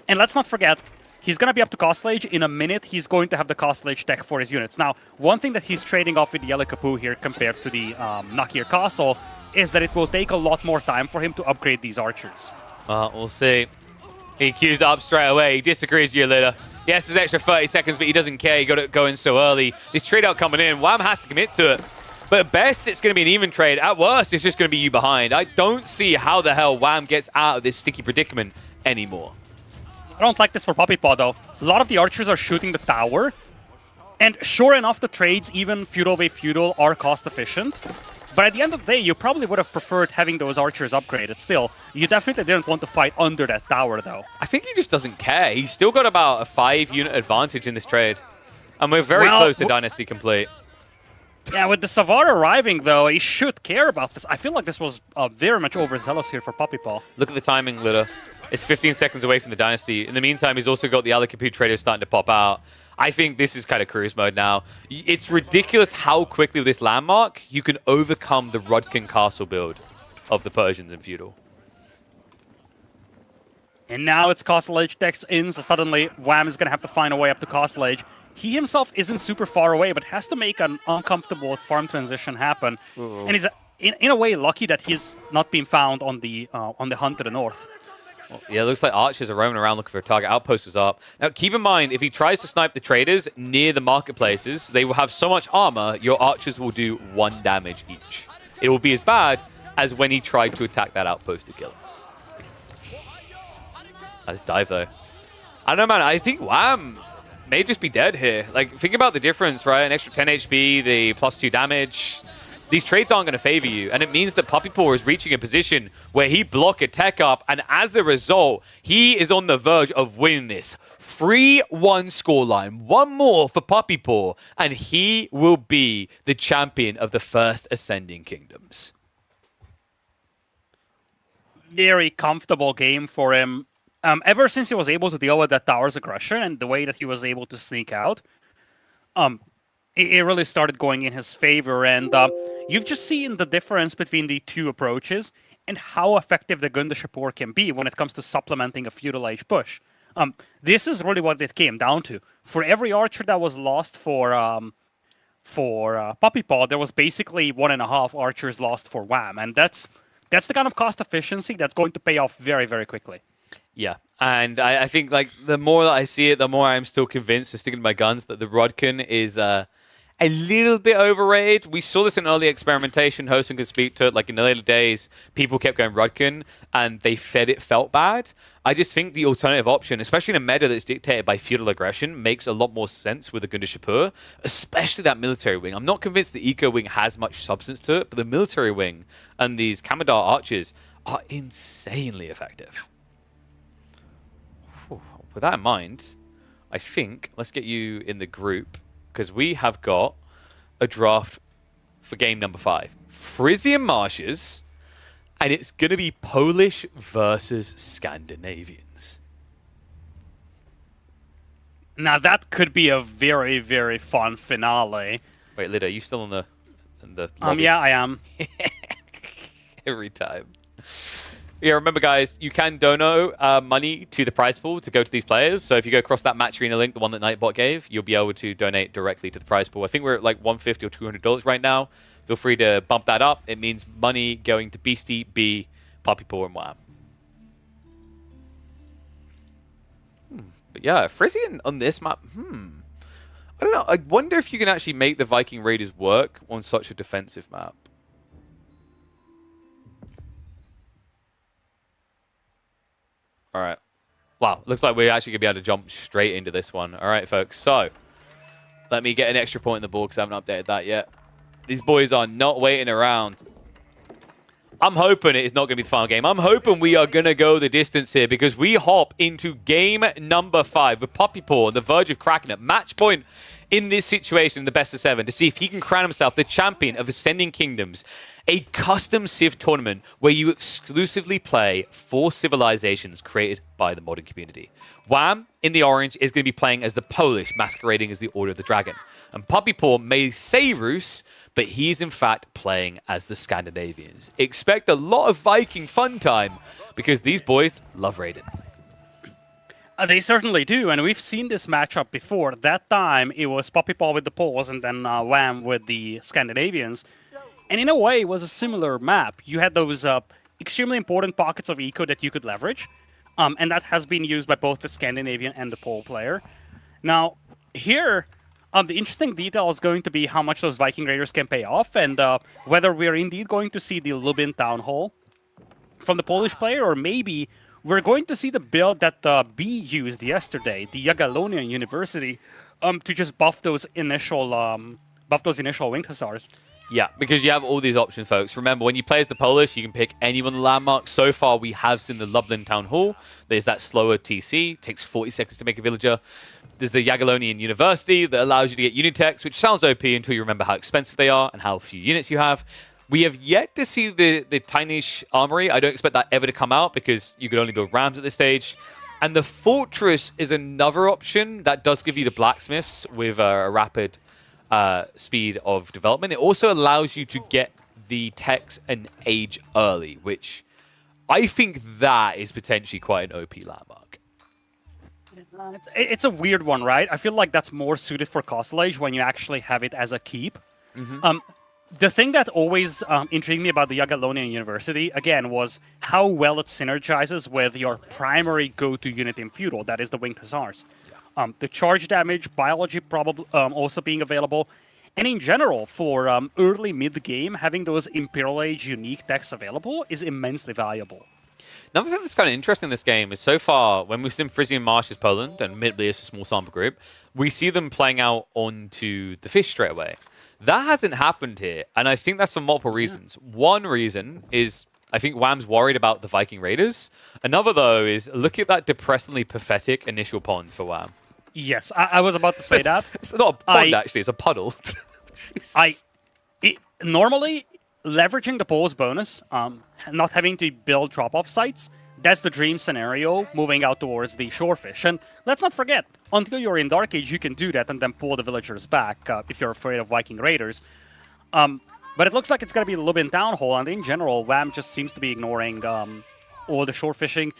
And let's not forget, he's going to be up to Costlage. In a minute, he's going to have the Costlage tech for his units. Now, one thing that he's trading off with the Yellow Kapoo here compared to the Nakir Castle is that it will take a lot more time for him to upgrade these archers. We'll see. He queues up straight away. He disagrees with you, Lida. Yes, there's extra 30 seconds, but he doesn't care. He got it going so early. This trade out coming in, Wham has to commit to it. But at best, it's going to be an even trade. At worst, it's just going to be you behind. I don't see how the hell Wham gets out of this sticky predicament anymore. I don't like this for Puppy Paw, though. A lot of the archers are shooting the tower. And sure enough, the trades, even feudal v feudal, are cost efficient. But at the end of the day, you probably would have preferred having those archers upgraded still. You definitely didn't want to fight under that tower, though. I think he just doesn't care. He's still got about a 5-unit advantage in this trade. And we're very close to Dynasty complete. Yeah, with the Savar arriving, though, he should care about this. I feel like this was very much overzealous here for Puppy Paw. Look at the timing, Lida. It's 15 seconds away from the Dynasty. In the meantime, he's also got the other compute traders starting to pop out. I think this is kind of cruise mode now. It's ridiculous how quickly with this landmark you can overcome the Rudkin Castle build of the Persians in Feudal. And now it's Costlage techs in, so suddenly Wham is going to have to find a way up to Costlage. He himself isn't super far away, but has to make an uncomfortable farm transition happen. Ooh. And he's, in a way, lucky that he's not being found on the hunt to the north. Well, yeah, it looks like archers are roaming around looking for a target. Outpost is up. Now, keep in mind, if he tries to snipe the traders near the marketplaces, they will have so much armor, your archers will do 1 damage each. It will be as bad as when he tried to attack that outpost to kill him. Nice dive, though. I don't know, man. I think Wham may just be dead here. Like, think about the difference, right? An extra 10 HP, the +2 damage. These trades aren't going to favor you, and it means that Puppy Paw is reaching a position where he block a tech up, and as a result, he is on the verge of winning this. 3-1 scoreline. One more for Puppy Paw, and he will be the champion of the first Ascending Kingdoms. Very comfortable game for him. Ever since he was able to deal with that tower's aggression and the way that he was able to sneak out, it really started going in his favor. And you've just seen the difference between the two approaches and how effective the Gunda Shapur can be when it comes to supplementing a feudal age push. This is really what it came down to. For every archer that was lost for Puppy Paw, there was basically 1.5 archers lost for Wham. And that's the kind of cost efficiency that's going to pay off very, very quickly. Yeah, and I think like the more that I see it, the more I'm still convinced, sticking to my guns, that the Rudkin is a little bit overrated. We saw this in early experimentation. Hosen can speak to it. Like in the later days, people kept going Rudkin, and they felt bad. I just think the alternative option, especially in a meta that's dictated by feudal aggression, makes a lot more sense with the Gunda Shapur, especially that military wing. I'm not convinced the eco wing has much substance to it, but the military wing and these Kamadar archers are insanely effective. With that in mind, I think let's get you in the group, because we have got a draft for game number 5. Frisian Marshes, and it's going to be Polish versus Scandinavians. Now that could be a very, very fun finale. Wait, Lida, are you still in the lobby? Yeah, I am. Every time. Yeah, remember, guys, you can dono money to the prize pool to go to these players. So if you go across that Match Arena link, the one that Nightbot gave, you'll be able to donate directly to the prize pool. I think we're at like $150 or $200 right now. Feel free to bump that up. It means money going to Beastie, B, Puppy Paw, and Wham. But yeah, Frisian on this map, I don't know. I wonder if you can actually make the Viking Raiders work on such a defensive map. All right. Wow, looks like we're actually going to be able to jump straight into this one. All right, folks. So, let me get an extra point in the board because I haven't updated that yet. These boys are not waiting around. I'm hoping it is not going to be the final game. I'm hoping we are going to go the distance here because we hop into game number 5 with Poppy Paw on the verge of cracking it. Match point in this situation in the best of 7 to see if he can crown himself the champion of Ascending Kingdoms, a custom Civ tournament where you exclusively play 4 civilizations created by the modern community. Wham, in the orange, is going to be playing as the Polish, masquerading as the Order of the Dragon. And Poppy Paw may say Rus, but he is in fact playing as the Scandinavians. Expect a lot of Viking fun time because these boys love raiding. They certainly do, and we've seen this matchup before. That time, it was Poppy Paw with the Poles and then Wham with the Scandinavians. And in a way, it was a similar map. You had those extremely important pockets of eco that you could leverage, and that has been used by both the Scandinavian and the Pole player. Now, here, the interesting detail is going to be how much those Viking Raiders can pay off, and whether we're indeed going to see the Lubin Town Hall from the Polish player, or maybe we're going to see the build that B used yesterday, the Jagiellonian University, to just buff those initial winged hussars. Yeah, because you have all these options, folks. Remember, when you play as the Polish, you can pick any one of the landmarks. So far, we have seen the Lublin Town Hall. There's that slower TC. Takes 40 seconds to make a villager. There's the Jagiellonian University that allows you to get Unitex, which sounds OP until you remember how expensive they are and how few units you have. We have yet to see the Tynish Armory. I don't expect that ever to come out because you could only build rams at this stage. And the Fortress is another option that does give you the blacksmiths with a rapid speed of development. It also allows you to get the techs and age early, which I think that is potentially quite an OP landmark. It's a weird one, right? I feel like that's more suited for Castle Age when you actually have it as a keep. The thing that always intrigued me about the Jagiellonian University, again, was how well it synergizes with your primary go-to unit in Feudal, that is the Winged Hussars. The charge damage, biology probably also being available, and in general, for early mid-game, having those Imperial Age unique decks available is immensely valuable. Another thing that's kind of interesting in this game is so far, when we've seen Frisian Marshes Poland, and admittedly it's a small sample group, we see them playing out onto the fish straight away. That hasn't happened here, and I think that's for multiple reasons. One reason is I think Wham's worried about the Viking Raiders. Another, though, is look at that depressingly pathetic initial pond for Wham. Yes, I was about to say that. It's not a pond, actually. It's a puddle. Normally, leveraging the Pole's bonus, not having to build drop-off sites, that's the dream scenario, moving out towards the shorefish. And let's not forget, until you're in Dark Age, you can do that and then pull the villagers back if you're afraid of Viking Raiders. But it looks like it's going to be Lubin Town Hall, and in general, Wham just seems to be ignoring all the shore fishing,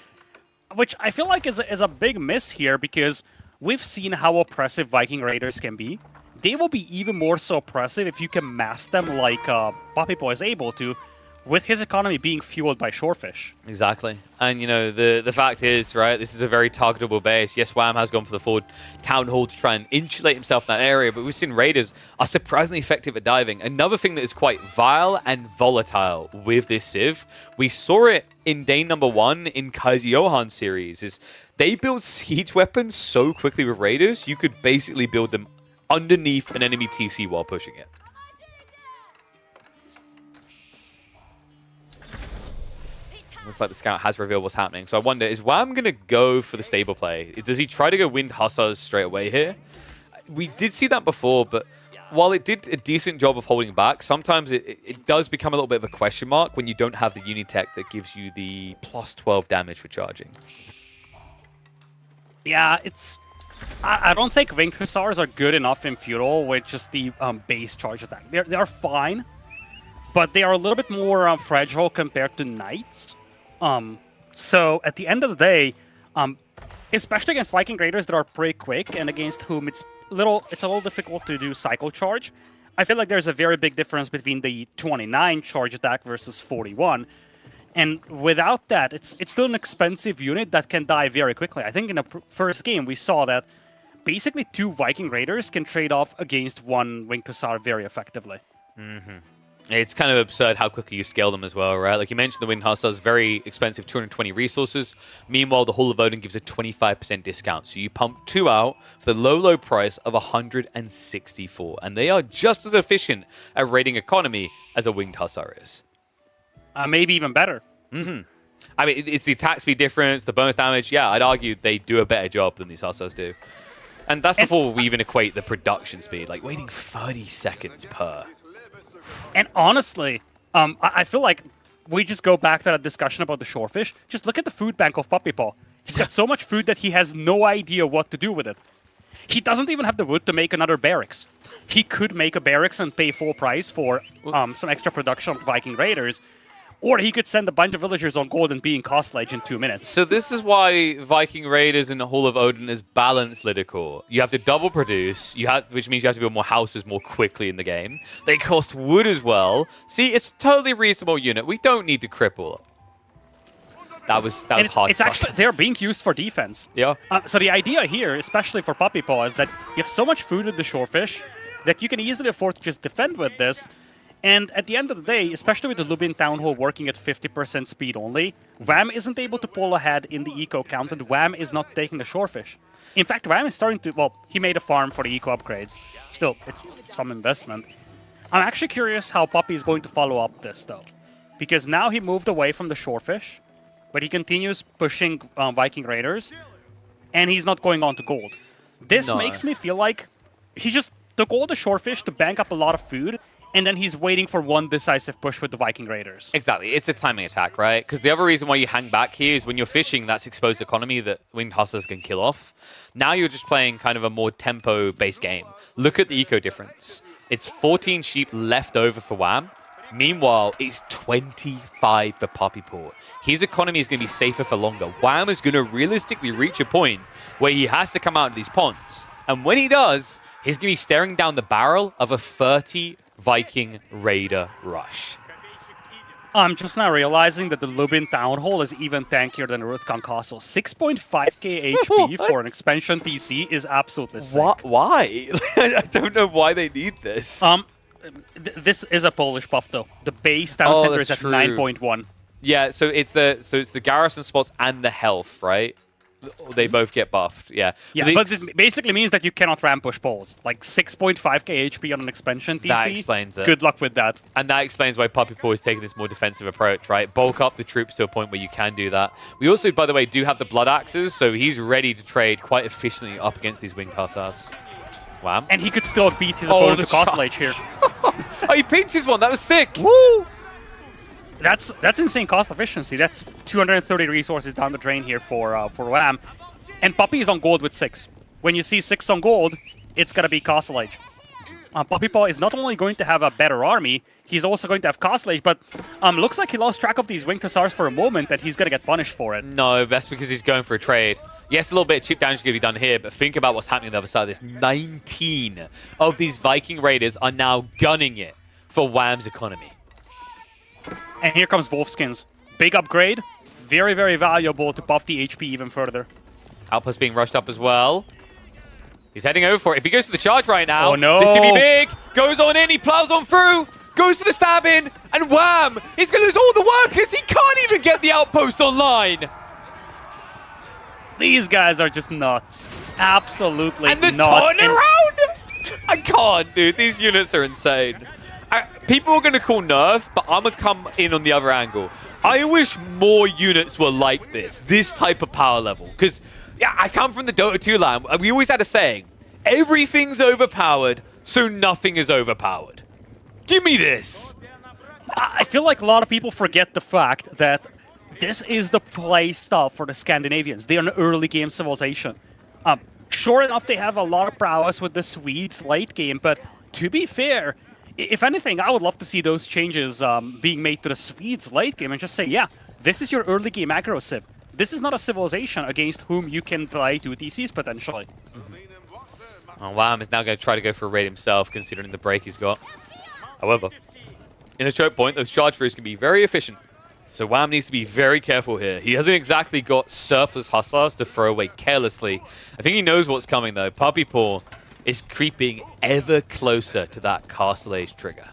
which I feel like is a big miss here, because we've seen how oppressive Viking Raiders can be. They will be even more so oppressive if you can mass them like Poppy Paw is able to, with his economy being fueled by shorefish. Exactly. And, you know, the fact is, right, this is a very targetable base. Yes, Wham has gone for the forward town hall to try and insulate himself in that area, but we've seen Raiders are surprisingly effective at diving. Another thing that is quite vile and volatile with this Civ, we saw it in day number 1 in Kaiser Johan's series, is they build siege weapons so quickly with Raiders, you could basically build them underneath an enemy TC while pushing it. Looks like the scout has revealed what's happening. So I wonder, is Wham going to go for the stable play? Does he try to go Winged Hussars straight away here? We did see that before, but while it did a decent job of holding back, sometimes it does become a little bit of a question mark when you don't have the Unitech that gives you the plus 12 damage for charging. Yeah, it's... I don't think Winged Hussars are good enough in Feudal with just the base charge attack. They're fine, but they are a little bit more fragile compared to Knights. So at the end of the day, especially against Viking Raiders that are pretty quick and against whom it's a little difficult to do cycle charge, I feel like there's a very big difference between the 29 charge attack versus 41. And without that, it's still an expensive unit that can die very quickly. I think in the first game we saw that basically 2 Viking Raiders can trade off against 1 Winged Hussar very effectively. It's kind of absurd how quickly you scale them as well, right? Like you mentioned, the Winged Hussars, very expensive, 220 resources. Meanwhile, the Hall of Odin gives a 25% discount. So you pump 2 out for the low price of 164. And they are just as efficient at raiding economy as a Winged Hussar is. Maybe even better. Mm-hmm. I mean, it's the attack speed difference, the bonus damage. Yeah, I'd argue they do a better job than these Hussars do. And that's before we even equate the production speed. Like waiting 30 seconds per. And honestly, I feel like we just go back to that discussion about the shorefish. Just look at the food bank of Puppy Paw. He's got so much food that he has no idea what to do with it. He doesn't even have the wood to make another barracks. He could make a barracks and pay full price for some extra production of the Viking Raiders. Or he could send a bunch of villagers on gold and be in Castle in 2 minutes. So this is why Viking Raiders in the Hall of Odin is balanced Lidicor. You have to double produce, which means you have to build more houses more quickly in the game. They cost wood as well. See, it's a totally reasonable unit. We don't need to cripple. That was hard. It's actually, they're being used for defense. Yeah. So the idea here, especially for Puppy Paw, is that you have so much food with the shorefish that you can easily afford to just defend with this. And at the end of the day, especially with the Lubin Town Hall working at 50% speed only, Wham isn't able to pull ahead in the eco count, and Wham is not taking the shorefish. In fact, Wham is starting to... Well, he made a farm for the eco upgrades. Still, it's some investment. I'm actually curious how Puppy is going to follow up this, though. Because now he moved away from the shorefish, but he continues pushing Viking Raiders, and he's not going on to gold. This makes me feel like he just took all the shorefish to bank up a lot of food, and then he's waiting for one decisive push with the Viking Raiders. Exactly. It's a timing attack, right? Because the other reason why you hang back here is when you're fishing, that's exposed economy that Winged Hussars can kill off. Now you're just playing kind of a more tempo-based game. Look at the eco difference. It's 14 sheep left over for Wham. Meanwhile, it's 25 for Puppy Paw. His economy is going to be safer for longer. Wham is going to realistically reach a point where he has to come out of these ponds. And when he does, he's going to be staring down the barrel of a 30 Viking Raider rush. I'm just now realizing that the Lubin Town Hall is even tankier than Rutkan Castle. 6.5k HP for an expansion TC is absolutely sick. Why? I don't know why they need this. This is a Polish buff though. The base town center is at 9.1. Yeah, so it's the garrison spots and the health, right? They both get buffed, yeah. Yeah, but this basically means that you cannot ram push poles. Like 6.5k HP on an expansion TC. That explains it. Good luck with that. And that explains why Puppy Paw is taking this more defensive approach, right? Bulk up the troops to a point where you can do that. We also, by the way, do have the Blood Axes, so he's ready to trade quite efficiently up against these Winged Hussars. Wow. And he could still beat his opponent to Castle Age here. Oh, he pinches one. That was sick. Woo! That's insane cost efficiency. That's 230 resources down the drain here for Wham. And Puppy is on gold with 6. When you see 6 on gold, it's gonna be Castle Age. Puppy Paw is not only going to have a better army, he's also going to have Castle Age, but looks like he lost track of these Winged Hussars for a moment and he's gonna get punished for it. No, that's because he's going for a trade. Yes, a little bit of chip damage is going to be done here, but think about what's happening on the other side of this. 19 of these Viking Raiders are now gunning it for Wham's economy. And here comes Wolfskins. Big upgrade. Very, very valuable to buff the HP even further. Outpost being rushed up as well. He's heading over for it. If he goes for the charge right now, oh no, this could be big. Goes on in, he plows on through, goes for the stab in, and wham! He's going to lose all the workers. He can't even get the outpost online. These guys are just nuts. Absolutely nuts. And the turnaround? I can't, dude. These units are insane. People are going to call nerf, but I'm going to come in on the other angle. I wish more units were like this type of power level. Because, yeah, I come from the Dota 2 land. We always had a saying, everything's overpowered, so nothing is overpowered. Give me this. I feel like a lot of people forget the fact that this is the play style for the Scandinavians. They are an early game civilization. Sure enough, they have a lot of prowess with the Swedes late game, but to be fair, if anything, I would love to see those changes being made to the Swedes late game and just say, yeah, this is your early game aggro civ. This is not a civilization against whom you can play 2 TCs potentially. Oh, Wham is now going to try to go for a raid himself, considering the break he's got. However, in a choke point, those charge throughs can be very efficient. So Wham needs to be very careful here. He hasn't exactly got surplus Hussars to throw away carelessly. I think he knows what's coming, though. Puppy Paw is creeping ever closer to that Castle Age trigger.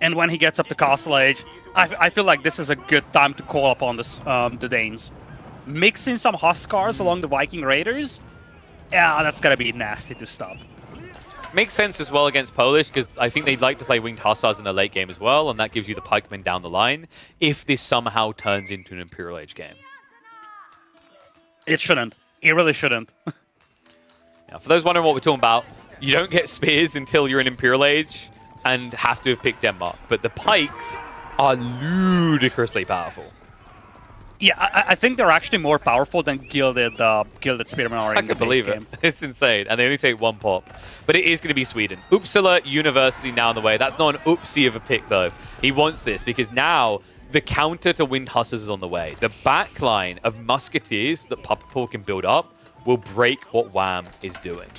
And when he gets up to Castle Age, I feel like this is a good time to call upon the Danes. Mixing some Huskars along the Viking Raiders, yeah, that's gonna be nasty to stop. Makes sense as well against Polish, because I think they'd like to play Winged Hussars in the late game as well, and that gives you the pikemen down the line, if this somehow turns into an Imperial Age game. It shouldn't. It really shouldn't. Now, for those wondering what we're talking about, you don't get spears until you're in Imperial Age, and have to have picked Denmark, but the pikes are ludicrously powerful. Yeah, I think they're actually more powerful than gilded spearmen are in the base game. It's insane, and they only take 1 pop. But it is going to be Sweden. Uppsala University now on the way. That's not an oopsie of a pick, though. He wants this, because now the counter to Winged Hussars is on the way. The backline of musketeers that Puppetpaw can build up will break what Wham is doing.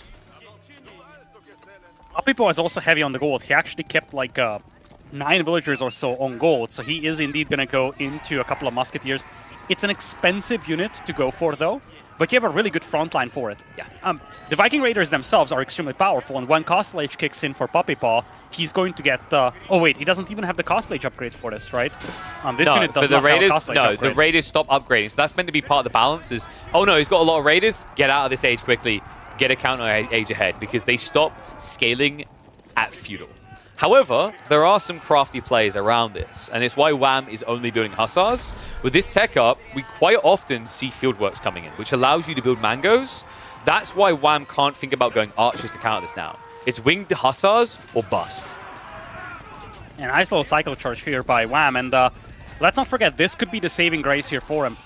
Puppetpaw is also heavy on the gold. He actually kept like 9 villagers or so on gold, so he is indeed going to go into a couple of musketeers. It's an expensive unit to go for, though, but you have a really good front line for it. Yeah. The Viking Raiders themselves are extremely powerful, and when Castle Age kicks in for Puppetpaw, he's going to get... oh, wait, he doesn't even have the Castle Age upgrade for this, right? This unit does not have a Castle Age upgrade. The Raiders stop upgrading, so that's meant to be part of the balance. Is, oh no, he's got a lot of Raiders, get out of this age quickly, get a counter age ahead, because they stop scaling at feudal. However, there are some crafty plays around this, and it's why Wham is only building Hussars. With this tech up, we quite often see Fieldworks coming in, which allows you to build Mangoes. That's why Wham can't think about going Archers to counter this now. It's Winged Hussars or bust. A nice little cycle charge here by Wham, and let's not forget, this could be the saving grace here for him.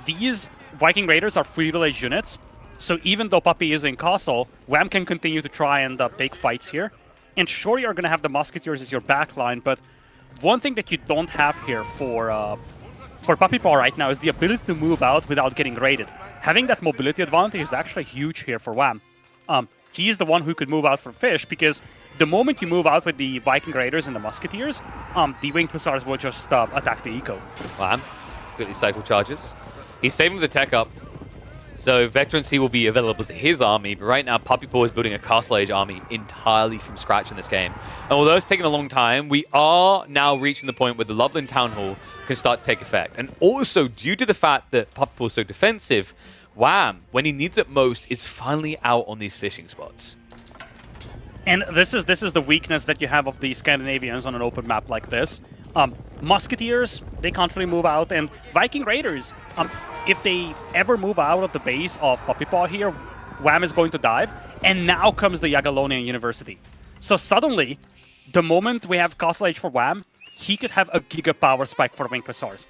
These Viking Raiders are feudal age units, so even though Puppy is in Castle, Wham can continue to try and take fights here. And sure, you're going to have the Musketeers as your backline, but one thing that you don't have here for Puppetpaw right now is the ability to move out without getting raided. Having that mobility advantage is actually huge here for Wham. He is the one who could move out for Fish, because the moment you move out with the Viking Raiders and the Musketeers, the Winged Hussars will just attack the eco. Wham, got these cycle charges. He's saving the tech up. So veterancy will be available to his army, but right now Puppetpaw is building a Castle Age army entirely from scratch in this game. And although it's taken a long time, we are now reaching the point where the Loveland Town Hall can start to take effect. And also, due to the fact that Puppetpaw is so defensive, Wham, when he needs it most, is finally out on these fishing spots. And this is the weakness that you have of the Scandinavians on an open map like this. Musketeers, they can't really move out, and Viking Raiders, if they ever move out of the base of Puppetpaw here, Wham is going to dive, and now comes the Jagiellonian University. So suddenly, the moment we have Castle Age for Wham, he could have a giga power spike for Winged Hussars.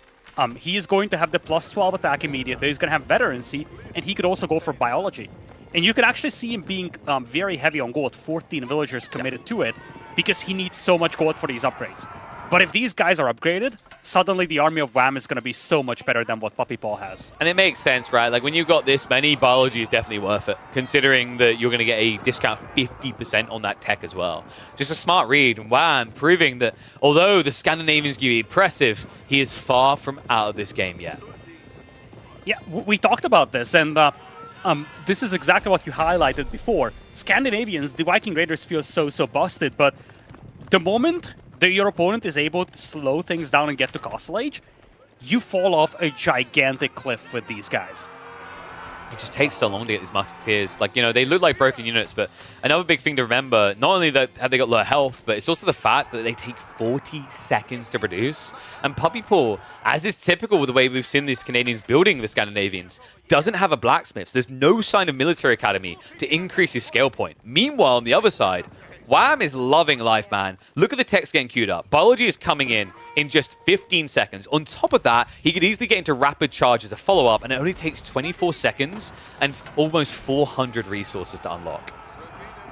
He is going to have the plus 12 attack immediately, he's going to have veterancy, and he could also go for biology. And you can actually see him being very heavy on gold, 14 villagers committed to it, because he needs so much gold for these upgrades. But if these guys are upgraded, suddenly the army of Wham is going to be so much better than what Puppetpaw has. And it makes sense, right? Like, when you've got this many, biology is definitely worth it, considering that you're going to get a discount 50% on that tech as well. Just a smart read. And Wham proving that although the Scandinavians give you impressive, he is far from out of this game yet. Yeah, we talked about this, and this is exactly what you highlighted before. Scandinavians, the Viking Raiders feel so busted, but the moment your opponent is able to slow things down and get to Castle Age, you fall off a gigantic cliff with these guys. It just takes so long to get these Musketeers. Like, you know, they look like broken units, but another big thing to remember, not only that have they got low health, but it's also the fact that they take 40 seconds to produce. And Puppetpaw, as is typical with the way we've seen these Canadians building the Scandinavians, doesn't have a blacksmith. There's no sign of military academy to increase his scale point. Meanwhile, on the other side, Wham is loving life, man. Look at the text getting queued up. Biology is coming in just 15 seconds. On top of that, he could easily get into rapid charge as a follow-up, and it only takes 24 seconds and almost 400 resources to unlock.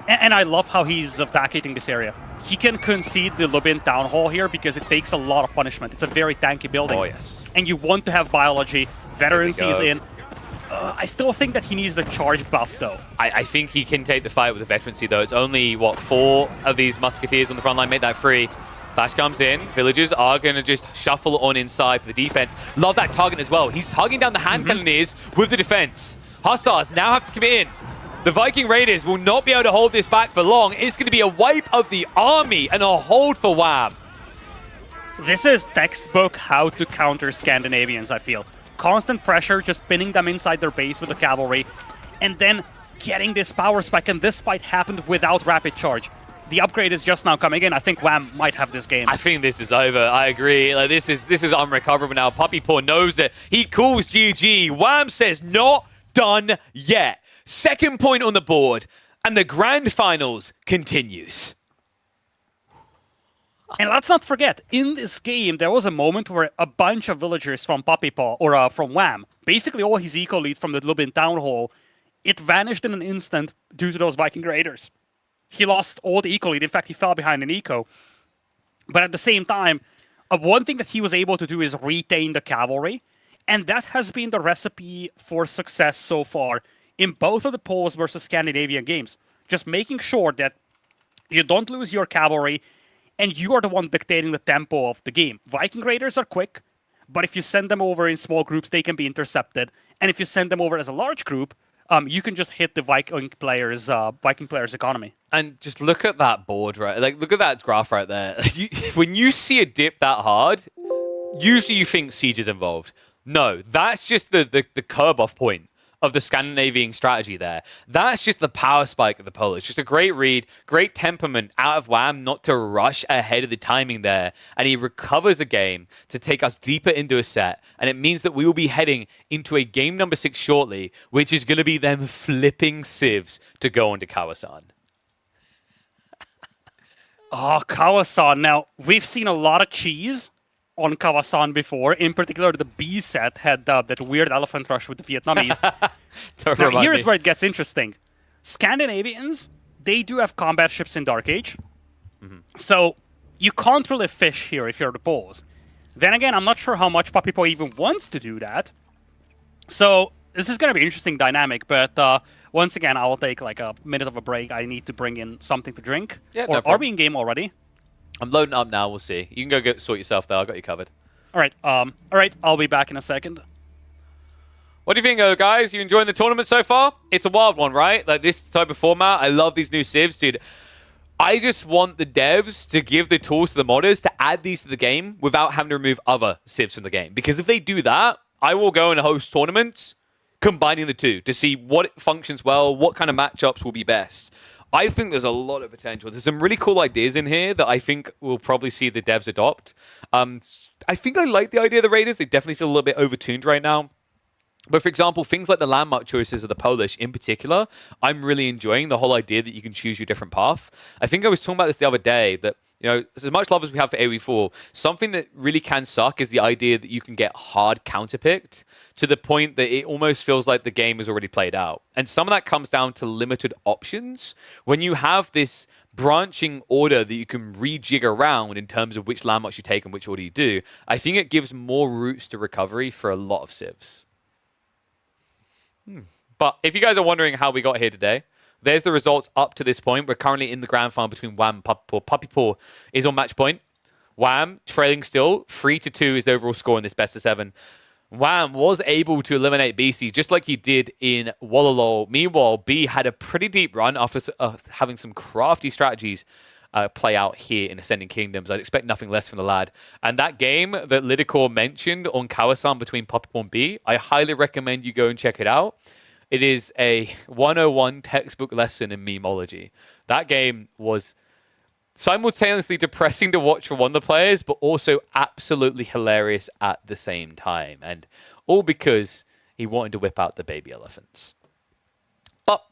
And I love how he's vacating this area. He can concede the Lubin Town Hall here because it takes a lot of punishment. It's a very tanky building. Oh, yes. And you want to have biology. Veterancy is in. I still think that he needs the charge buff, though. I think he can take the fight with the veterancy, though. It's only, what, 4 of these Musketeers on the front line. Make that 3. Flash comes in. Villagers are going to just shuffle on inside for the defense. Love that target as well. He's targeting down the hand cannoneers with the defense. Hussars now have to come in. The Viking Raiders will not be able to hold this back for long. It's going to be a wipe of the army and a hold for Wham. This is textbook how to counter Scandinavians, I feel. Constant pressure, just pinning them inside their base with the cavalry, and then getting this power spike, and this fight happened without rapid charge. The upgrade is just now coming in. I think Wham might have this game. I think this is over. I agree. Like, this is unrecoverable now. Puppy Paw knows it. He calls GG. Wham says not done yet. Second point on the board, and the grand finals continues. And let's not forget, in this game, there was a moment where a bunch of villagers from Puppy Paw, or from Wham, basically all his eco lead from the Lubin Town Hall, it vanished in an instant due to those Viking Raiders. He lost all the eco lead. In fact, he fell behind in eco. But at the same time, one thing that he was able to do is retain the cavalry. And that has been the recipe for success so far in both of the Poles versus Scandinavian games. Just making sure that you don't lose your cavalry, and you are the one dictating the tempo of the game. Viking Raiders are quick, but if you send them over in small groups, they can be intercepted. And if you send them over as a large group, you can just hit the Viking players' economy. And just look at that board, right? Like, look at that graph right there. When you see a dip that hard, usually you think Siege is involved. No, that's just the curb-off point of the Scandinavian strategy there. That's just the power spike of the Polish. Just a great read, great temperament out of Wham not to rush ahead of the timing there. And he recovers the game to take us deeper into a set. And it means that we will be heading into a game number 6 shortly, which is going to be them flipping CIVS to go onto Kawasan. Oh, Kawasan. Now, we've seen a lot of cheese on Kawasan before. In particular, the B set had that weird elephant rush with the Vietnamese. Now, here's where it gets interesting. Scandinavians, they do have combat ships in Dark Age. So you can't really fish here if you're the Poles. Then again, I'm not sure how much Puppy Paw even wants to do that. So this is going to be an interesting dynamic, but once again, I will take like a minute of a break. I need to bring in something to drink. Yeah, or are we in game already? I'm loading up now. We'll see. You can go sort yourself there. I got you covered. All right. I'll be back in a second. What do you think, guys? You enjoying the tournament so far? It's a wild one, right? Like this type of format. I love these new civs, dude. I just want the devs to give the tools to the modders to add these to the game without having to remove other civs from the game. Because if they do that, I will go and host tournaments combining the two to see what functions well, what kind of matchups will be best. I think there's a lot of potential. There's some really cool ideas in here that I think we'll probably see the devs adopt. I think I like the idea of the Raiders. They definitely feel a little bit overtuned right now. But for example, things like the landmark choices of the Polish in particular, I'm really enjoying the whole idea that you can choose your different path. I think I was talking about this the other day that, you know, as much love as we have for AoE4, something that really can suck is the idea that you can get hard counterpicked to the point that it almost feels like the game is already played out. And some of that comes down to limited options. When you have this branching order that you can rejig around in terms of which landmarks you take and which order you do, I think it gives more routes to recovery for a lot of civs. But if you guys are wondering how we got here today, there's the results up to this point. We're currently in the grand final between Wham and Puppy Paw. Puppy Paw is on match point. Wham trailing still. 3-2 is the overall score in this best of 7. Wham was able to eliminate BC just like he did in Wallalol. Meanwhile, B had a pretty deep run after having some crafty strategies play out here in Ascending Kingdoms. I'd expect nothing less from the lad. And that game that Lidicor mentioned on Kawasan between Puppy Paw and B, I highly recommend you go and check it out. It is a 101 textbook lesson in memology. That game was simultaneously depressing to watch for one of the players, but also absolutely hilarious at the same time. And all because he wanted to whip out the baby elephants. But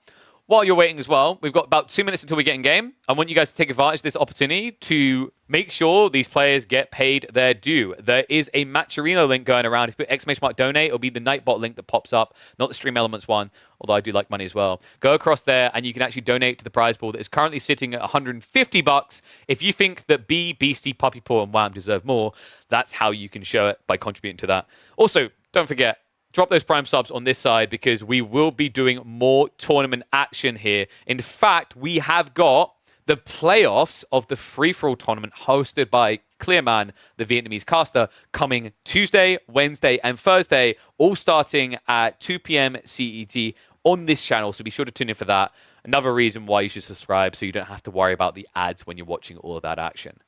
while you're waiting as well, we've got about 2 minutes until we get in game. I want you guys to take advantage of this opportunity to make sure these players get paid their due. There is a Matcherino link going around. If you put ! donate, it'll be the Nightbot link that pops up, not the Stream Elements one, although I do like money as well. Go across there and you can actually donate to the prize pool that is currently sitting at $150. If you think that B, Beastie, Puppy Paw, and Wham deserve more, that's how you can show it by contributing to that. Also, don't forget, drop those Prime subs on this side because we will be doing more tournament action here. In fact, we have got the playoffs of the free-for-all tournament hosted by Clearman, the Vietnamese caster, coming Tuesday, Wednesday, and Thursday, all starting at 2 p.m. CET on this channel. So be sure to tune in for that. Another reason why you should subscribe so you don't have to worry about the ads when you're watching all of that action.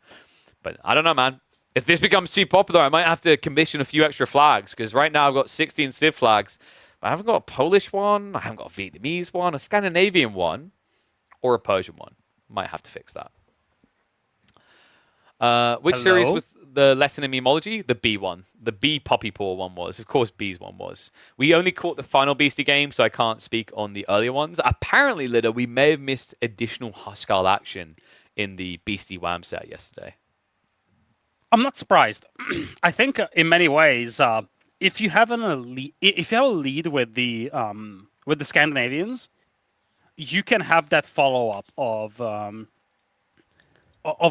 But I don't know, man. If this becomes too popular, I might have to commission a few extra flags, because right now I've got 16 Civ flags. I haven't got a Polish one, I haven't got a Vietnamese one, a Scandinavian one, or a Persian one. Might have to fix that. Which series was the lesson in memology? The B one. The B Puppy Paw one was. Of course, B's one was. We only caught the final Beastie game, so I can't speak on the earlier ones. Apparently, Litter, we may have missed additional Huskal action in the Beastie Wham set yesterday. I'm not surprised. I think in many ways, if you have a lead with the Scandinavians, you can have that follow up of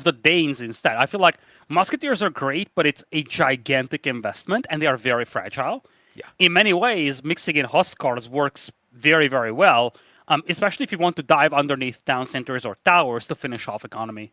the Danes instead. I feel like Musketeers are great, but it's a gigantic investment, and they are very fragile. Yeah. In many ways, mixing in Huskars works very, very well, especially if you want to dive underneath town centers or towers to finish off economy.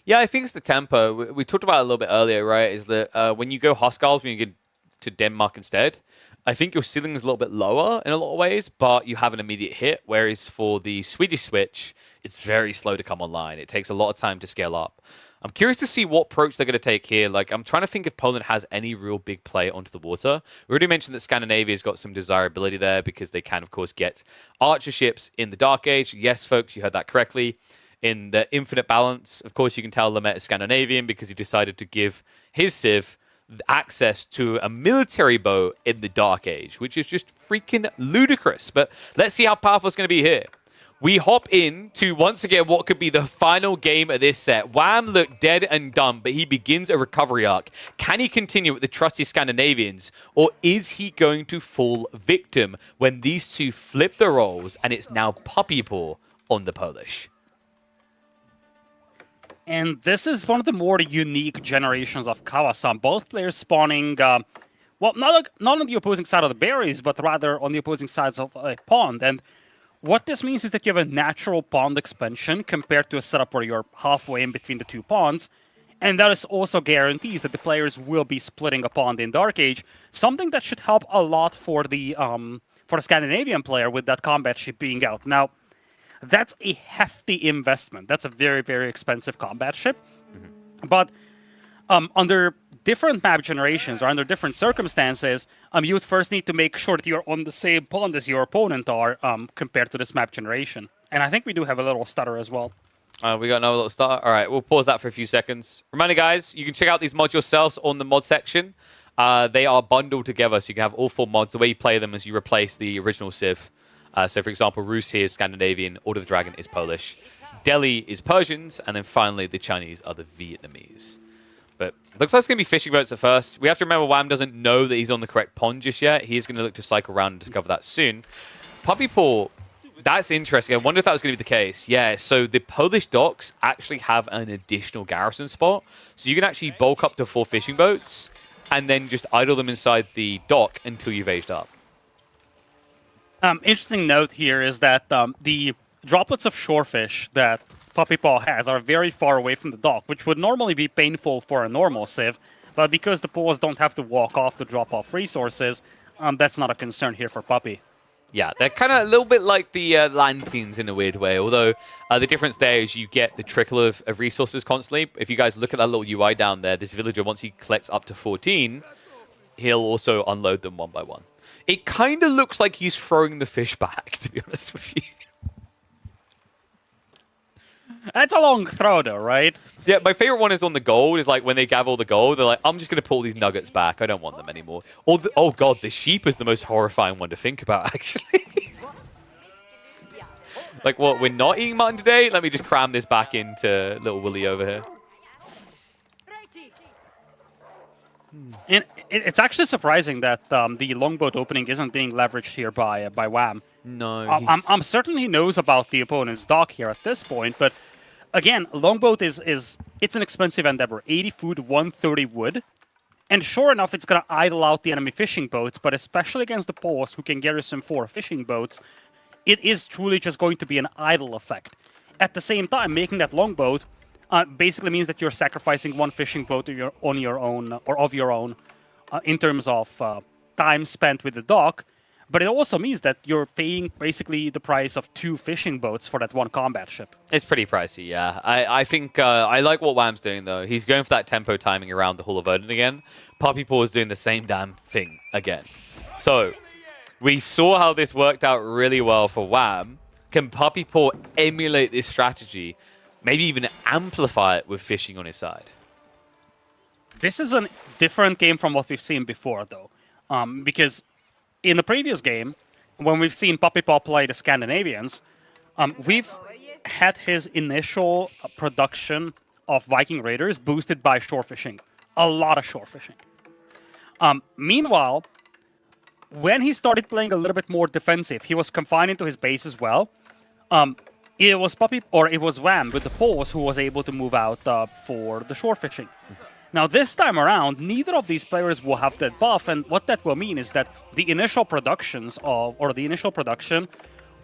Yeah, I think it's the tempo. We talked about it a little bit earlier, right? Is that when you go Huskals, when you get to Denmark instead, I think your ceiling is a little bit lower in a lot of ways, but you have an immediate hit. Whereas for the Swedish Switch, it's very slow to come online. It takes a lot of time to scale up. I'm curious to see what approach they're going to take here. Like, I'm trying to think if Poland has any real big play onto the water. We already mentioned that Scandinavia's got some desirability there because they can, of course, get archer ships in the Dark Age. Yes, folks, you heard that correctly. In the Infinite Balance, of course, you can tell Lamette is Scandinavian because he decided to give his Civ access to a military boat in the Dark Age, which is just freaking ludicrous. But let's see how powerful it's going to be here. We hop in to, once again, what could be the final game of this set. Wham looked dead and dumb, but he begins a recovery arc. Can he continue with the trusty Scandinavians, or is he going to fall victim when these two flip the roles and it's now Puppy Paw on the Polish? And this is one of the more unique generations of Kawasan. Both players spawning, well, not on the opposing side of the berries, but rather on the opposing sides of a pond. And what this means is that you have a natural pond expansion compared to a setup where you're halfway in between the two ponds. And that is also guarantees that the players will be splitting a pond in Dark Age, something that should help a lot for the Scandinavian player with that combat ship being out. Now, that's a hefty investment. That's a very, very expensive combat ship. Mm-hmm. But under different map generations or under different circumstances, you would first need to make sure that you're on the same pond as your opponent are compared to this map generation. And I think we do have a little stutter as well. We got another little stutter. All right, we'll pause that for a few seconds. Reminder, guys, you can check out these mods yourselves on the mod section. They are bundled together, so you can have all 4 mods. The way you play them is you replace the original Civ. So, for example, Rus here is Scandinavian, Order of the Dragon is Polish, Delhi is Persians, and then finally the Chinese are the Vietnamese. But it looks like it's going to be fishing boats at first. We have to remember Wham doesn't know that he's on the correct pond just yet. He's going to look to cycle around and discover that soon. Puppy Paw, that's interesting. I wonder if that was going to be the case. Yeah, so the Polish docks actually have an additional garrison spot. So you can actually bulk up to 4 fishing boats and then just idle them inside the dock until you've aged up. Interesting note here is that the droplets of shorefish that Puppy Paw has are very far away from the dock, which would normally be painful for a normal Civ, but because the paws don't have to walk off to drop off resources, that's not a concern here for Puppy. Yeah, they're kind of a little bit like the Lantines in a weird way, although the difference there is you get the trickle of resources constantly. If you guys look at that little UI down there, this villager, once he collects up to 14, he'll also unload them one by one. It kind of looks like he's throwing the fish back, to be honest with you. That's a long throw, though, right? Yeah, my favorite one is on the gold. Is like when they gather all the gold, they're like, I'm just going to pull these nuggets back. I don't want them anymore. Or oh, God, the sheep is the most horrifying one to think about, actually. Like, what, we're not eating mutton today? Let me just cram this back into little Willy over here. And it's actually surprising that the longboat opening isn't being leveraged here by Wham. No. I'm certain he knows about the opponent's dock here at this point, but again, longboat is it's an expensive endeavor. 80 food, 130 wood. And sure enough, it's going to idle out the enemy fishing boats, but especially against the Poles who can garrison 4 fishing boats, it is truly just going to be an idle effect. At the same time, making that longboat basically means that you're sacrificing 1 fishing boat on your own, or of your own, in terms of time spent with the dock. But it also means that you're paying basically the price of 2 fishing boats for that 1 combat ship. It's pretty pricey, yeah. I think I like what Wham's doing, though. He's going for that tempo timing around the Hall of Odin again. Puppy Paw is doing the same damn thing again. So, we saw how this worked out really well for Wham. Can Puppy Paw emulate this strategy? Maybe even amplify it with fishing on his side? This is a different game from what we've seen before, though. Because in the previous game, when we've seen Puppy Paw play the Scandinavians, we've had his initial production of Viking Raiders boosted by shore fishing. A lot of shore fishing. Meanwhile, when he started playing a little bit more defensive, he was confined into his base as well. It was Wham with the poles who was able to move out for the shore fishing. Now this time around, neither of these players will have that buff, and what that will mean is that the initial production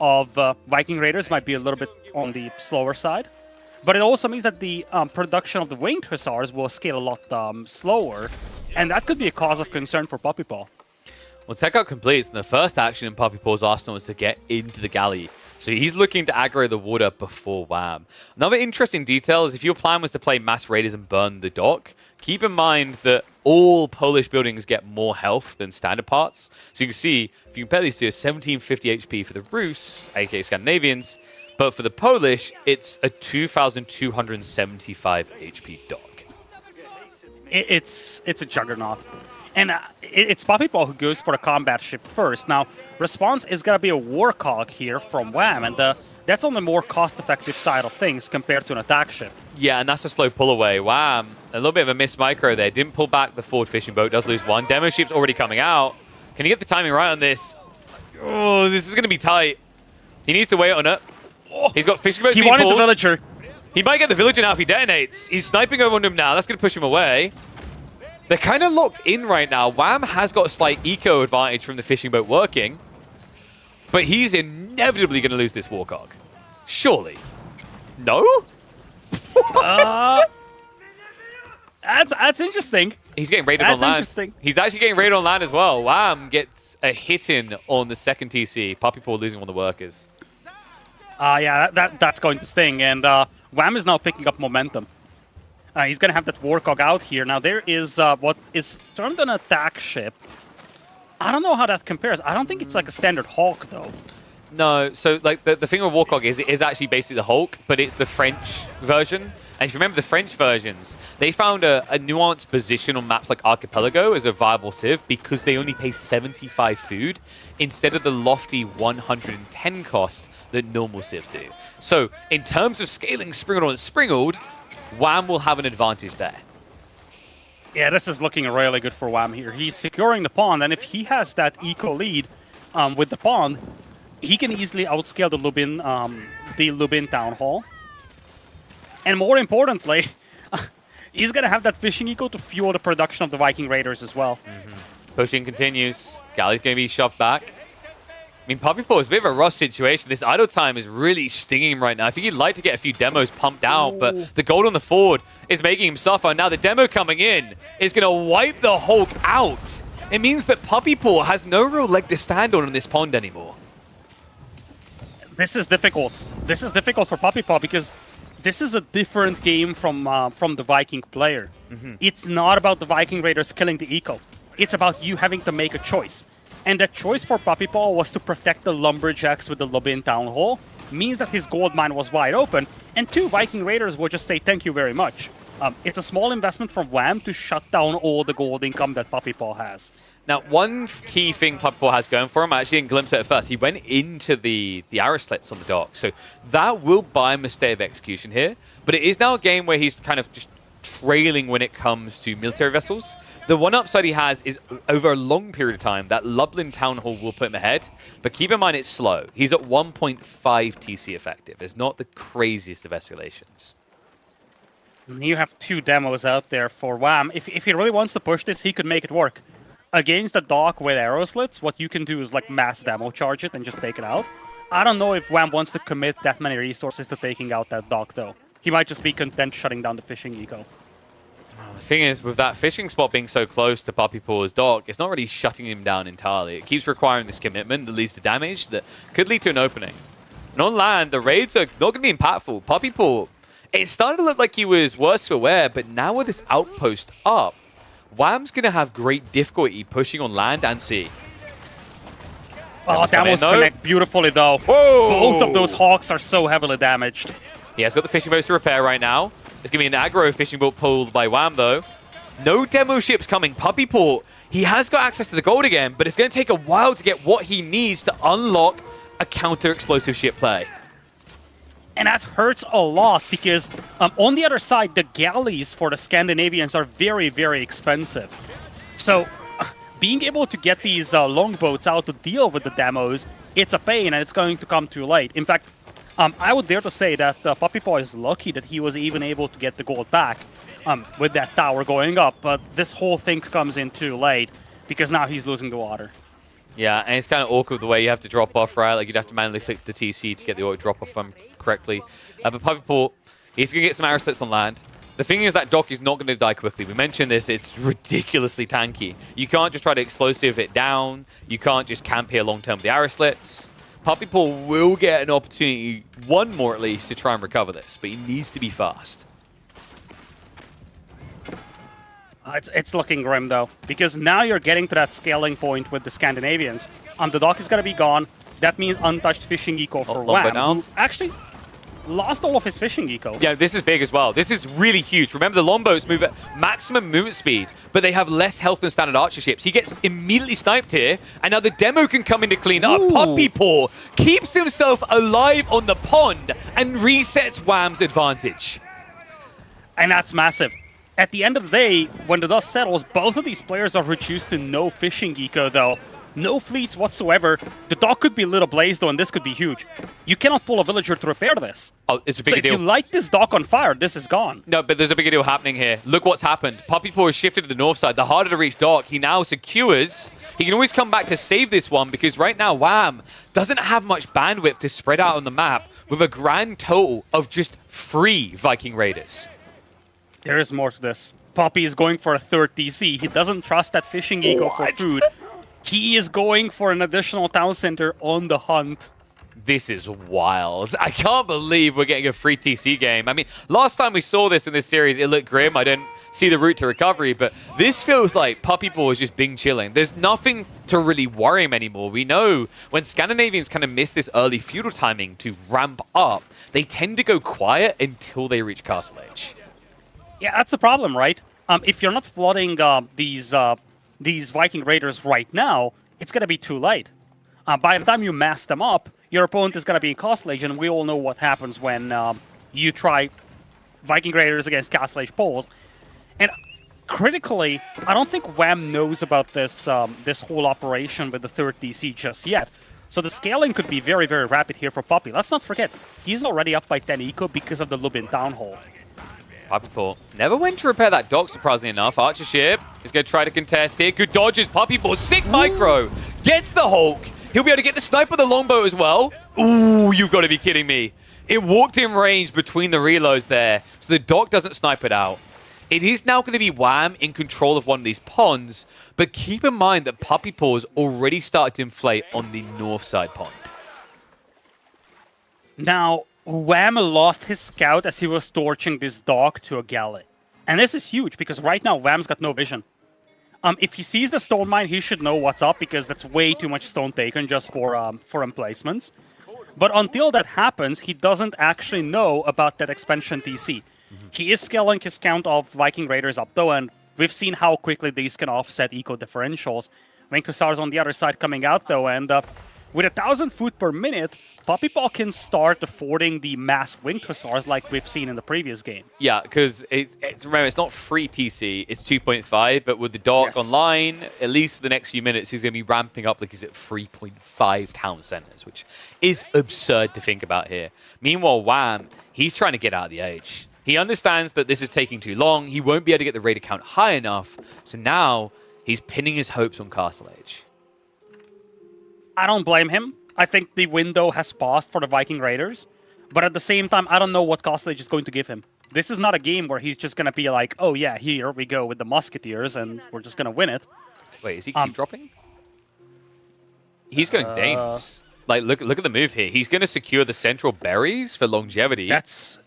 of Viking Raiders might be a little bit on the slower side, but it also means that the production of the Winged Hussars will scale a lot slower, and that could be a cause of concern for Puppy Paw. Well, Takeout completes, and the first action in Puppy Paw's arsenal is to get into the galley. So he's looking to aggro the water before Wham. Another interesting detail is if your plan was to play mass raiders and burn the dock, keep in mind that all Polish buildings get more health than standard parts. So you can see, if you compare these two, 1750 HP for the Rus, aka Scandinavians, but for the Polish, it's a 2275 HP dock. It's a juggernaut. And it's Puppy Paw who goes for the combat ship first. Now, response is going to be a Warcog here from Wham, and that's on the more cost-effective side of things compared to an attack ship. Yeah, and that's a slow pull away. Wham, a little bit of a missed micro there. Didn't pull back the forward fishing boat, does lose 1. Demo ship's already coming out. Can he get the timing right on this? Oh, this is going to be tight. He needs to wait on it. Oh, he's got fishing boats. He wanted the villager. He might get the villager now if he detonates. He's sniping over on him now. That's going to push him away. They're kind of locked in right now. Wham has got a slight eco advantage from the fishing boat working, but he's inevitably going to lose this Warcog. Surely. No? That's interesting. He's getting raided on land. Interesting. He's actually getting raided on land as well. Wham gets a hit in on the second TC. Puppy Paw losing one of the workers. Yeah, that's going to sting, and Wham is now picking up momentum. He's going to have that Warcog out here. Now, there is what is termed an attack ship. I don't know how that compares. I don't think it's like a standard Hulk, though. No, so like the thing with Warcog is it is actually basically the Hulk, but it's the French version. And if you remember the French versions, they found a nuanced position on maps like Archipelago as a viable civ because they only pay 75 food instead of the lofty 110 costs that normal civs do. So in terms of scaling Springled on Springled, Wham will have an advantage there. Yeah, this is looking really good for Wham here. He's securing the pond, and if he has that eco lead with the pond, he can easily outscale the Lubin Town Hall. And more importantly, he's going to have that fishing eco to fuel the production of the Viking Raiders as well. Pushing continues. Galley's going to be shoved back. I mean, Puppy Paw is a bit of a rough situation. This idle time is really stinging him right now. I think he'd like to get a few demos pumped out, but the gold on the forward is making him suffer. Now the demo coming in is going to wipe the Hulk out. It means that Puppy Paw has no real leg to stand on in this pond anymore. This is difficult. This is difficult for Puppy Paw because this is a different game from the Viking player. It's not about the Viking Raiders killing the eco. It's about you having to make a choice. And that choice for Puppy Paw was to protect the Lumberjacks with the Lubin Town Hall. Means that his gold mine was wide open, and 2 Viking Raiders will just say thank you very much. It's a small investment from Wham to shut down all the gold income that Puppy Paw has. Now, one key thing Puppy Paw has going for him, I actually didn't glimpse it at first. He went into the arrow slits on the dock, so that will buy him a stay of execution here. But it is now a game where he's kind of just trailing when it comes to military vessels. The one upside he has is over a long period of time, that Lublin Town Hall will put him ahead. But keep in mind, it's slow. He's at 1.5 TC effective. It's not the craziest of escalations. You have 2 demos out there for Wham. If he really wants to push this, he could make it work. Against the dock with arrow slits, what you can do is like mass demo charge it and just take it out. I don't know if Wham wants to commit that many resources to taking out that dock, though. He might just be content shutting down the fishing eco. The thing is, with that fishing spot being so close to Puppy Paw's dock, it's not really shutting him down entirely. It keeps requiring this commitment that leads to damage that could lead to an opening. And on land, the raids are not going to be impactful. Puppy Paw, it started to look like he was worse for wear, but now with this outpost up, Wham's going to have great difficulty pushing on land and sea. Oh, that was connect beautifully, though. Whoa! Both of those Hawks are so heavily damaged. Yeah, he's got the fishing boats to repair right now. It's going to be an aggro fishing boat pulled by Wham, though. No demo ships coming. Puppy Paw, he has got access to the gold again, but it's going to take a while to get what he needs to unlock a counter-explosive ship play. And that hurts a lot because on the other side, the galleys for the Scandinavians are very, very expensive. So being able to get these longboats out to deal with the demos, it's a pain and it's going to come too late. In fact, I would dare to say that Puppy Paw is lucky that he was even able to get the gold back with that tower going up. But this whole thing comes in too late because now he's losing the water. Yeah, and it's kind of awkward the way you have to drop off, right? Like, you'd have to manually click the TC to get the auto drop off correctly. But Puppy Paw, he's going to get some arrow slits on land. The thing is that dock is not going to die quickly. We mentioned this, it's ridiculously tanky. You can't just try to explosive it down. You can't just camp here long-term with the arrow slits. Puppy Paw will get an opportunity, one more at least, to try and recover this, but he needs to be fast. It's looking grim, though, because now you're getting to that scaling point with the Scandinavians. The dock is going to be gone. That means untouched fishing eco for Wham, who actually lost all of his fishing eco. Yeah, this is big as well. This is really huge. Remember, the longboats move at maximum movement speed, but they have less health than standard archer ships. He gets immediately sniped here, and now the demo can come in to clean up. Puppy Paw keeps himself alive on the pond and resets Wham's advantage. And that's massive. At the end of the day, when the dust settles, both of these players are reduced to no fishing eco, though. No fleets whatsoever. The dock could be lit ablaze, though, and this could be huge. You cannot pull a villager to repair this. Oh, it's a big deal. So if you light this dock on fire, this is gone. No, but there's a bigger deal happening here. Look what's happened. Puppy Paw has shifted to the north side. The harder to reach dock, he now secures. He can always come back to save this one because right now Wham doesn't have much bandwidth to spread out on the map with a grand total of just 3 Viking Raiders. There is more to this. Puppy is going for a third DC. He doesn't trust that fishing eco for food. He is going for an additional town center on the hunt. This is wild. I can't believe we're getting a free TC game. I mean, last time we saw this in this series, it looked grim. I didn't see the route to recovery, but this feels like Puppy Paw is just Bing chilling. There's nothing to really worry him anymore. We know when Scandinavians kind of miss this early feudal timing to ramp up, they tend to go quiet until they reach Castle Age. Yeah, that's the problem, right? If you're not flooding these Viking Raiders right now, it's going to be too late. By the time you mass them up, your opponent is going to be in Castle Age, and we all know what happens when you try Viking Raiders against Castle Age poles. And critically, I don't think Wham knows about this this whole operation with the third DC just yet. So the scaling could be very, very rapid here for Puppy. Let's not forget, he's already up by 10 eco because of the Lubin Town Hall. Puppy Paw never went to repair that dock, surprisingly enough. Archer ship is going to try to contest here. Good dodges. Puppy Paw, sick micro. Gets the Hulk. He'll be able to get the snipe of the longboat as well. Ooh, you've got to be kidding me. It walked in range between the reloads there, so the dock doesn't snipe it out. It is now going to be Wham in control of one of these ponds, but keep in mind that Puppy Paw's already started to inflate on the north side pond. Now, Wham lost his scout as he was torching this dock to a galley. And this is huge, because right now Wham's got no vision. If he sees the stone mine, he should know what's up, because that's way too much stone taken just for emplacements. But until that happens, he doesn't actually know about that expansion TC. He is scaling his count of Viking Raiders up, though, and we've seen how quickly these can offset eco differentials. Winged Hussars on the other side coming out, though, and with 1,000 food per minute, Puppy Paw can start affording the mass Winged Hussars like we've seen in the previous game. Yeah, because remember, it's not free TC, it's 2.5, but with the dock online, at least for the next few minutes, he's going to be ramping up like he's at 3.5 town centers, which is absurd to think about here. Meanwhile, Wham, he's trying to get out of the age. He understands that this is taking too long, he won't be able to get the raider count high enough, so now he's pinning his hopes on Castle Age. I don't blame him. I think the window has passed for the Viking Raiders. But at the same time, I don't know what Castle Age is going to give him. This is not a game where he's just going to be like, oh yeah, here we go with the Musketeers, and we're just going to win it. Wait, is he keep dropping? He's going Danes. Like, look at the move here. He's going to secure the central berries for longevity. That's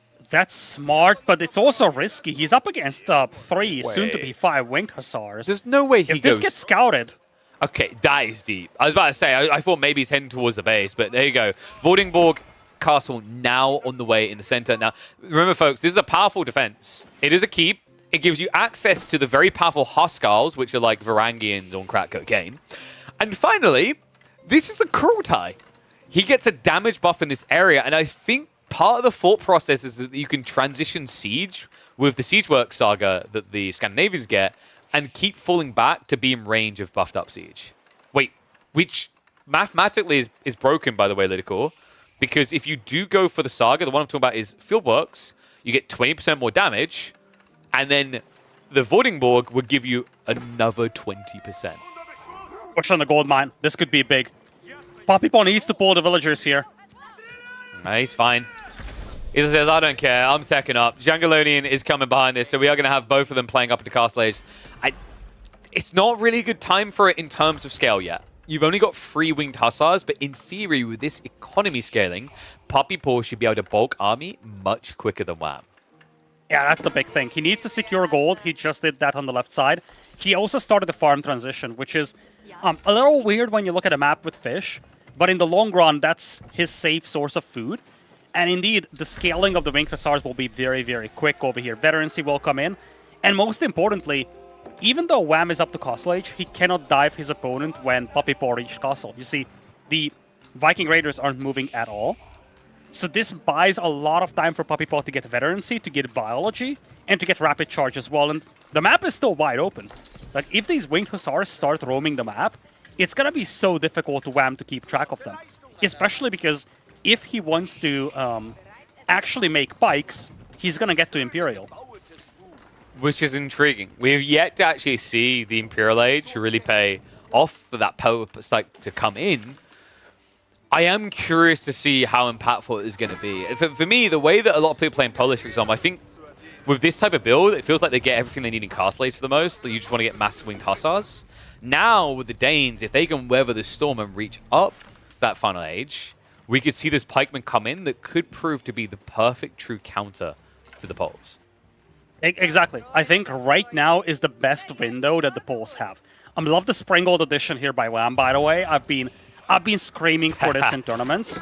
smart, but it's also risky. He's up against 3, soon-to-be 5 Winged Hussars. There's no way he If this gets scouted... Okay, that is deep. I was about to say, I thought maybe he's heading towards the base, but there you go. Vordingborg Castle now on the way in the center. Now, remember, folks, this is a powerful defense. It is a keep. It gives you access to the very powerful Huskars, which are like Varangians on crack cocaine. And finally, this is a Kurultai. He gets a damage buff in this area, and I think part of the thought process is that you can transition siege with the Siegeworks saga that the Scandinavians get, and keep falling back to be in range of buffed up siege. Wait, which mathematically is broken, by the way, Lidicor, because if you do go for the saga, the one I'm talking about is Fieldworks, you get 20% more damage, and then the Vordingborg would give you another 20%. Push on the gold mine. This could be big. Poppypaw needs to pull the villagers here. Nah, he's fine. He says, I don't care, I'm teching up. Jangalonian is coming behind this, so we are going to have both of them playing up into Castle Age. It's not really a good time for it in terms of scale yet. You've only got 3 Winged Hussars, but in theory, with this economy scaling, Poppypaw should be able to bulk army much quicker than Wham. Yeah, that's the big thing. He needs to secure gold. He just did that on the left side. He also started the farm transition, which is a little weird when you look at a map with fish, but in the long run, that's his safe source of food. And indeed, the scaling of the Winged Hussars will be very, very quick over here. Veterancy will come in. And most importantly, even though Wham is up to Castle Age, he cannot dive his opponent when Poppypaw reached Castle. You see, the Viking Raiders aren't moving at all. So this buys a lot of time for Poppypaw to get Veterancy, to get Biology, and to get Rapid Charge as well. And the map is still wide open. Like, if these Winged Hussars start roaming the map, it's going to be so difficult to Wham to keep track of them. Especially because if he wants to actually make pikes, he's going to get to Imperial. Which is intriguing. We have yet to actually see the Imperial Age really pay off for that power like to come in. I am curious to see how impactful it is going to be. For me, the way that a lot of people play in Polish, for example, I think with this type of build, it feels like they get everything they need in Castle Age for the most. You just want to get massive Winged Hussars. Now, with the Danes, if they can weather the storm and reach up that final age, we could see this pikeman come in that could prove to be the perfect true counter to the Poles. Exactly. I think right now is the best window that the Poles have. I love the Springgold edition here by Wham, by the way. I've been screaming for this in tournaments.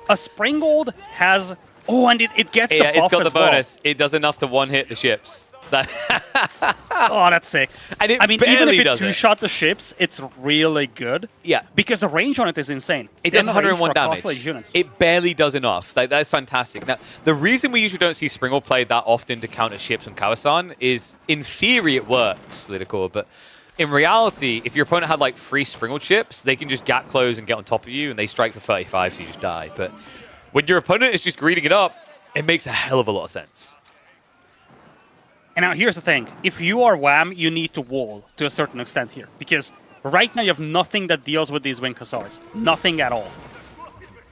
A Springgold has... Oh, and it gets the buff it's got the bonus. Well. It does enough to one-hit the ships. Oh, that's sick. And I mean, even if it two-shot the ships, it's really good. Yeah. Because the range on it is insane. It does 101 damage. Units. It barely does enough. Like, that's fantastic. Now, the reason we usually don't see Springgold played that often to counter ships on Kawasan is, in theory, it works, Lidicor, but in reality, if your opponent had, like, 3 Springgold ships, they can just gap close and get on top of you, and they strike for 35, so you just die. But when your opponent is just greeting it up, it makes a hell of a lot of sense. And now here's the thing. If you are Wham, you need to wall to a certain extent here. Because right now you have nothing that deals with these Winged Hussars. Nothing at all.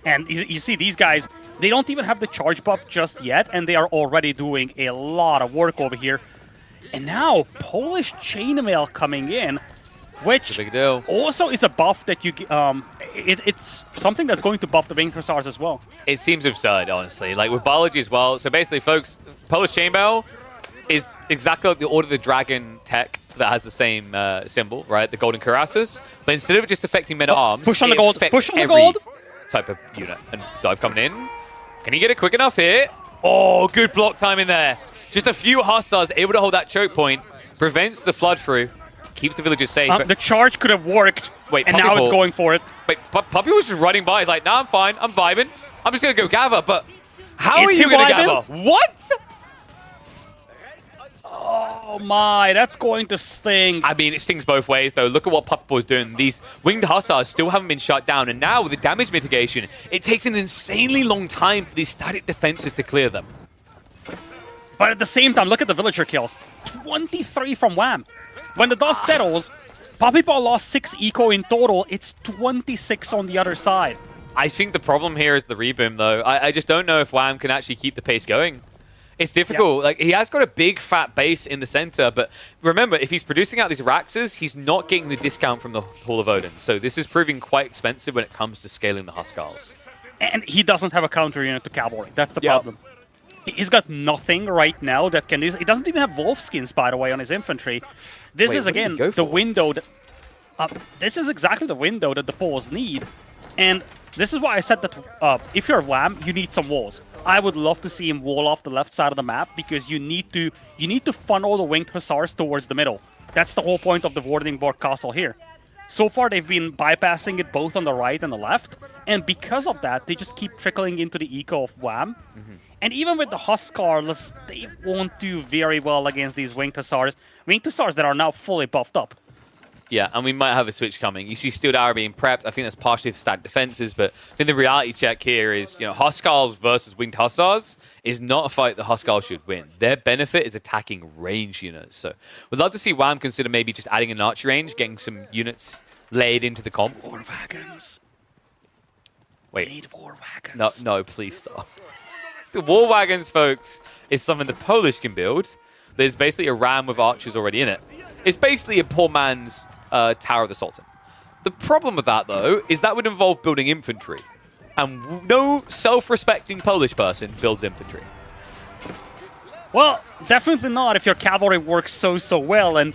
And you see these guys, they don't even have the charge buff just yet, and they are already doing a lot of work over here. And now, Polish Chainmail coming in, which big deal. Also is a buff that you... it's something that's going to buff the Winged Hussars as well. It seems absurd, honestly. Like, with biology as well. So basically, folks, Polish Chainmail is exactly like the Order of the Dragon tech that has the same symbol, right? The golden cuirasses. But instead of it just affecting men-at-arms, push on the gold. Push on the every gold. Type of unit. And dive coming in. Can he get it quick enough here? Oh, good block time in there. Just a few Hussars able to hold that choke point. Prevents the flood through. Keeps the villagers safe. The charge could have worked. Wait, and now it's going for it. Wait, Puppy was just running by. He's like, nah, I'm fine. I'm vibing. I'm just going to go gather. But how are you going to gather? What? Oh my, that's going to sting. I mean, it stings both ways, though. Look at what Puppy's doing. These Winged Hussars still haven't been shut down. And now, with the damage mitigation, it takes an insanely long time for these static defenses to clear them. But at the same time, look at the villager kills. 23 from Wham. When the dust settles, Poppypaw lost 6 eco in total. It's 26 on the other side. I think the problem here is the reboom, though. I just don't know if Wham can actually keep the pace going. It's difficult. Like, he has got a big fat base in the center, but remember, if he's producing out these Raxas, he's not getting the discount from the Hall of Odin. So this is proving quite expensive when it comes to scaling the Huskarls. And he doesn't have a counter unit to cavalry. That's the problem. He's got nothing right now that can... He doesn't even have wolf skins, by the way, on his infantry. This is, again, the window that... this is exactly the window that the Poles need. And this is why I said that if you're Wham, you need some walls. I would love to see him wall off the left side of the map, because you need to funnel the winged hussars towards the middle. That's the whole point of the Vordingborg Castle here. So far, they've been bypassing it both on the right and the left, and because of that, they just keep trickling into the eco of Wham. And even with the Huskarls, they won't do very well against these Winged Hussars. Winged Hussars that are now fully buffed up. Yeah, and we might have a switch coming. You see Steel Arrow being prepped. I think that's partially for stacked defenses, but I think the reality check here is, Huskarls versus Winged Hussars is not a fight the Huskarls should win. Their benefit is attacking range units. So we'd love to see Wham consider maybe just adding an archer range, getting some units laid into the comp. War wagons. Wait. We need war wagons. No, please stop. The war wagons, folks, is something the Polish can build. There's basically a ram with archers already in it. It's basically a poor man's Tower of the Sultan. The problem with that, though, is that would involve building infantry. And no self-respecting Polish person builds infantry. Well, definitely not if your cavalry works so well. And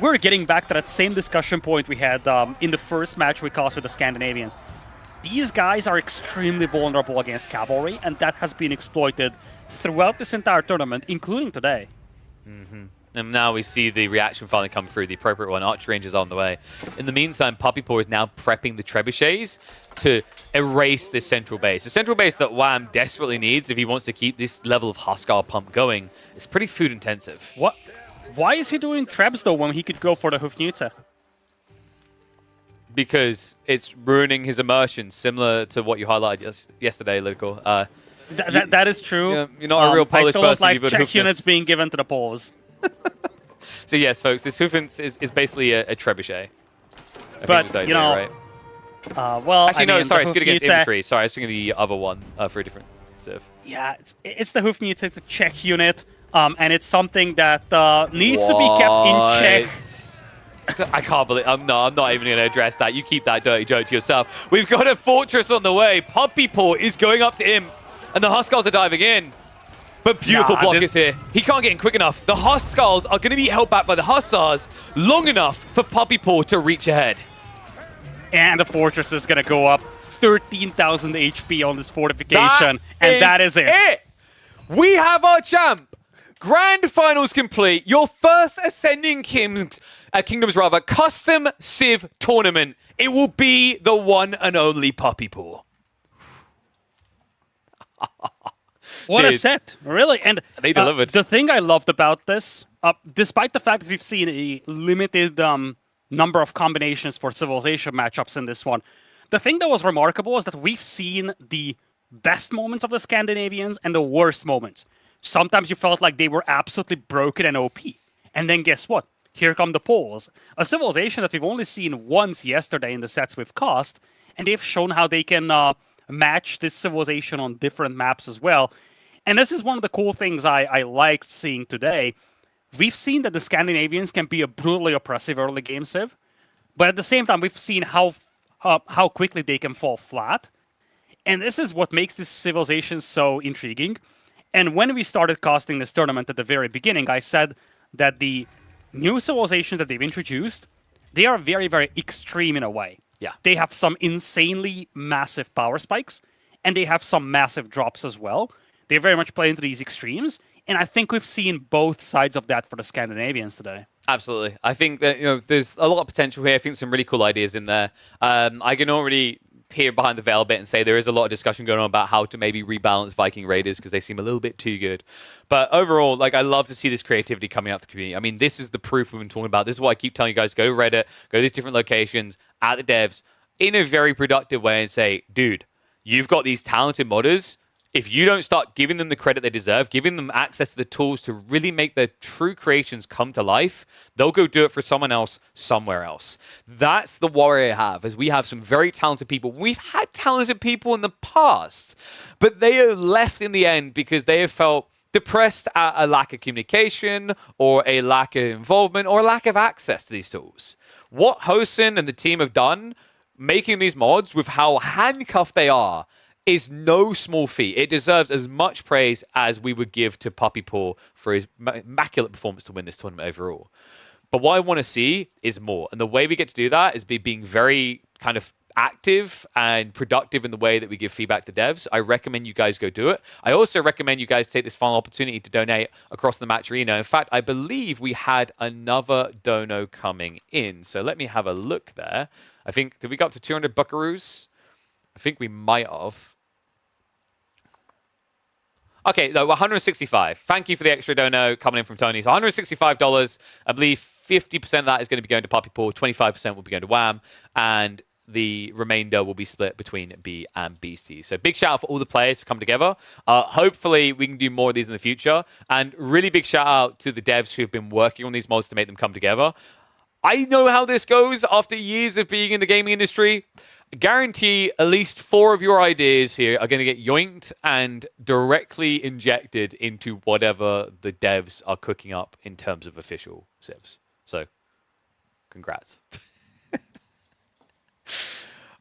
we're getting back to that same discussion point we had in the first match we cast with the Scandinavians. These guys are extremely vulnerable against cavalry, and that has been exploited throughout this entire tournament, including today. And now we see the reaction finally come through, the appropriate one. Archer range is on the way. In the meantime, Puppypaw is now prepping the trebuchets to erase this central base. The central base that Wham desperately needs if he wants to keep this level of Huskar pump going. It's pretty food intensive. What? Why is he doing trebs, though, when he could go for the Hufnute? Because it's ruining his immersion, similar to what you highlighted yesterday, Lyrical. That is true. You're not a real Polish person. I still don't like Czech units being given to the Poles. So yes, folks, this Hufens is basically a trebuchet. But, right? Well, actually, no, sorry, it's good against infantry. Sorry, I was thinking of the other one for a different civ. Yeah, it's the Hufnute. It's a Czech unit, and it's something that needs to be kept in check. I can't believe... I'm not even going to address that. You keep that dirty joke to yourself. We've got a fortress on the way. Puppypaw is going up to him, and the Huskars are diving in. But beautiful blockers here. He can't get in quick enough. The Huskars are going to be held back by the Hussars long enough for Puppypaw to reach ahead. And the fortress is going to go up 13,000 HP on this fortification, that is it. We have our champ. Grand Finals complete. Your first Ascending Kingdoms custom Civ tournament. It will be the one and only Puppypaw. What a set, really. And they delivered. The thing I loved about this, despite the fact that we've seen a limited number of combinations for civilization matchups in this one, the thing that was remarkable is that we've seen the best moments of the Scandinavians and the worst moments. Sometimes you felt like they were absolutely broken and OP. And then guess what? Here come the Poles. A civilization that we've only seen once yesterday in the sets we've cast, and they've shown how they can match this civilization on different maps as well. And this is one of the cool things I liked seeing today. We've seen that the Scandinavians can be a brutally oppressive early game civ, but at the same time, we've seen how quickly they can fall flat. And this is what makes this civilization so intriguing. And when we started casting this tournament at the very beginning, I said that the new civilizations that they've introduced, they are very, very extreme in a way. Yeah. They have some insanely massive power spikes, and they have some massive drops as well. They very much play into these extremes, and I think we've seen both sides of that for the Scandinavians today. Absolutely. I think that there's a lot of potential here. I think some really cool ideas in there. I can already peer behind the veil a bit and say there is a lot of discussion going on about how to maybe rebalance Viking Raiders because they seem a little bit too good. But overall, I love to see this creativity coming out of the community. I mean, this is the proof we've been talking about. This is why I keep telling you guys, go to Reddit, go to these different locations, at the devs, in a very productive way and say, dude, you've got these talented modders. If you don't start giving them the credit they deserve, giving them access to the tools to really make their true creations come to life, they'll go do it for someone else somewhere else. That's the worry I have, is we have some very talented people. We've had talented people in the past, but they are left in the end because they have felt depressed at a lack of communication or a lack of involvement or a lack of access to these tools. What Hosen and the team have done, making these mods with how handcuffed they are, is no small feat. It deserves as much praise as we would give to Puppy Paw for his immaculate performance to win this tournament overall. But what I want to see is more. And the way we get to do that is being very kind of active and productive in the way that we give feedback to devs. I recommend you guys go do it. I also recommend you guys take this final opportunity to donate across the match arena. In fact, I believe we had another dono coming in. So let me have a look there. I think, did we go up to 200 buckaroos? I think we might have. Okay, no, 165. Thank you for the extra dono coming in from Tony. So $165. I believe 50% of that is going to be going to Puppy Paw, 25% will be going to Wham, and the remainder will be split between B and Beastie. So big shout out for all the players for coming together. Hopefully we can do more of these in the future. And really big shout out to the devs who have been working on these mods to make them come together. I know how this goes after years of being in the gaming industry. Guarantee at least 4 of your ideas here are going to get yoinked and directly injected into whatever the devs are cooking up in terms of official CIVS. So, congrats.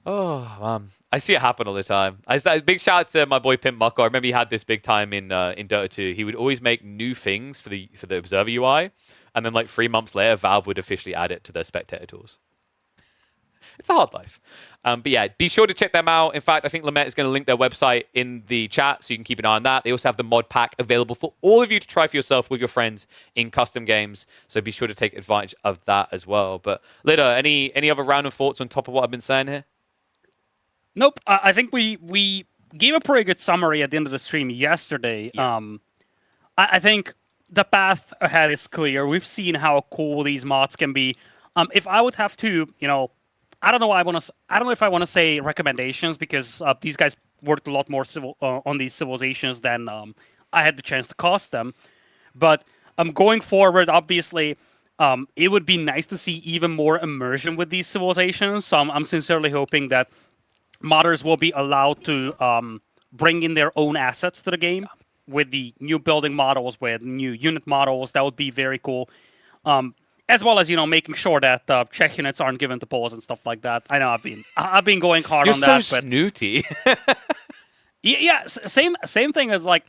Oh, man. I see it happen all the time. Big shout out to my boy Pimp Mucko. I remember he had this big time in Dota 2. He would always make new things for the Observer UI, and then like 3 months later, Valve would officially add it to their spectator tools. It's a hard life. But yeah, be sure to check them out. In fact, I think Lamette is going to link their website in the chat, so you can keep an eye on that. They also have the mod pack available for all of you to try for yourself with your friends in custom games. So be sure to take advantage of that as well. But Litter, any other random thoughts on top of what I've been saying here? Nope. I think we gave a pretty good summary at the end of the stream yesterday. Yeah. I think the path ahead is clear. We've seen how cool these mods can be. If I would have to, I don't know. I don't know if I want to say recommendations, because these guys worked a lot more on these civilizations than I had the chance to cost them. But going forward, obviously, it would be nice to see even more immersion with these civilizations. So I'm sincerely hoping that modders will be allowed to bring in their own assets to the game with the new building models, with new unit models. That would be very cool. As well as, making sure that Czech units aren't given to Poles and stuff like that. I know I've been going hard on that. You're so snooty. Yeah, same thing as like,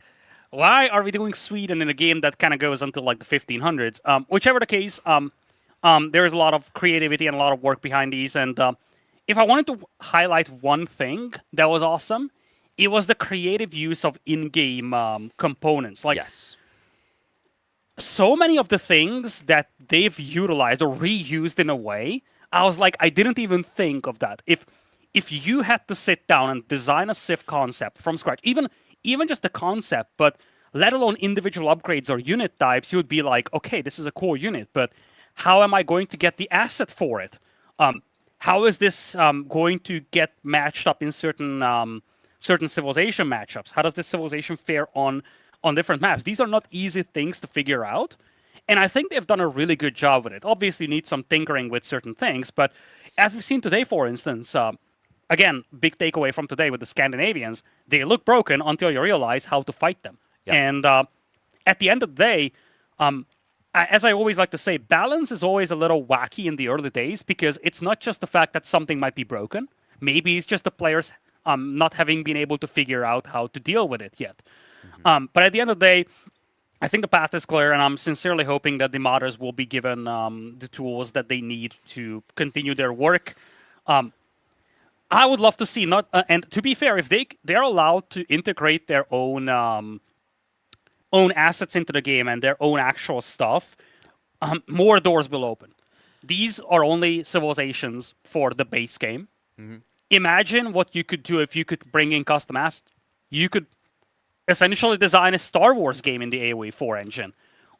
why are we doing Sweden in a game that kind of goes until like the 1500s? Whichever the case, there is a lot of creativity and a lot of work behind these. And if I wanted to highlight one thing that was awesome, it was the creative use of in-game components. Like, yes. So many of the things that they've utilized or reused in a way, I was like, I didn't even think of that. If you had to sit down and design a Civ concept from scratch, even just the concept, but let alone individual upgrades or unit types, you would be like, okay, this is a cool unit, but how am I going to get the asset for it? How is this going to get matched up in certain civilization matchups? How does this civilization fare on different maps? These are not easy things to figure out, and I think they've done a really good job with it. Obviously, you need some tinkering with certain things, but as we've seen today, for instance, again, big takeaway from today with the Scandinavians, they look broken until you realize how to fight them. Yep. And at the end of the day, as I always like to say, balance is always a little wacky in the early days, because it's not just the fact that something might be broken. Maybe it's just the players not having been able to figure out how to deal with it yet. But at the end of the day, I think the path is clear, and I'm sincerely hoping that the modders will be given the tools that they need to continue their work. I would love to see, and to be fair, if they're allowed to integrate their own assets into the game and their own actual stuff, more doors will open. These are only civilizations for the base game. Imagine what you could do if you could bring in custom assets. You could essentially design a Star Wars game in the AoE 4 engine.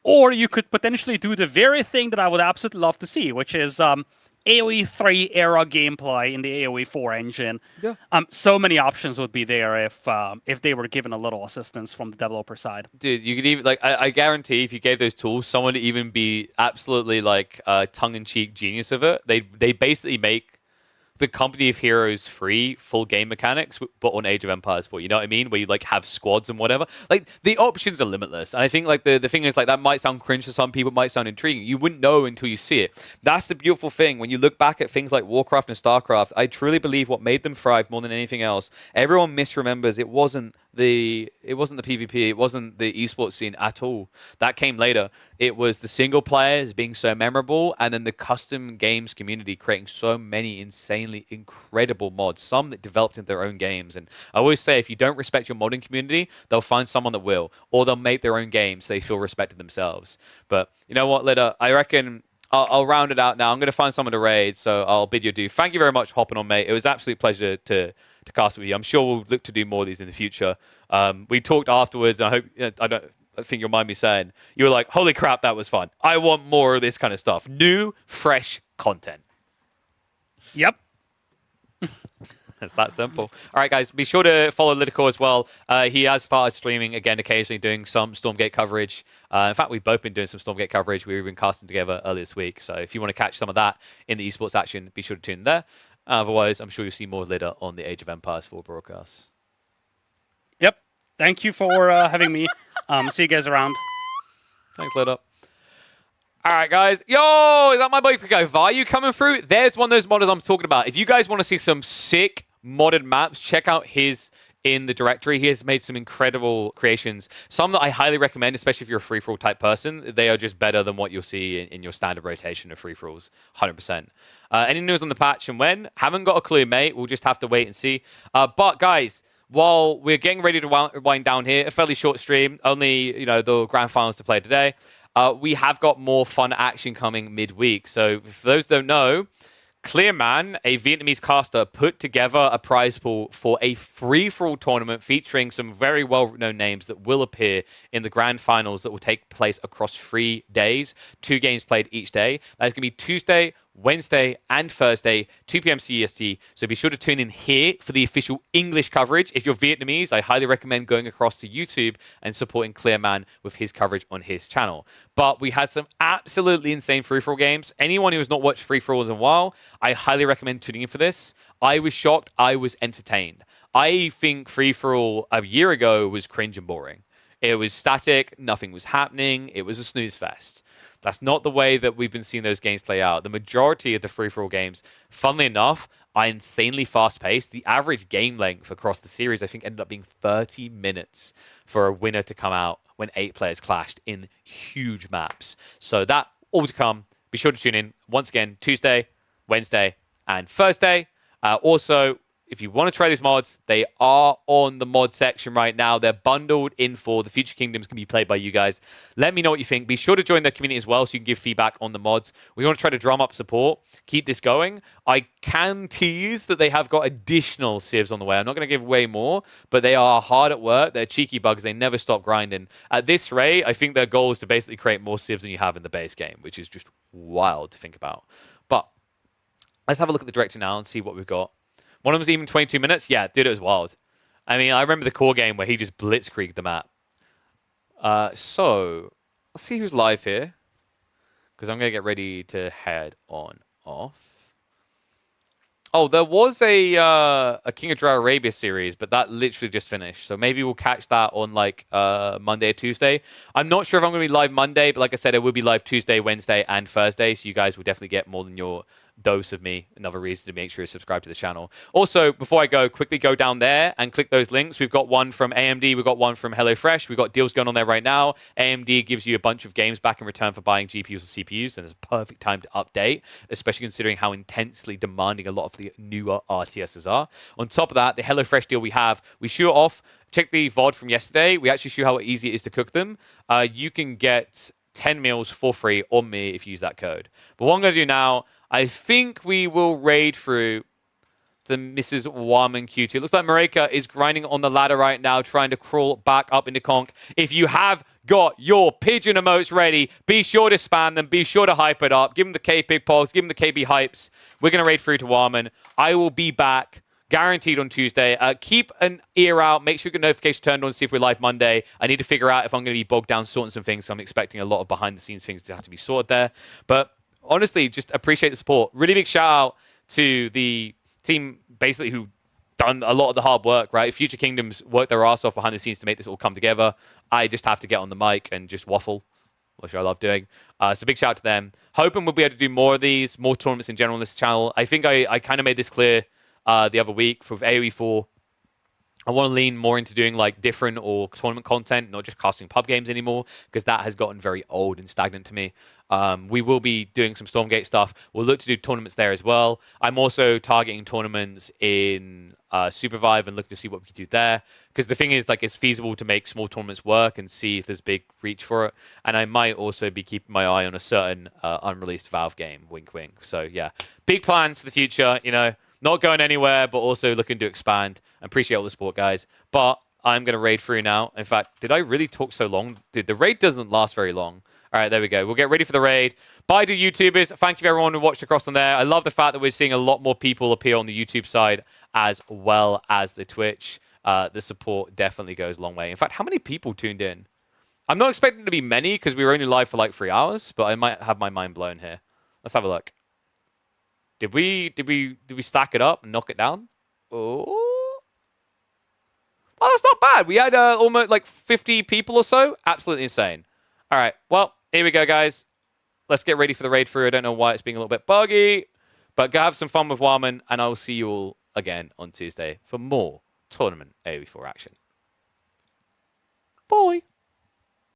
Or you could potentially do the very thing that I would absolutely love to see, which is AoE 3 era gameplay in the AoE 4 engine. Yeah. So many options would be there if they were given a little assistance from the developer side. Dude, you could even, like, I guarantee if you gave those tools, someone would even be absolutely like tongue-in-cheek genius of it. They basically make the Company of Heroes free full game mechanics, but on Age of Empires 4. You know what I mean? Where you like have squads and whatever. Like the options are limitless. And I think like the thing is like that might sound cringe to some people, might sound intriguing. You wouldn't know until you see it. That's the beautiful thing. When you look back at things like Warcraft and StarCraft, I truly believe what made them thrive more than anything else. Everyone misremembers it wasn't the PvP, it wasn't the esports scene at all. That came later. It was the single players being so memorable, and then the custom games community creating so many insanely incredible mods, some that developed into their own games. And I always say, if you don't respect your modding community, they'll find someone that will, or they'll make their own games so they feel respected themselves. But you know what, Litter, I reckon I'll round it out now. I'm going to find someone to raid, so I'll bid you adieu. Thank you very much for hopping on, mate. It was an absolute pleasure to cast with you. I'm sure we'll look to do more of these in the future. We talked afterwards, and I think you'll mind me saying, you were like, holy crap, that was fun. I want more of this kind of stuff. New, fresh content. Yep. It's that simple. All right, guys, be sure to follow Lidico as well. He has started streaming again, occasionally doing some Stormgate coverage. In fact, we've both been doing some Stormgate coverage. We've been casting together earlier this week. So if you want to catch some of that in the esports action, be sure to tune in there. Otherwise, I'm sure you'll see more later on the Age of Empires 4 broadcasts. Yep. Thank you for having me. See you guys around. Thanks, Litter. All right, guys. Yo, is that my boy Pico Vayu coming through? There's one of those modders I'm talking about. If you guys want to see some sick modded maps, check out his in the directory. He has made some incredible creations. Some that I highly recommend, especially if you're a free-for-all type person. They are just better than what you'll see in your standard rotation of free-for-alls, 100%. Any news on the patch and when? Haven't got a clue, mate. We'll just have to wait and see. But, guys, while we're getting ready to wind down here, a fairly short stream, only the grand finals to play today, we have got more fun action coming midweek. So, for those who don't know, Clearman, a Vietnamese caster, put together a prize pool for a free-for-all tournament featuring some very well-known names that will appear in the grand finals that will take place across 3 days. 2 games played each day. That is going to be Tuesday, Wednesday, and Thursday, 2 p.m. CEST. So be sure to tune in here for the official English coverage. If you're Vietnamese, I highly recommend going across to YouTube and supporting Clearman with his coverage on his channel. But we had some absolutely insane free-for-all games. Anyone who has not watched free-for-alls in a while, I highly recommend tuning in for this. I was shocked. I was entertained. I think free-for-all a year ago was cringe and boring. It was static. Nothing was happening. It was a snooze fest. That's not the way that we've been seeing those games play out. The majority of the free-for-all games, funnily enough, are insanely fast-paced. The average game length across the series, I think, ended up being 30 minutes for a winner to come out when 8 players clashed in huge maps. So that all to come. Be sure to tune in once again Tuesday, Wednesday, and Thursday. Also, if you want to try these mods, they are on the mod section right now. They're bundled in for the Future Kingdoms can be played by you guys. Let me know what you think. Be sure to join the community as well so you can give feedback on the mods. We want to try to drum up support, keep this going. I can tease that they have got additional CIVS on the way. I'm not going to give away more, but they are hard at work. They're cheeky bugs. They never stop grinding. At this rate, I think their goal is to basically create more CIVS than you have in the base game, which is just wild to think about. But let's have a look at the director now and see what we've got. One of them was even 22 minutes. Yeah, dude, it was wild. I mean, I remember the core game where he just blitzkrieged the map. So, let's see who's live here. Because I'm going to get ready to head on off. Oh, there was a King of Dry Arabia series, but that literally just finished. So maybe we'll catch that on like Monday or Tuesday. I'm not sure if I'm going to be live Monday, but like I said, it will be live Tuesday, Wednesday, and Thursday. So you guys will definitely get more than your dose of me. Another reason to make sure you subscribe to the channel. Also, before I go, quickly go down there and click those links. We've got one from AMD. We've got one from HelloFresh. We've got deals going on there right now. AMD gives you a bunch of games back in return for buying GPUs or CPUs, and it's a perfect time to update, especially considering how intensely demanding a lot of the newer RTSs are. On top of that, the HelloFresh deal we shoot off. Check the VOD from yesterday. We actually show how easy it is to cook them. You can get 10 meals for free on me if you use that code. But what I'm going to do now, I think we will raid through the Mrs. Warman Q2. It looks like Marika is grinding on the ladder right now, trying to crawl back up into Conk. If you have got your pigeon emotes ready, be sure to spam them. Be sure to hype it up. Give them the K-Pig Pogs. Give them the KB Hypes. We're going to raid through to Warman. I will be back, guaranteed, on Tuesday. Keep an ear out. Make sure you get notifications turned on to see if we're live Monday. I need to figure out if I'm going to be bogged down sorting some things. So I'm expecting a lot of behind-the-scenes things to have to be sorted there. But honestly, just appreciate the support. Really big shout out to the team basically who done a lot of the hard work, right? Future Kingdoms worked their ass off behind the scenes to make this all come together. I just have to get on the mic and just waffle, which I love doing. So big shout out to them. Hoping we'll be able to do more of these, more tournaments in general on this channel. I think I kind of made this clear the other week for AoE 4. I want to lean more into doing like different or tournament content, not just casting pub games anymore, because that has gotten very old and stagnant to me. We will be doing some Stormgate stuff. We'll look to do tournaments there as well. I'm also targeting tournaments in Supervive and look to see what we can do there. Because the thing is, like, it's feasible to make small tournaments work and see if there's big reach for it. And I might also be keeping my eye on a certain unreleased Valve game, wink, wink. So yeah, big plans for the future. You know, not going anywhere, but also looking to expand. I appreciate all the support, guys. But I'm going to raid through now. In fact, did I really talk so long? Dude, the raid doesn't last very long. All right, there we go. We'll get ready for the raid. Bye to YouTubers. Thank you everyone who watched across on there. I love the fact that we're seeing a lot more people appear on the YouTube side as well as the Twitch. The support definitely goes a long way. In fact, how many people tuned in? I'm not expecting to be many because we were only live for like 3 hours, but I might have my mind blown here. Let's have a look. Did we stack it up and knock it down? Oh. Well, that's not bad. We had almost like 50 people or so. Absolutely insane. All right. Well, here we go, guys. Let's get ready for the raid through. I don't know why it's being a little bit buggy, but go have some fun with Warman, and I will see you all again on Tuesday for more tournament AoE4 action. Bye.